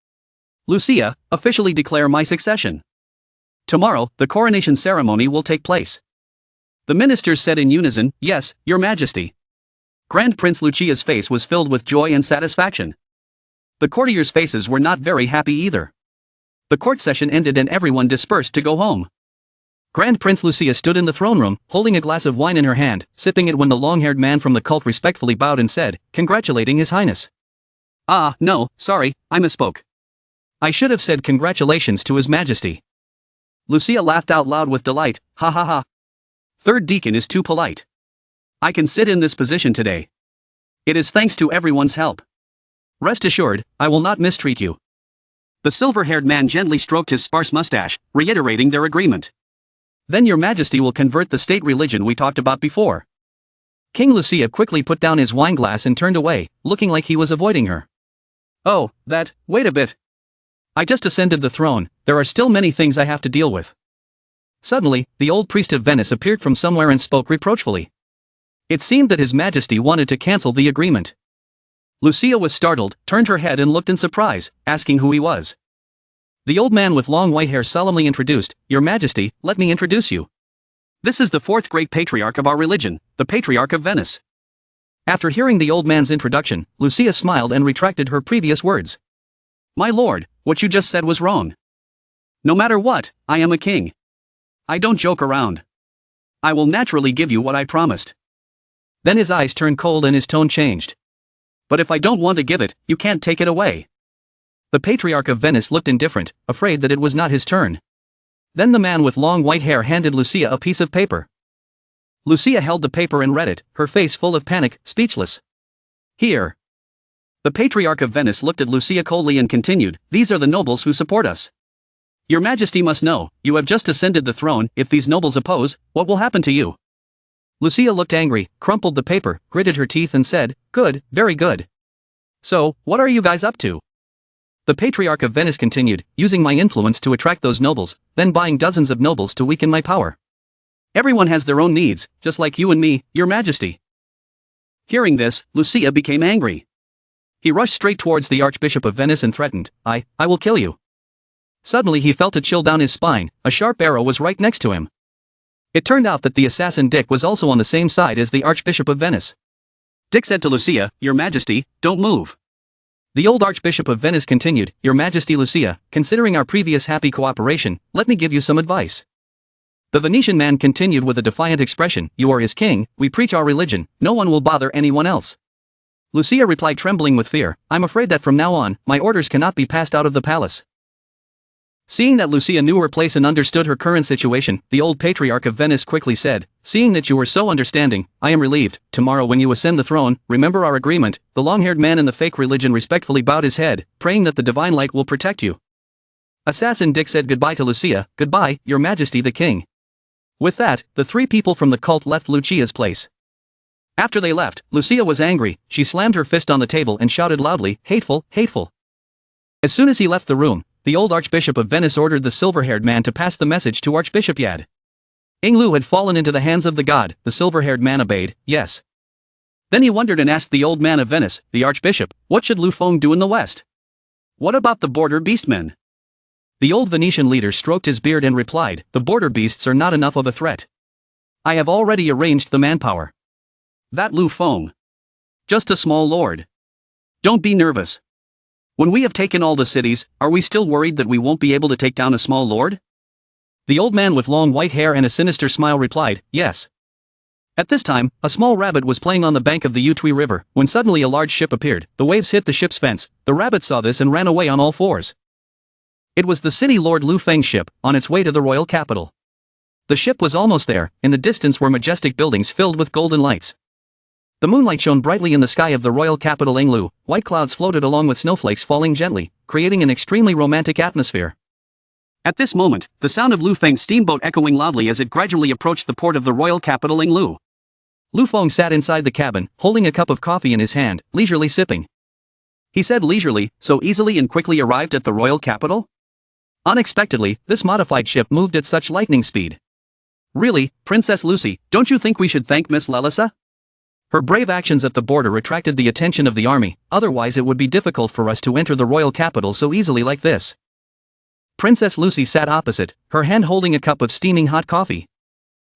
Lucia, officially declare my succession. Tomorrow, the coronation ceremony will take place. The ministers said in unison, Yes, Your Majesty. Grand Prince Lucia's face was filled with joy and satisfaction. The courtiers' faces were not very happy either. The court session ended and everyone dispersed to go home. Grand Prince Lucia stood in the throne room, holding a glass of wine in her hand, sipping it when the long-haired man from the cult respectfully bowed and said, congratulating His Highness. Ah, no, sorry, I misspoke. I should have said congratulations to His Majesty. Lucia laughed out loud with delight, ha ha ha. Third Deacon is too polite. I can sit in this position today. It is thanks to everyone's help. Rest assured, I will not mistreat you. The silver-haired man gently stroked his sparse mustache, reiterating their agreement. Then Your Majesty will convert the state religion we talked about before. King Lucia quickly put down his wineglass and turned away, looking like he was avoiding her. Oh, wait a bit. I just ascended the throne, there are still many things I have to deal with. Suddenly, the old priest of Venice appeared from somewhere and spoke reproachfully. It seemed that His Majesty wanted to cancel the agreement. Lucia was startled, turned her head and looked in surprise, asking who he was. The old man with long white hair solemnly introduced, Your Majesty, let me introduce you. This is the fourth great patriarch of our religion, the Patriarch of Venice. After hearing the old man's introduction, Lucia smiled and retracted her previous words. My lord, what you just said was wrong. No matter what, I am a king. I don't joke around. I will naturally give you what I promised. Then his eyes turned cold and his tone changed. But if I don't want to give it, you can't take it away. The Patriarch of Venice looked indifferent, afraid that it was not his turn. Then the man with long white hair handed Lucia a piece of paper. Lucia held the paper and read it, her face full of panic, speechless. Here. The Patriarch of Venice looked at Lucia coldly and continued, These are the nobles who support us. Your Majesty must know, you have just ascended the throne, if these nobles oppose, what will happen to you? Lucia looked angry, crumpled the paper, gritted her teeth and said, Good, very good. So, what are you guys up to? The Patriarch of Venice continued, using my influence to attract those nobles, then buying dozens of nobles to weaken my power. Everyone has their own needs, just like you and me, Your Majesty. Hearing this, Lucia became angry. He rushed straight towards the Archbishop of Venice and threatened, I will kill you. Suddenly he felt a chill down his spine, a sharp arrow was right next to him. It turned out that the assassin Dick was also on the same side as the Archbishop of Venice. Dick said to Lucia, Your Majesty, don't move. The old Archbishop of Venice continued, Your Majesty Lucia, considering our previous happy cooperation, let me give you some advice. The Venetian man continued with a defiant expression, You are his king, we preach our religion, no one will bother anyone else. Lucia replied trembling with fear, I'm afraid that from now on, my orders cannot be passed out of the palace. Seeing that Lucia knew her place and understood her current situation, the old Patriarch of Venice quickly said, Seeing that you are so understanding, I am relieved. Tomorrow when you ascend the throne, remember our agreement. The long-haired man in the fake religion respectfully bowed his head, praying that the divine light will protect you. Assassin Dick said goodbye to Lucia, Goodbye, Your Majesty the King. With that, the three people from the cult left Lucia's place. After they left, Lucia was angry, she slammed her fist on the table and shouted loudly, Hateful, hateful. As soon as he left the room, the old Archbishop of Venice ordered the silver-haired man to pass the message to Archbishop Yad. Yinglu had fallen into the hands of the god, the silver-haired man obeyed, yes. Then he wondered and asked the old man of Venice, the Archbishop, what should Lu Feng do in the west? What about the border beastmen? The old Venetian leader stroked his beard and replied, The border beasts are not enough of a threat. I have already arranged the manpower. That Lu Feng. Just a small lord. Don't be nervous. When we have taken all the cities, are we still worried that we won't be able to take down a small lord? The old man with long white hair and a sinister smile replied, Yes. At this time, a small rabbit was playing on the bank of the Yutui River, when suddenly a large ship appeared. The waves hit the ship's fence. The rabbit saw this and ran away on all fours. It was the city lord Lu Feng's ship, on its way to the royal capital. The ship was almost there. In the distance were majestic buildings filled with golden lights. The moonlight shone brightly in the sky of the royal capital Yinglu, white clouds floated along with snowflakes falling gently, creating an extremely romantic atmosphere. At this moment, the sound of Lu Feng's steamboat echoing loudly as it gradually approached the port of the royal capital Yinglu. Lu Feng sat inside the cabin, holding a cup of coffee in his hand, leisurely sipping. He said leisurely, so easily and quickly arrived at the royal capital? Unexpectedly, this modified ship moved at such lightning speed. Really, Princess Lucy, don't you think we should thank Miss Lalisa? Her brave actions at the border attracted the attention of the army, otherwise it would be difficult for us to enter the royal capital so easily like this. Princess Lucy sat opposite, her hand holding a cup of steaming hot coffee.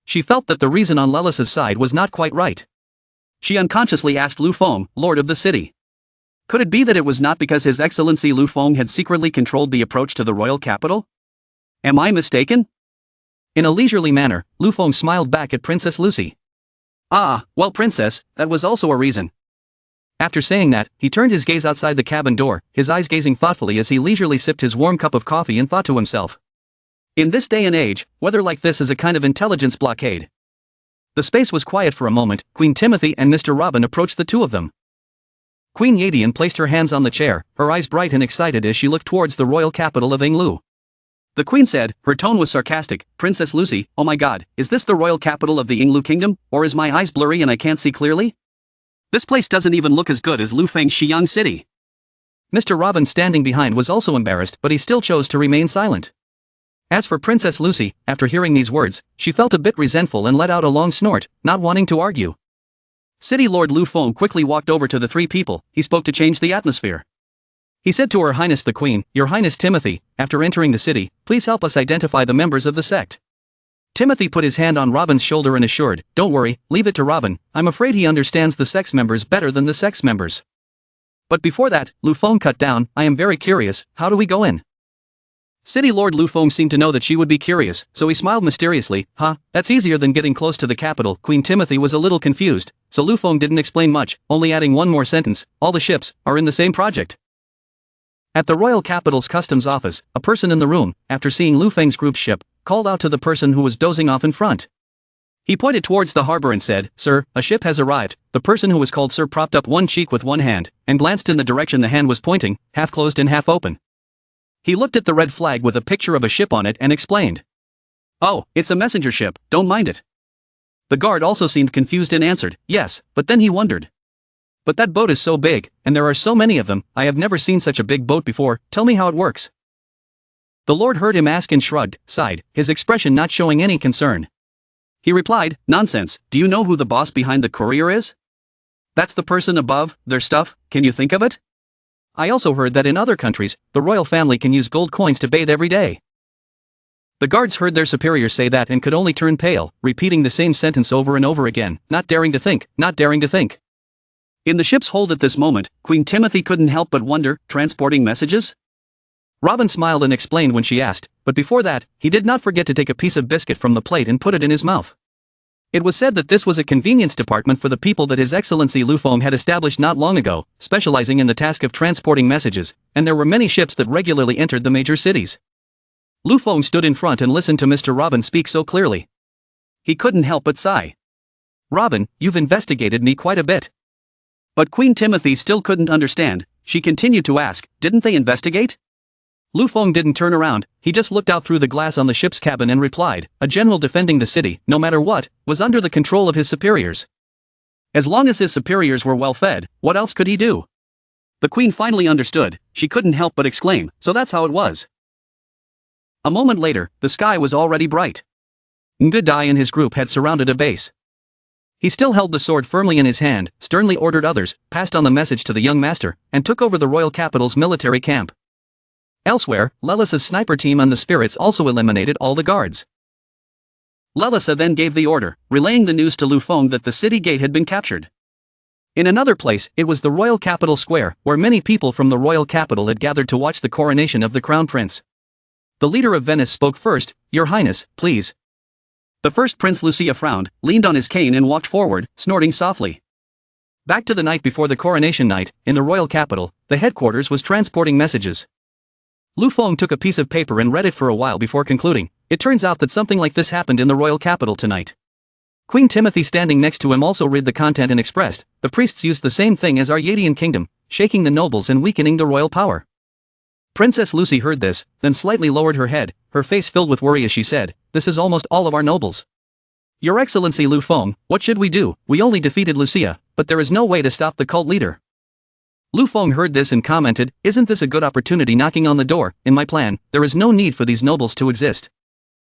She felt that the reason on Lelisa's side was not quite right. She unconsciously asked Lu Feng, Lord of the City. Could it be that it was not because His Excellency Lu Feng had secretly controlled the approach to the royal capital? Am I mistaken? In a leisurely manner, Lu Feng smiled back at Princess Lucy. Ah, well Princess, that was also a reason. After saying that, he turned his gaze outside the cabin door, his eyes gazing thoughtfully as he leisurely sipped his warm cup of coffee and thought to himself. In this day and age, weather like this is a kind of intelligence blockade. The space was quiet for a moment. Queen Timothy and Mr. Robin approached the two of them. Queen Yadian placed her hands on the chair, her eyes bright and excited as she looked towards the royal capital of Yinglu. The queen said, her tone was sarcastic, Princess Lucy, oh my god, is this the royal capital of the Yinglu kingdom, or is my eyes blurry and I can't see clearly? This place doesn't even look as good as Lu Feng's Xiang city. Mr. Robin standing behind was also embarrassed, but he still chose to remain silent. As for Princess Lucy, after hearing these words, she felt a bit resentful and let out a long snort, not wanting to argue. City Lord Lu Feng quickly walked over to the three people. He spoke to change the atmosphere. He said to Her Highness the Queen, Your Highness Timothy, after entering the city, please help us identify the members of the sect. Timothy put his hand on Robin's shoulder and assured, Don't worry, leave it to Robin, I'm afraid he understands the sex members better than the sex members. But before that, Lu Feng cut down, I am very curious, how do we go in? City Lord Lu Feng seemed to know that she would be curious, so he smiled mysteriously, that's easier than getting close to the capital. Queen Timothy was a little confused, so Lu Feng didn't explain much, only adding one more sentence, all the ships are in the same project. At the royal capital's customs office, a person in the room, after seeing Lu Feng's group ship, called out to the person who was dozing off in front. He pointed towards the harbor and said, Sir, a ship has arrived. The person who was called Sir propped up one cheek with one hand, and glanced in the direction the hand was pointing, half closed and half open. He looked at the red flag with a picture of a ship on it and explained. Oh, it's a messenger ship, don't mind it. The guard also seemed confused and answered, yes, but then he wondered. But that boat is so big, and there are so many of them, I have never seen such a big boat before, tell me how it works. The Lord heard him ask and shrugged, sighed, his expression not showing any concern. He replied, nonsense, do you know who the boss behind the courier is? That's the person above, their stuff, can you think of it? I also heard that in other countries, the royal family can use gold coins to bathe every day. The guards heard their superiors say that and could only turn pale, repeating the same sentence over and over again, not daring to think, not daring to think. In the ship's hold at this moment, Queen Timothy couldn't help but wonder, transporting messages? Robin smiled and explained when she asked, but before that, he did not forget to take a piece of biscuit from the plate and put it in his mouth. It was said that this was a convenience department for the people that His Excellency Lu Feng had established not long ago, specializing in the task of transporting messages, and there were many ships that regularly entered the major cities. Lu Feng stood in front and listened to Mr. Robin speak so clearly. He couldn't help but sigh. Robin, you've investigated me quite a bit. But Queen Timothy still couldn't understand. She continued to ask, didn't they investigate? Lu Feng didn't turn around, he just looked out through the glass on the ship's cabin and replied, a general defending the city, no matter what, was under the control of his superiors. As long as his superiors were well fed, what else could he do? The queen finally understood, she couldn't help but exclaim, so that's how it was. A moment later, the sky was already bright. Ngudai and his group had surrounded a base. He still held the sword firmly in his hand, sternly ordered others, passed on the message to the young master, and took over the royal capital's military camp. Elsewhere, Lelisa's sniper team and the spirits also eliminated all the guards. Lelisa then gave the order, relaying the news to Lu Feng that the city gate had been captured. In another place, it was the royal capital square, where many people from the royal capital had gathered to watch the coronation of the crown prince. The leader of Venice spoke first, Your Highness, please. The first Prince Lucia frowned, leaned on his cane and walked forward, snorting softly. Back to the night before the coronation night, in the royal capital, the headquarters was transporting messages. Lu Feng took a piece of paper and read it for a while before concluding, it turns out that something like this happened in the royal capital tonight. Queen Timothy standing next to him also read the content and expressed, the priests used the same thing as our Yadian kingdom, shaking the nobles and weakening the royal power. Princess Lucy heard this, then slightly lowered her head, her face filled with worry as she said, "This is almost all of our nobles." "Your Excellency Lu Feng, what should we do? We only defeated Lucia, but there is no way to stop the cult leader." Lu Feng heard this and commented, "Isn't this a good opportunity knocking on the door? In my plan, there is no need for these nobles to exist."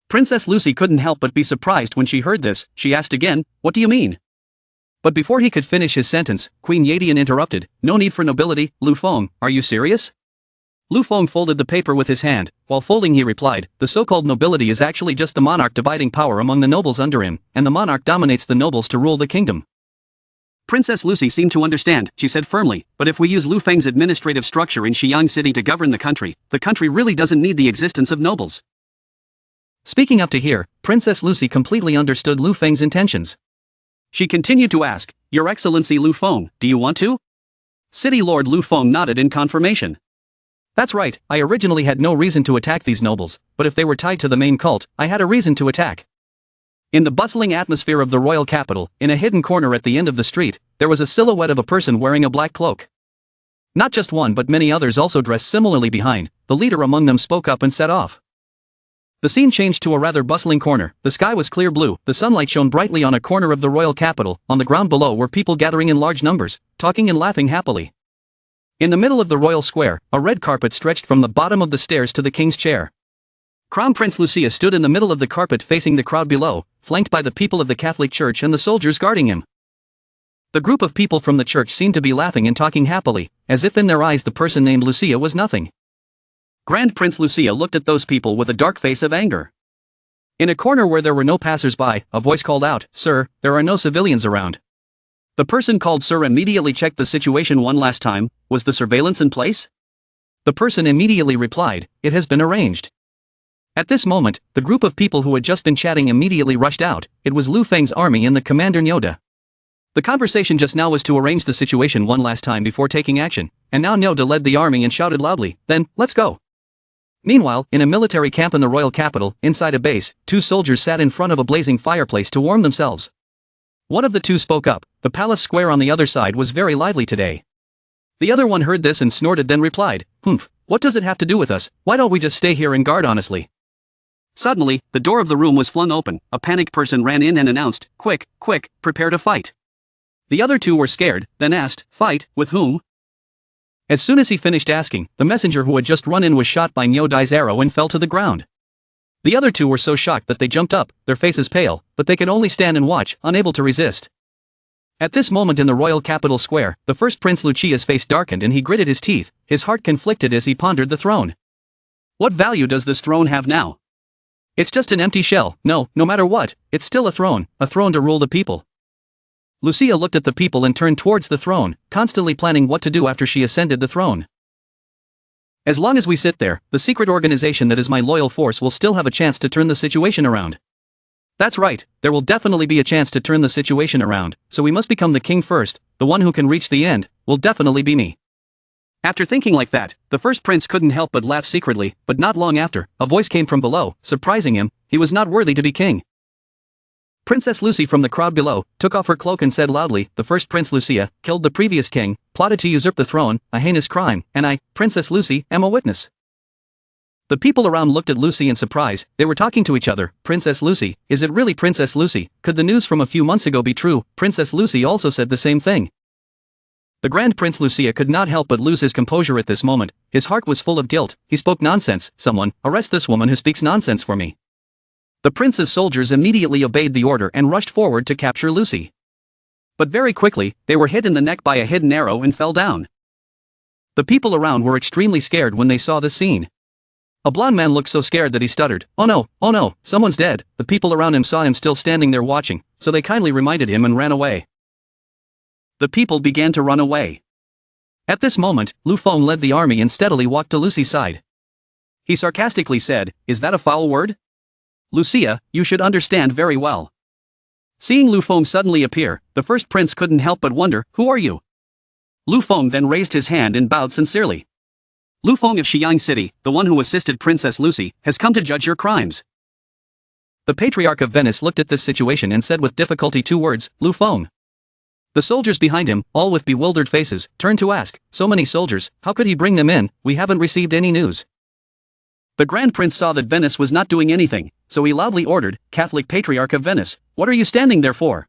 Princess Lucy couldn't help but be surprised when she heard this. She asked again, "What do you mean?" But before he could finish his sentence, Queen Yadian interrupted, "No need for nobility, Lu Feng, are you serious?" Lu Feng folded the paper with his hand. While folding he replied, "The so-called nobility is actually just the monarch dividing power among the nobles under him, and the monarch dominates the nobles to rule the kingdom." Princess Lucy seemed to understand. She said firmly, "But if we use Lu Feng's administrative structure in Xiang City to govern the country really doesn't need the existence of nobles." Speaking up to here, Princess Lucy completely understood Lu Feng's intentions. She continued to ask, "Your Excellency Lu Feng, do you want to?" City Lord Lu Feng nodded in confirmation. "That's right, I originally had no reason to attack these nobles, but if they were tied to the main cult, I had a reason to attack." In the bustling atmosphere of the royal capital, in a hidden corner at the end of the street, there was a silhouette of a person wearing a black cloak. Not just one but many others also dressed similarly behind. The leader among them spoke up and set off. The scene changed to a rather bustling corner. The sky was clear blue, the sunlight shone brightly on a corner of the royal capital. On the ground below were people gathering in large numbers, talking and laughing happily. In the middle of the royal square, a red carpet stretched from the bottom of the stairs to the king's chair. Crown Prince Lucia stood in the middle of the carpet facing the crowd below, flanked by the people of the Catholic Church and the soldiers guarding him. The group of people from the church seemed to be laughing and talking happily, as if in their eyes the person named Lucia was nothing. Grand Prince Lucia looked at those people with a dark face of anger. In a corner where there were no passers-by, a voice called out, "Sir, there are no civilians around." The person called Sir immediately checked the situation one last time. Was the surveillance in place? The person immediately replied, "It has been arranged." At this moment, the group of people who had just been chatting immediately rushed out. It was Lu Feng's army and the commander Nyoda. The conversation just now was to arrange the situation one last time before taking action, and now Nyoda led the army and shouted loudly, "Then, let's go." Meanwhile, in a military camp in the royal capital, inside a base, two soldiers sat in front of a blazing fireplace to warm themselves. One of the two spoke up. The palace square on the other side was very lively today. The other one heard this and snorted, then replied, "Humph, what does it have to do with us? Why don't we just stay here and guard honestly?" Suddenly, the door of the room was flung open. A panicked person ran in and announced, "Quick, quick, prepare to fight." The other two were scared, then asked, "Fight, with whom?" As soon as he finished asking, the messenger who had just run in was shot by Nyodai's arrow and fell to the ground. The other two were so shocked that they jumped up, their faces pale, but they could only stand and watch, unable to resist. At this moment in the royal capital square, the first Prince Lucia's face darkened and he gritted his teeth, his heart conflicted as he pondered the throne. What value does this throne have now? It's just an empty shell. No matter what, it's still a throne to rule the people. Lucia looked at the people and turned towards the throne, constantly planning what to do after she ascended the throne. As long as we sit there, the secret organization that is my loyal force will still have a chance to turn the situation around. That's right, there will definitely be a chance to turn the situation around, so we must become the king first. The one who can reach the end will definitely be me. After thinking like that, the first prince couldn't help but laugh secretly, but not long after, a voice came from below, surprising him. He was not worthy to be king. Princess Lucy from the crowd below took off her cloak and said loudly, "The first Prince Lucia killed the previous king, plotted to usurp the throne, a heinous crime, and I, Princess Lucy, am a witness." The people around looked at Lucy in surprise. They were talking to each other. "Princess Lucy, is it really Princess Lucy? Could the news from a few months ago be true?" Princess Lucy also said the same thing. The Grand Prince Lucia could not help but lose his composure at this moment. His heart was full of guilt. He spoke nonsense. "Someone, arrest this woman who speaks nonsense for me." The prince's soldiers immediately obeyed the order and rushed forward to capture Lucy. But very quickly, they were hit in the neck by a hidden arrow and fell down. The people around were extremely scared when they saw this scene. A blond man looked so scared that he stuttered, oh no, someone's dead." The people around him saw him still standing there watching, so they kindly reminded him and ran away. The people began to run away. At this moment, Lu Feng led the army and steadily walked to Lucy's side. He sarcastically said, "Is that a foul word? Lucia, you should understand very well." Seeing Lu Feng suddenly appear, the first prince couldn't help but wonder, "Who are you?" Lu Feng then raised his hand and bowed sincerely. "Lu Feng of Xiang City, the one who assisted Princess Lucy, has come to judge your crimes." The Patriarch of Venice looked at this situation and said with difficulty two words, "Lu Feng." The soldiers behind him, all with bewildered faces, turned to ask, so many soldiers, how could he bring them in? We haven't received any news. The Grand Prince saw that Venice was not doing anything, so he loudly ordered, Catholic Patriarch of Venice, what are you standing there for?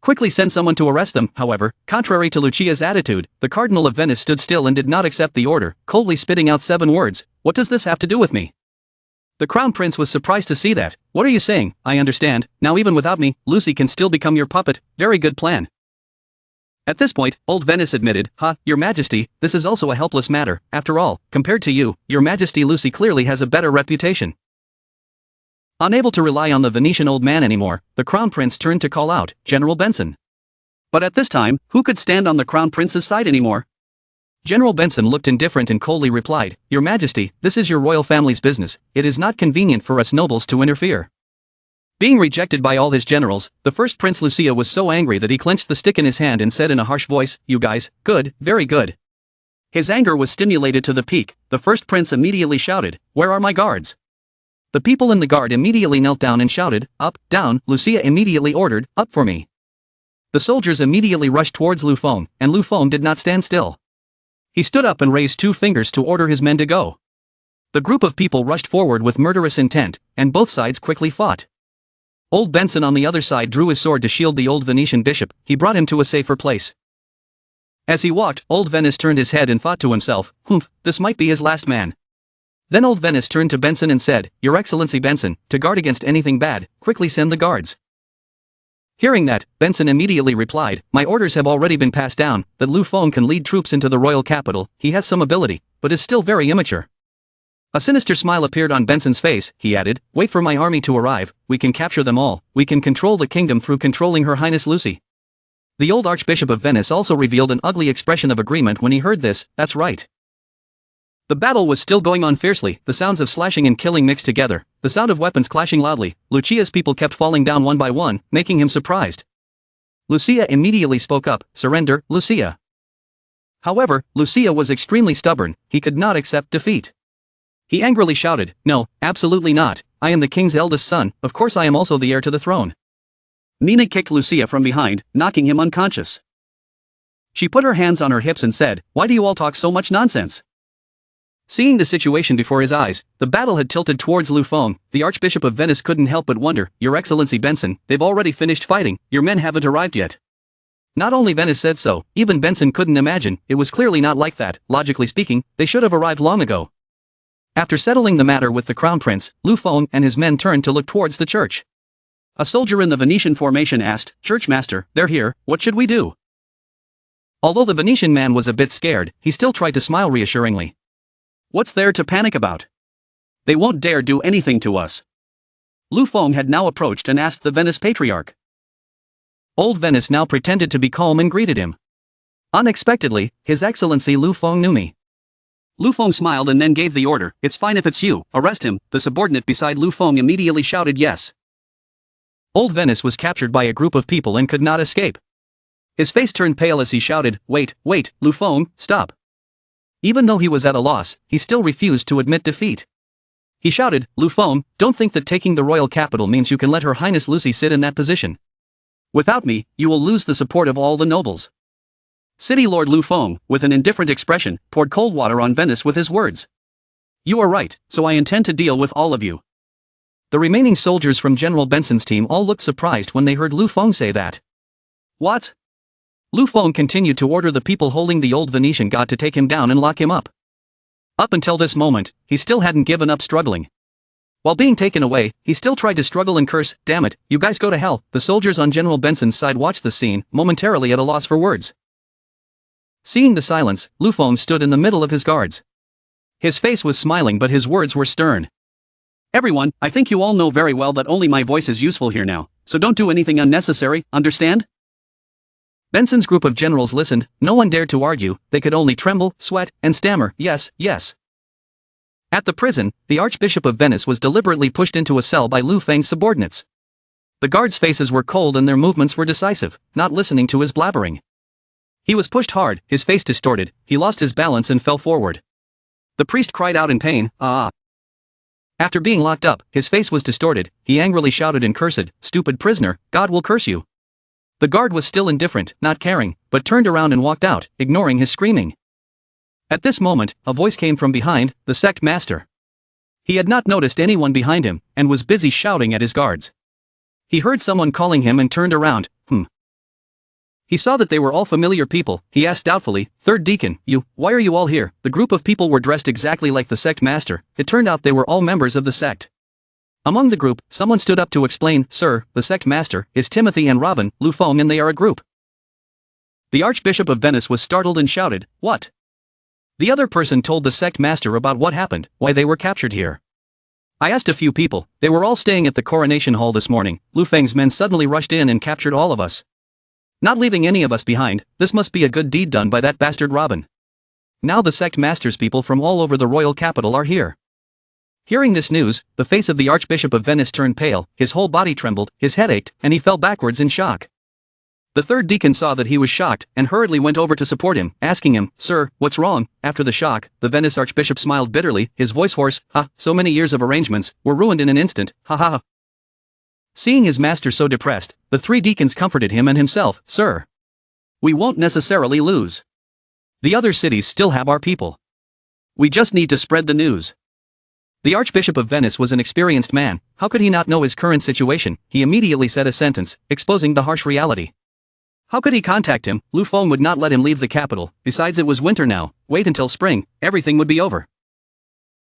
Quickly send someone to arrest them. However, contrary to Lucia's attitude, the Cardinal of Venice stood still and did not accept the order, coldly spitting out 7 words, what does this have to do with me? The Crown Prince was surprised to see that. What are you saying? I understand, now even without me, Lucy can still become your puppet, very good plan. At this point, old Venice admitted, Your Majesty, this is also a helpless matter, after all, compared to you, Your Majesty Lucy clearly has a better reputation. Unable to rely on the Venetian old man anymore, the Crown Prince turned to call out, General Benson. But at this time, who could stand on the Crown Prince's side anymore? General Benson looked indifferent and coldly replied, Your Majesty, this is your royal family's business, it is not convenient for us nobles to interfere. Being rejected by all his generals, the first Prince Lucia was so angry that he clenched the stick in his hand and said in a harsh voice, You guys, good, very good. His anger was stimulated to the peak. The first prince immediately shouted, Where are my guards? The people in the guard immediately knelt down and shouted, Up, down. Lucia immediately ordered, Up for me. The soldiers immediately rushed towards Lu Feng, and Lu Feng did not stand still. He stood up and raised 2 fingers to order his men to go. The group of people rushed forward with murderous intent, and both sides quickly fought. Old Benson on the other side drew his sword to shield the old Venetian bishop. He brought him to a safer place. As he walked, old Venice turned his head and thought to himself, this might be his last man. Then old Venice turned to Benson and said, Your Excellency Benson, to guard against anything bad, quickly send the guards. Hearing that, Benson immediately replied, My orders have already been passed down, that Lu Feng can lead troops into the royal capital. He has some ability, but is still very immature. A sinister smile appeared on Benson's face. He added, Wait for my army to arrive, we can capture them all, we can control the kingdom through controlling Her Highness Lucy. The old Archbishop of Venice also revealed an ugly expression of agreement when he heard this, that's right. The battle was still going on fiercely, the sounds of slashing and killing mixed together, the sound of weapons clashing loudly. Lucia's people kept falling down one by one, making him surprised. Lucia immediately spoke up, Surrender, Lucia. However, Lucia was extremely stubborn, he could not accept defeat. He angrily shouted, No, absolutely not, I am the king's eldest son, of course I am also the heir to the throne. Nina kicked Lucia from behind, knocking him unconscious. She put her hands on her hips and said, Why do you all talk so much nonsense? Seeing the situation before his eyes, the battle had tilted towards Lu Feng. The Archbishop of Venice couldn't help but wonder, Your Excellency Benson, they've already finished fighting, your men haven't arrived yet. Not only Venice said so, even Benson couldn't imagine, it was clearly not like that, logically speaking, they should have arrived long ago. After settling the matter with the Crown Prince, Lu Feng and his men turned to look towards the church. A soldier in the Venetian formation asked, Churchmaster, they're here, what should we do? Although the Venetian man was a bit scared, he still tried to smile reassuringly. What's there to panic about? They won't dare do anything to us. Lu Feng had now approached and asked the Venice Patriarch. Old Venice now pretended to be calm and greeted him. Unexpectedly, His Excellency Lu Feng knew me. Lu Feng smiled and then gave the order, It's fine if it's you, arrest him. The subordinate beside Lu Feng immediately shouted yes. Old Venice was captured by a group of people and could not escape. His face turned pale as he shouted, Wait, Lu Feng, stop. Even though he was at a loss, he still refused to admit defeat. He shouted, Lu Feng, don't think that taking the royal capital means you can let Her Highness Lucy sit in that position. Without me, you will lose the support of all the nobles. City Lord Lu Feng, with an indifferent expression, poured cold water on Venice with his words. You are right, so I intend to deal with all of you. The remaining soldiers from General Benson's team all looked surprised when they heard Lu Feng say that. What? Lu Feng continued to order the people holding the old Venetian god to take him down and lock him up. Up until this moment, he still hadn't given up struggling. While being taken away, he still tried to struggle and curse, Damn it, you guys go to hell. The soldiers on General Benson's side watched the scene, momentarily at a loss for words. Seeing the silence, Lu Feng stood in the middle of his guards. His face was smiling but his words were stern. Everyone, I think you all know very well that only my voice is useful here now, so don't do anything unnecessary, understand? Benson's group of generals listened, no one dared to argue, they could only tremble, sweat, and stammer, yes, yes. At the prison, the Archbishop of Venice was deliberately pushed into a cell by Lu Feng's subordinates. The guards' faces were cold and their movements were decisive, not listening to his blabbering. He was pushed hard, his face distorted, he lost his balance and fell forward. The priest cried out in pain, Ah! After being locked up, his face was distorted, he angrily shouted and cursed, Stupid prisoner, God will curse you. The guard was still indifferent, not caring, but turned around and walked out, ignoring his screaming. At this moment, a voice came from behind, the sect master. He had not noticed anyone behind him, and was busy shouting at his guards. He heard someone calling him and turned around. He saw that they were all familiar people. He asked doubtfully, "Third Deacon, why are you all here?" The group of people were dressed exactly like the sect master. It turned out they were all members of the sect. Among the group, someone stood up to explain, "Sir, the sect master is Timothy and Robin, Lu Feng, and they are a group." The Archbishop of Venice was startled and shouted, "What?" The other person told the sect master about what happened, why they were captured here. "I asked a few people, they were all staying at the coronation hall this morning. Lu Feng's men suddenly rushed in and captured all of us. Not leaving any of us behind. This must be a good deed done by that bastard Robin. Now the sect master's people from all over the royal capital are here." Hearing this news, the face of the Archbishop of Venice turned pale, his whole body trembled, his head ached, and he fell backwards in shock. The third deacon saw that he was shocked, and hurriedly went over to support him, asking him, "Sir, what's wrong?" After the shock, the Venice Archbishop smiled bitterly, his voice hoarse, "So many years of arrangements, were ruined in an instant, ha. Seeing his master so depressed, the three deacons comforted him and himself, "Sir, we won't necessarily lose. The other cities still have our people. We just need to spread the news." The Archbishop of Venice was an experienced man. How could he not know his current situation? He immediately said a sentence, exposing the harsh reality. How could he contact him? Lu Feng would not let him leave the capital. Besides, it was winter now. Wait until spring, everything would be over.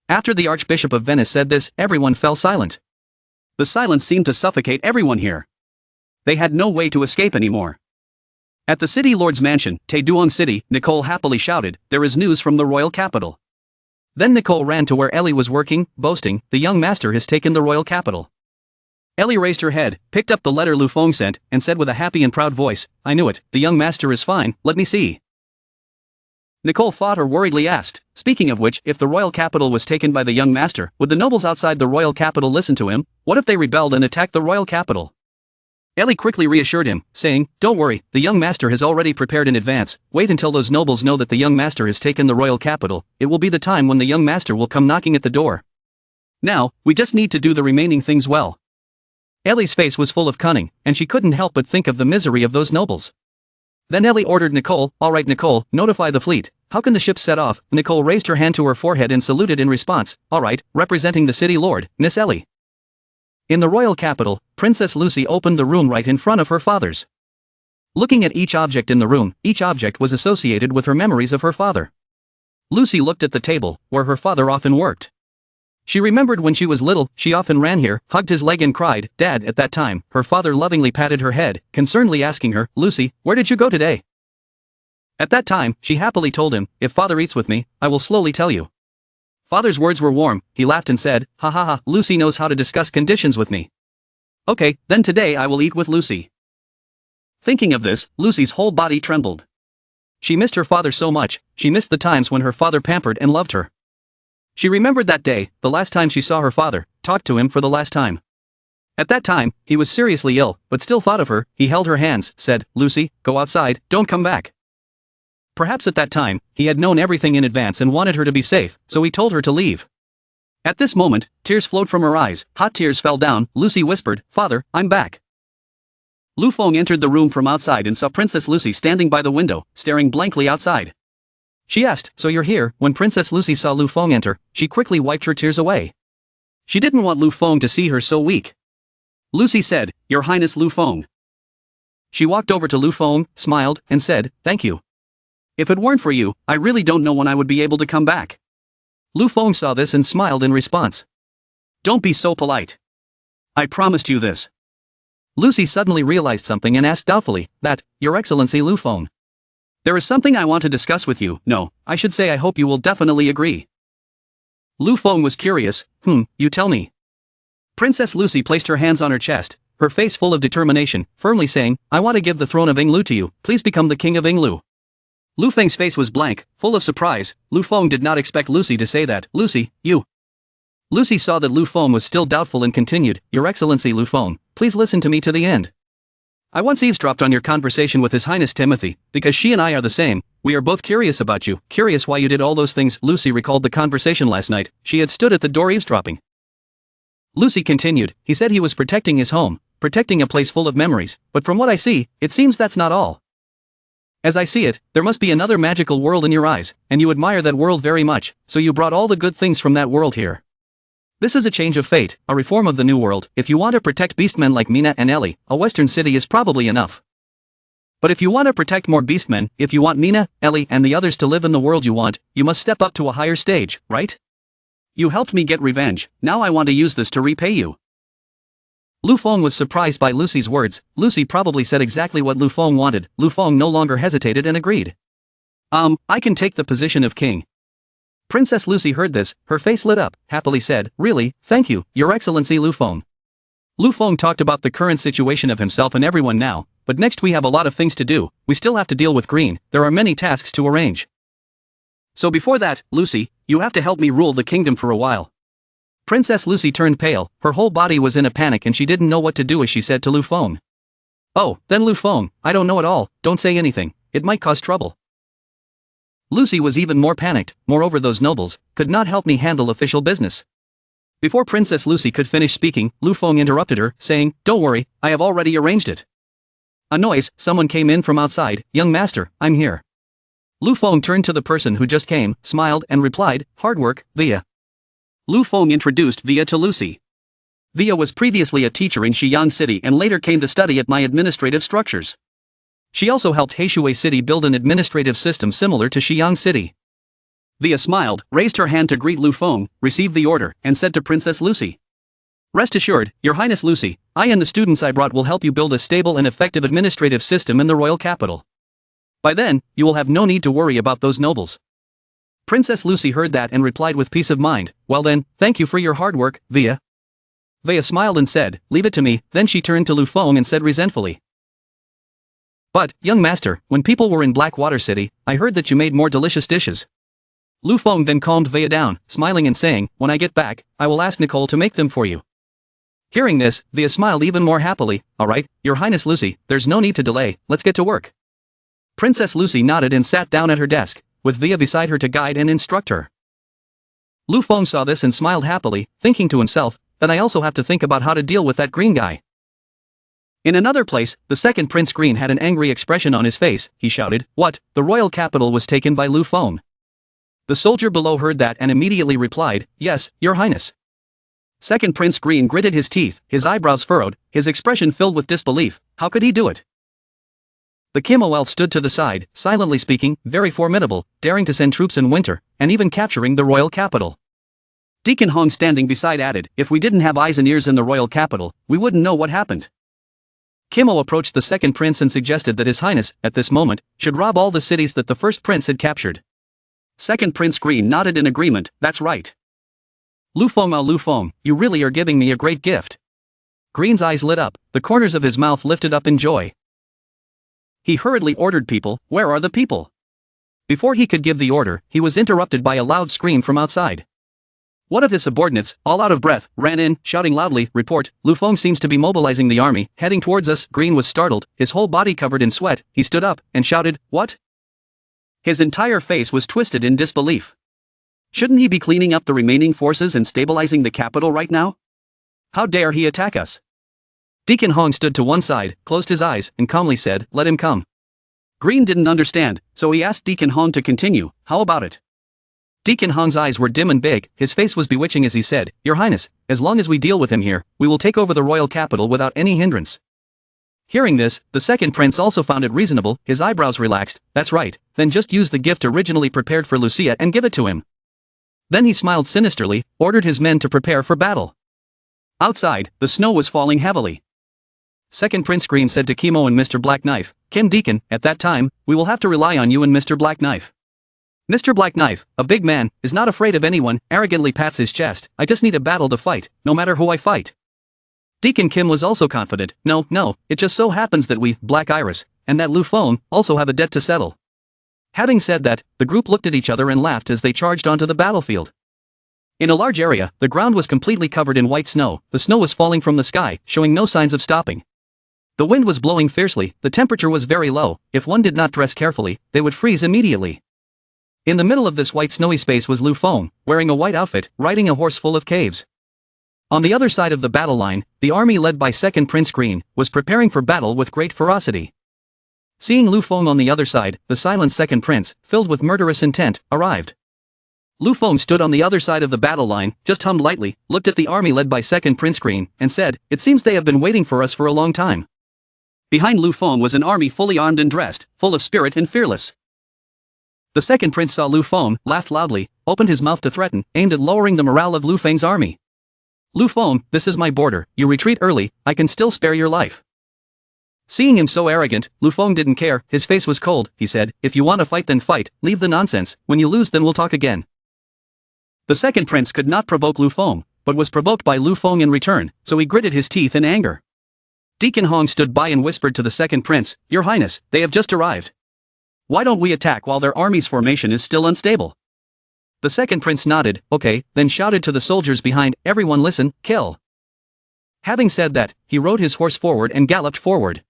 After the Archbishop of Venice said this, everyone fell silent. The silence seemed to suffocate everyone here. They had no way to escape anymore. At the city lord's mansion, Taeduong City, Nicole happily shouted, "There is news from the royal capital." Then Nicole ran to where Ellie was working, boasting, "The young master has taken the royal capital." Ellie raised her head, picked up the letter Lu Feng sent, and said with a happy and proud voice, "I knew it, the young master is fine, let me see." Nicole thought or worriedly asked, "Speaking of which, if the royal capital was taken by the young master, would the nobles outside the royal capital listen to him? What if they rebelled and attacked the royal capital?" Ellie quickly reassured him, saying, "Don't worry, the young master has already prepared in advance. Wait until those nobles know that the young master has taken the royal capital. It will be the time when the young master will come knocking at the door. Now, we just need to do the remaining things well." Ellie's face was full of cunning, and she couldn't help but think of the misery of those nobles. Then Ellie ordered Nicole, "All right Nicole, notify the fleet. How can the ship set off?" Nicole raised her hand to her forehead and saluted in response, "All right, representing the city lord, Miss Ellie." In the royal capital, Princess Lucy opened the room right in front of her father's. Looking at each object in the room, each object was associated with her memories of her father. Lucy looked at the table, where her father often worked. She remembered when she was little, she often ran here, hugged his leg and cried, "Dad." At that time, her father lovingly patted her head, concernedly asking her, "Lucy, where did you go today?" At that time, she happily told him, "If father eats with me, I will slowly tell you." Father's words were warm. He laughed and said, "Ha, Lucy knows how to discuss conditions with me. Okay, then today I will eat with Lucy." Thinking of this, Lucy's whole body trembled. She missed her father so much. She missed the times when her father pampered and loved her. She remembered that day, the last time she saw her father, talked to him for the last time. At that time, he was seriously ill, but still thought of her. He held her hands, said, "Lucy, go outside, don't come back." Perhaps at that time, he had known everything in advance and wanted her to be safe, so he told her to leave. At this moment, tears flowed from her eyes, hot tears fell down. Lucy whispered, "Father, I'm back." Lu Feng entered the room from outside and saw Princess Lucy standing by the window, staring blankly outside. She asked, "So you're here?" When Princess Lucy saw Lu Feng enter, she quickly wiped her tears away. She didn't want Lu Feng to see her so weak. Lucy said, "Your Highness Lu Feng." She walked over to Lu Feng, smiled, and said, "Thank you. If it weren't for you, I really don't know when I would be able to come back." Lu Feng saw this and smiled in response. "Don't be so polite. I promised you this." Lucy suddenly realized something and asked doubtfully, "That, Your Excellency Lu Feng? There is something I want to discuss with you. No, I should say I hope you will definitely agree." Lu Feng was curious. You tell me." Princess Lucy placed her hands on her chest, her face full of determination, firmly saying, "I want to give the throne of Yinglu to you. Please become the king of Yinglu." Lu Feng's face was blank, full of surprise. Lu Feng did not expect Lucy to say that. "Lucy, you..." Lucy saw that Lu Feng was still doubtful and continued, "Your Excellency Lu Feng, please listen to me to the end. I once eavesdropped on your conversation with His Highness Timothy, because she and I are the same. We are both curious about you, curious why you did all those things." Lucy recalled the conversation last night. She had stood at the door eavesdropping. Lucy continued, "He said he was protecting his home, protecting a place full of memories, but from what I see, it seems that's not all. As I see it, there must be another magical world in your eyes, and you admire that world very much, so you brought all the good things from that world here. This is a change of fate, a reform of the new world. If you want to protect beastmen like Mina and Ellie, a western city is probably enough. But if you want to protect more beastmen, if you want Mina, Ellie and the others to live in the world you want, you must step up to a higher stage, right? You helped me get revenge, now I want to use this to repay you. Lu Feng was surprised by Lucy's words. Lucy probably said exactly what Lu Feng wanted. Lu Feng no longer hesitated and agreed. I can take the position of king. Princess Lucy heard this, her face lit up, happily said, really, thank you, Your Excellency Lu Feng. Lu Feng talked about the current situation of himself and everyone now, but next we have a lot of things to do, we still have to deal with Green, there are many tasks to arrange. So before that, Lucy, you have to help me rule the kingdom for a while. Princess Lucy turned pale, her whole body was in a panic and she didn't know what to do as she said to Lu Feng. Oh, then Lu Feng, I don't know at all, don't say anything, it might cause trouble. Lucy was even more panicked, moreover those nobles could not help me handle official business. Before Princess Lucy could finish speaking, Lu Feng interrupted her, saying, don't worry, I have already arranged it. A noise, someone came in from outside, young master, I'm here. Lu Feng turned to the person who just came, smiled and replied, hard work, Via. Lu Feng introduced Via to Lucy. Via was previously a teacher in Xiang City and later came to study at my administrative structures. She also helped Heishui City build an administrative system similar to Xiang City. Via smiled, raised her hand to greet Lu Feng, received the order, and said to Princess Lucy. Rest assured, Your Highness Lucy, I and the students I brought will help you build a stable and effective administrative system in the royal capital. By then, you will have no need to worry about those nobles. Princess Lucy heard that and replied with peace of mind, well then, thank you for your hard work, Via. Via smiled and said, leave it to me, then she turned to Lu Feng and said resentfully. But, young master, when people were in Blackwater City, I heard that you made more delicious dishes. Lu Feng then calmed Via down, smiling and saying, when I get back, I will ask Nicole to make them for you. Hearing this, Via smiled even more happily, alright, Your Highness Lucy, there's no need to delay, let's get to work. Princess Lucy nodded and sat down at her desk, with Via beside her to guide and instruct her. Lu Feng saw this and smiled happily, thinking to himself, then I also have to think about how to deal with that Green guy. In another place, the second Prince Green had an angry expression on his face, he shouted, what, the royal capital was taken by Lu Feng. The soldier below heard that and immediately replied, yes, Your Highness. Second Prince Green gritted his teeth, his eyebrows furrowed, his expression filled with disbelief, how could he do it? The Kimo elf stood to the side, silently speaking, very formidable, daring to send troops in winter, and even capturing the royal capital. Deacon Hong standing beside added, if we didn't have eyes and ears in the royal capital, we wouldn't know what happened. Kimo approached the second prince and suggested that His Highness, at this moment, should rob all the cities that the first prince had captured. Second Prince Green nodded in agreement, that's right. Lu Feng, you really are giving me a great gift. Green's eyes lit up, the corners of his mouth lifted up in joy. He hurriedly ordered people, where are the people? Before he could give the order, he was interrupted by a loud scream from outside. One of his subordinates, all out of breath, ran in, shouting loudly, report, Lu Feng seems to be mobilizing the army, heading towards us. Green was startled, his whole body covered in sweat, he stood up, and shouted, what? His entire face was twisted in disbelief. Shouldn't he be cleaning up the remaining forces and stabilizing the capital right now? How dare he attack us? Deacon Hong stood to one side, closed his eyes, and calmly said, let him come. Green didn't understand, so he asked Deacon Hong to continue, how about it? Deacon Hong's eyes were dim and big, his face was bewitching as he said, Your Highness, as long as we deal with him here, we will take over the royal capital without any hindrance. Hearing this, the second prince also found it reasonable, his eyebrows relaxed, that's right, then just use the gift originally prepared for Lucia and give it to him. Then he smiled sinisterly, ordered his men to prepare for battle. Outside, the snow was falling heavily. Second Prince Green said to Kimo and Mr. Black Knife, Kim Deacon, at that time, we will have to rely on you and Mr. Black Knife. Mr. Black Knife, a big man, is not afraid of anyone, arrogantly pats his chest, I just need a battle to fight, no matter who I fight. Deacon Kim was also confident, no, it just so happens that we, Black Iris, and that Lu Feng, also have a debt to settle. Having said that, the group looked at each other and laughed as they charged onto the battlefield. In a large area, the ground was completely covered in white snow, the snow was falling from the sky, showing no signs of stopping. The wind was blowing fiercely, the temperature was very low, if one did not dress carefully, they would freeze immediately. In the middle of this white snowy space was Lu Feng, wearing a white outfit, riding a horse full of caves. On the other side of the battle line, the army led by second Prince Green was preparing for battle with great ferocity. Seeing Lu Feng on the other side, the silent second prince, filled with murderous intent, arrived. Lu Feng stood on the other side of the battle line, just hummed lightly, looked at the army led by second Prince Green, and said, "It seems they have been waiting for us for a long time." Behind Lu Feng was an army fully armed and dressed, full of spirit and fearless. The second prince saw Lu Feng, laughed loudly, opened his mouth to threaten, aimed at lowering the morale of Lu Feng's army. "Lu Feng, this is my border, you retreat early, I can still spare your life." Seeing him so arrogant, Lu Feng didn't care, his face was cold, he said, "If you want to fight then fight, leave the nonsense, when you lose then we'll talk again." The second prince could not provoke Lu Feng, but was provoked by Lu Feng in return, so he gritted his teeth in anger. Deacon Hong stood by and whispered to the second prince, "Your Highness, they have just arrived. Why don't we attack while their army's formation is still unstable?" The second prince nodded, "Okay," then shouted to the soldiers behind, "Everyone listen, kill." Having said that, he rode his horse forward and galloped forward.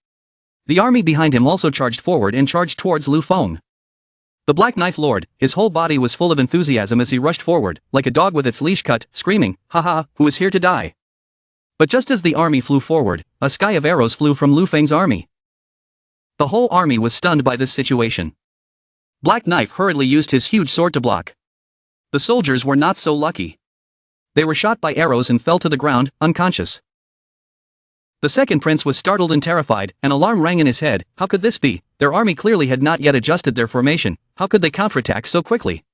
The army behind him also charged forward and charged towards Lu Feng. The Black Knife Lord, his whole body was full of enthusiasm as he rushed forward, like a dog with its leash cut, screaming, "Ha, who is here to die?" But just as the army flew forward, a sky of arrows flew from Lu Feng's army. The whole army was stunned by this situation. Black Knife hurriedly used his huge sword to block. The soldiers were not so lucky. They were shot by arrows and fell to the ground, unconscious. The second prince was startled and terrified, an alarm rang in his head. How could this be? Their army clearly had not yet adjusted their formation, how could they counterattack so quickly?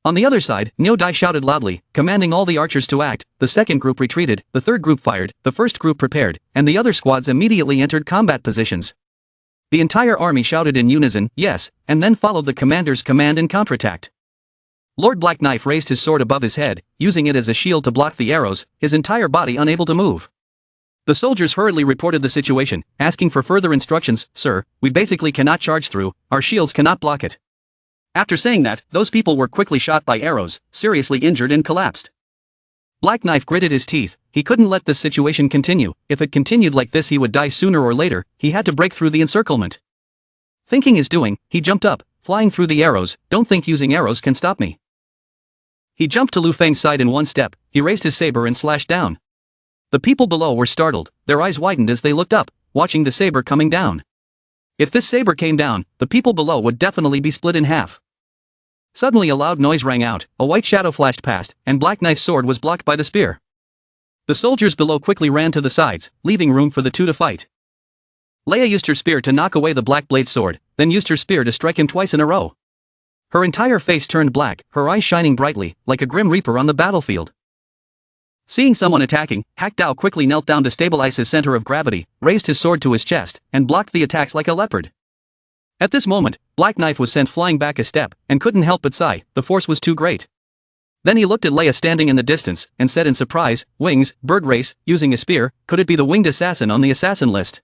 On the other side, Niu Dai shouted loudly, commanding all the archers to act. The second group retreated, the third group fired, the first group prepared, and the other squads immediately entered combat positions. The entire army shouted in unison, "Yes," and then followed the commander's command and counterattacked. Lord Black Knife raised his sword above his head, using it as a shield to block the arrows, his entire body unable to move. The soldiers hurriedly reported the situation, asking for further instructions. "Sir, we basically cannot charge through, our shields cannot block it." After saying that, those people were quickly shot by arrows, seriously injured and collapsed. Black Knife gritted his teeth, he couldn't let this situation continue, if it continued like this he would die sooner or later, he had to break through the encirclement. Thinking his doing, he jumped up, flying through the arrows. "Don't think using arrows can stop me." He jumped to Lu Feng's side in one step, he raised his saber and slashed down. The people below were startled, their eyes widened as they looked up, watching the saber coming down. If this saber came down, the people below would definitely be split in half. Suddenly a loud noise rang out, a white shadow flashed past, and Black Knife's sword was blocked by the spear. The soldiers below quickly ran to the sides, leaving room for the two to fight. Leia used her spear to knock away the Black Blade's sword, then used her spear to strike him twice in a row. Her entire face turned black, her eyes shining brightly, like a grim reaper on the battlefield. Seeing someone attacking, Hak Dao quickly knelt down to stabilize his center of gravity, raised his sword to his chest, and blocked the attacks like a leopard. At this moment, Black Knife was sent flying back a step, and couldn't help but sigh, the force was too great. Then he looked at Leia standing in the distance, and said in surprise, "Wings, bird race, using a spear, could it be the winged assassin on the assassin list?"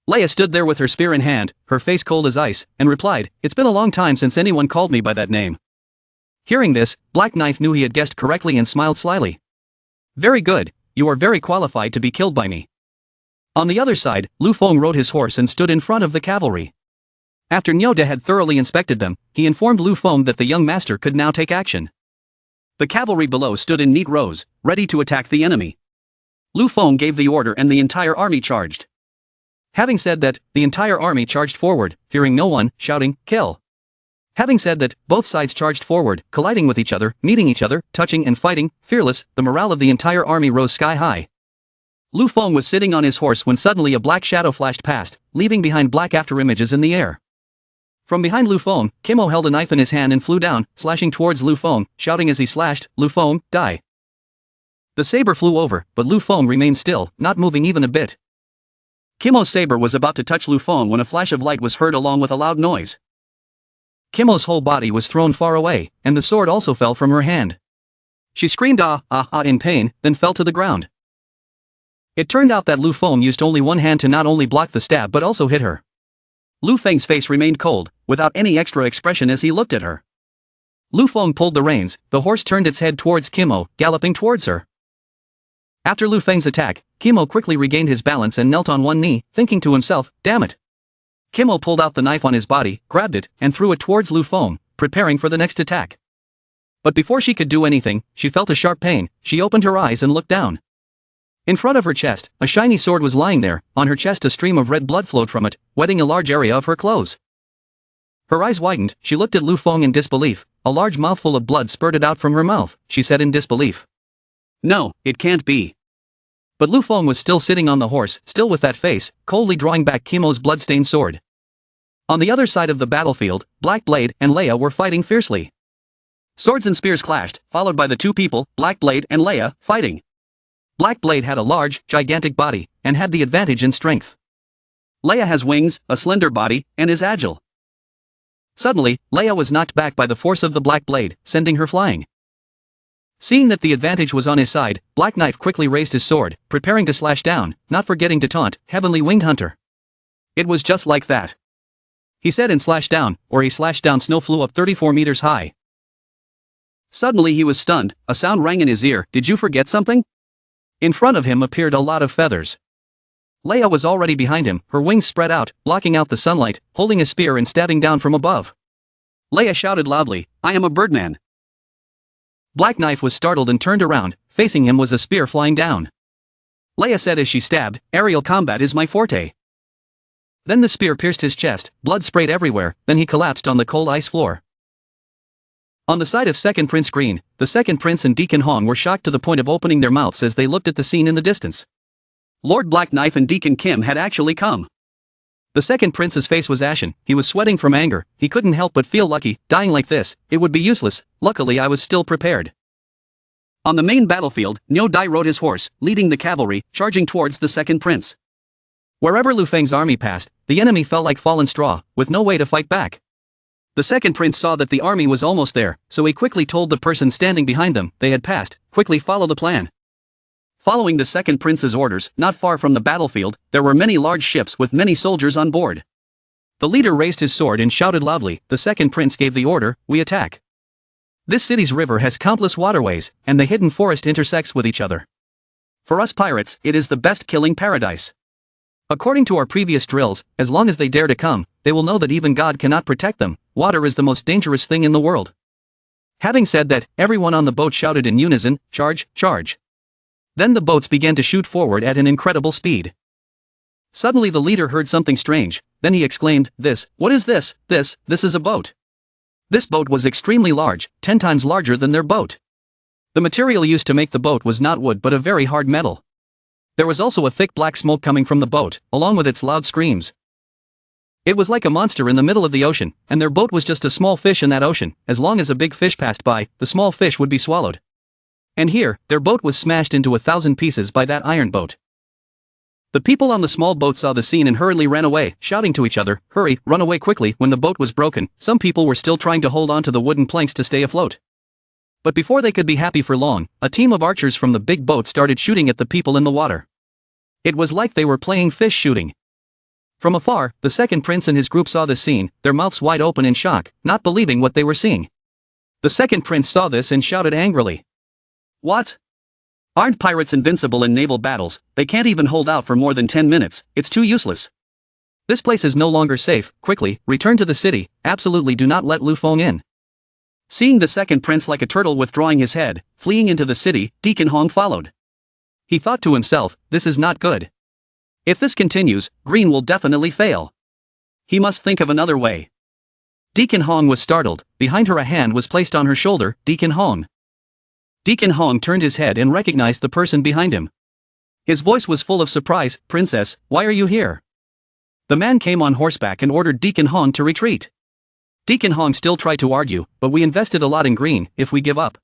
Leia stood there with her spear in hand, her face cold as ice, and replied, "It's been a long time since anyone called me by that name." Hearing this, Black Knife knew he had guessed correctly and smiled slyly. "Very good, you are very qualified to be killed by me." On the other side, Lu Feng rode his horse and stood in front of the cavalry. After Niu Dai had thoroughly inspected them, he informed Lu Feng that the young master could now take action. The cavalry below stood in neat rows, ready to attack the enemy. Lu Feng gave the order and the entire army charged. Having said that, the entire army charged forward, fearing no one, shouting, "Kill!" Having said that, both sides charged forward, colliding with each other, meeting each other, touching and fighting, fearless, the morale of the entire army rose sky high. Lu Feng was sitting on his horse when suddenly a black shadow flashed past, leaving behind black afterimages in the air. From behind Lu Feng, Kimo held a knife in his hand and flew down, slashing towards Lu Feng, shouting as he slashed, "Lu Feng, die!" The saber flew over, but Lu Feng remained still, not moving even a bit. Kimo's saber was about to touch Lu Feng when a flash of light was heard along with a loud noise. Kimo's whole body was thrown far away, and the sword also fell from her hand. She screamed ah in pain, then fell to the ground. It turned out that Lu Feng used only one hand to not only block the stab but also hit her. Lu Feng's face remained cold, without any extra expression as he looked at her. Lu Feng pulled the reins, the horse turned its head towards Kimo, galloping towards her. After Lu Feng's attack, Kimo quickly regained his balance and knelt on one knee, thinking to himself, "Damn it." Kimo pulled out the knife on his body, grabbed it, and threw it towards Lu Feng, preparing for the next attack. But before she could do anything, she felt a sharp pain. She opened her eyes and looked down. In front of her chest, a shiny sword was lying there. On her chest a stream of red blood flowed from it, wetting a large area of her clothes. Her eyes widened, she looked at Lu Feng in disbelief. A large mouthful of blood spurted out from her mouth, she said in disbelief. No, it can't be. But Lu Feng was still sitting on the horse, still with that face, coldly drawing back Kimo's blood-stained sword. On the other side of the battlefield, Black Blade and Leia were fighting fiercely. Swords and spears clashed, followed by the two people, Black Blade and Leia, fighting. Black Blade had a large, gigantic body, and had the advantage in strength. Leia has wings, a slender body, and is agile. Suddenly, Leia was knocked back by the force of the Black Blade, sending her flying. Seeing that the advantage was on his side, Black Knife quickly raised his sword, preparing to slash down, not forgetting to taunt, Heavenly Winged Hunter. It was just like that. He said and slashed down, or he slashed down. Snow flew up 34 meters high. Suddenly he was stunned, a sound rang in his ear. Did you forget something? In front of him appeared a lot of feathers. Leia was already behind him, her wings spread out, blocking out the sunlight, holding a spear and stabbing down from above. Leia shouted loudly, I am a birdman. Black Knife was startled and turned around. Facing him was a spear flying down. Leia said as she stabbed, aerial combat is my forte. Then the spear pierced his chest, blood sprayed everywhere, then he collapsed on the cold ice floor. On the side of Second Prince Green, the Second Prince and Deacon Hong were shocked to the point of opening their mouths as they looked at the scene in the distance. Lord Black Knife and Deacon Kim had actually come. The Second Prince's face was ashen, he was sweating from anger. He couldn't help but feel lucky. Dying like this, it would be useless. Luckily I was still prepared. On the main battlefield, Niu Dai rode his horse, leading the cavalry, charging towards the Second Prince. Wherever Lu Feng's army passed, the enemy fell like fallen straw, with no way to fight back. The Second Prince saw that the army was almost there, so he quickly told the person standing behind them, they had passed, quickly follow the plan. Following the Second Prince's orders, not far from the battlefield, there were many large ships with many soldiers on board. The leader raised his sword and shouted loudly. The Second Prince gave the order, we attack. This city's river has countless waterways, and the hidden forest intersects with each other. For us pirates, it is the best killing paradise. According to our previous drills, as long as they dare to come, they will know that even God cannot protect them. Water is the most dangerous thing in the world. Having said that, everyone on the boat shouted in unison, charge, charge. Then the boats began to shoot forward at an incredible speed. Suddenly the leader heard something strange, then he exclaimed, what is this? This is a boat. This boat was extremely large, 10 times larger than their boat. The material used to make the boat was not wood but a very hard metal. There was also a thick black smoke coming from the boat, along with its loud screams. It was like a monster in the middle of the ocean, and their boat was just a small fish in that ocean. As long as a big fish passed by, the small fish would be swallowed. And here, their boat was smashed into 1,000 pieces by that iron boat. The people on the small boat saw the scene and hurriedly ran away, shouting to each other, hurry, run away quickly. When the boat was broken, some people were still trying to hold on to the wooden planks to stay afloat. But before they could be happy for long, a team of archers from the big boat started shooting at the people in the water. It was like they were playing fish shooting. From afar, the Second Prince and his group saw this scene, their mouths wide open in shock, not believing what they were seeing. The Second Prince saw this and shouted angrily. What? Aren't pirates invincible in naval battles? They can't even hold out for more than 10 minutes, it's too useless. This place is no longer safe. Quickly, return to the city, absolutely do not let Lu Feng in. Seeing the Second Prince like a turtle withdrawing his head, fleeing into the city, Deacon Hong followed. He thought to himself, this is not good. If this continues, Green will definitely fail. He must think of another way. Deacon Hong was startled. Behind her a hand was placed on her shoulder. Deacon Hong. Deacon Hong turned his head and recognized the person behind him. His voice was full of surprise. Princess, why are you here? The man came on horseback and ordered Deacon Hong to retreat. Deacon Hong still tried to argue, but we invested a lot in Green, if we give up.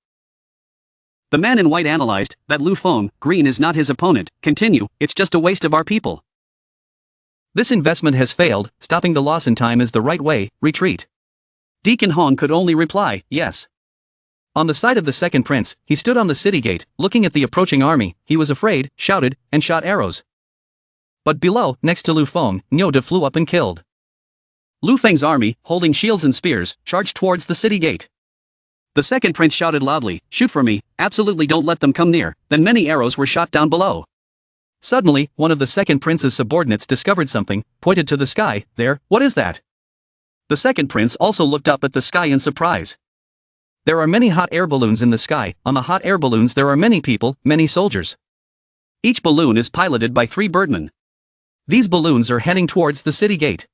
The man in white analyzed that Lu Feng, Green is not his opponent. Continue, it's just a waste of our people. This investment has failed, stopping the loss in time is the right way, retreat. Deacon Hong could only reply, yes. On the side of the Second Prince, he stood on the city gate, looking at the approaching army. He was afraid, shouted, and shot arrows. But below, next to Lu Feng, Niu Dai flew up and killed. Lu Feng's army, holding shields and spears, charged towards the city gate. The Second Prince shouted loudly, shoot for me, absolutely don't let them come near. Then many arrows were shot down below. Suddenly, one of the Second Prince's subordinates discovered something, pointed to the sky. There, what is that? The Second Prince also looked up at the sky in surprise. There are many hot air balloons in the sky. On the hot air balloons there are many people, many soldiers. Each balloon is piloted by 3 birdmen. These balloons are heading towards the city gate.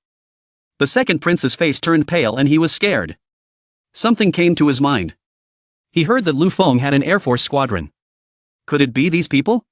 The second prince's face turned pale and he was scared. Something came to his mind. He heard that Lu Feng had an Air Force squadron. Could it be these people?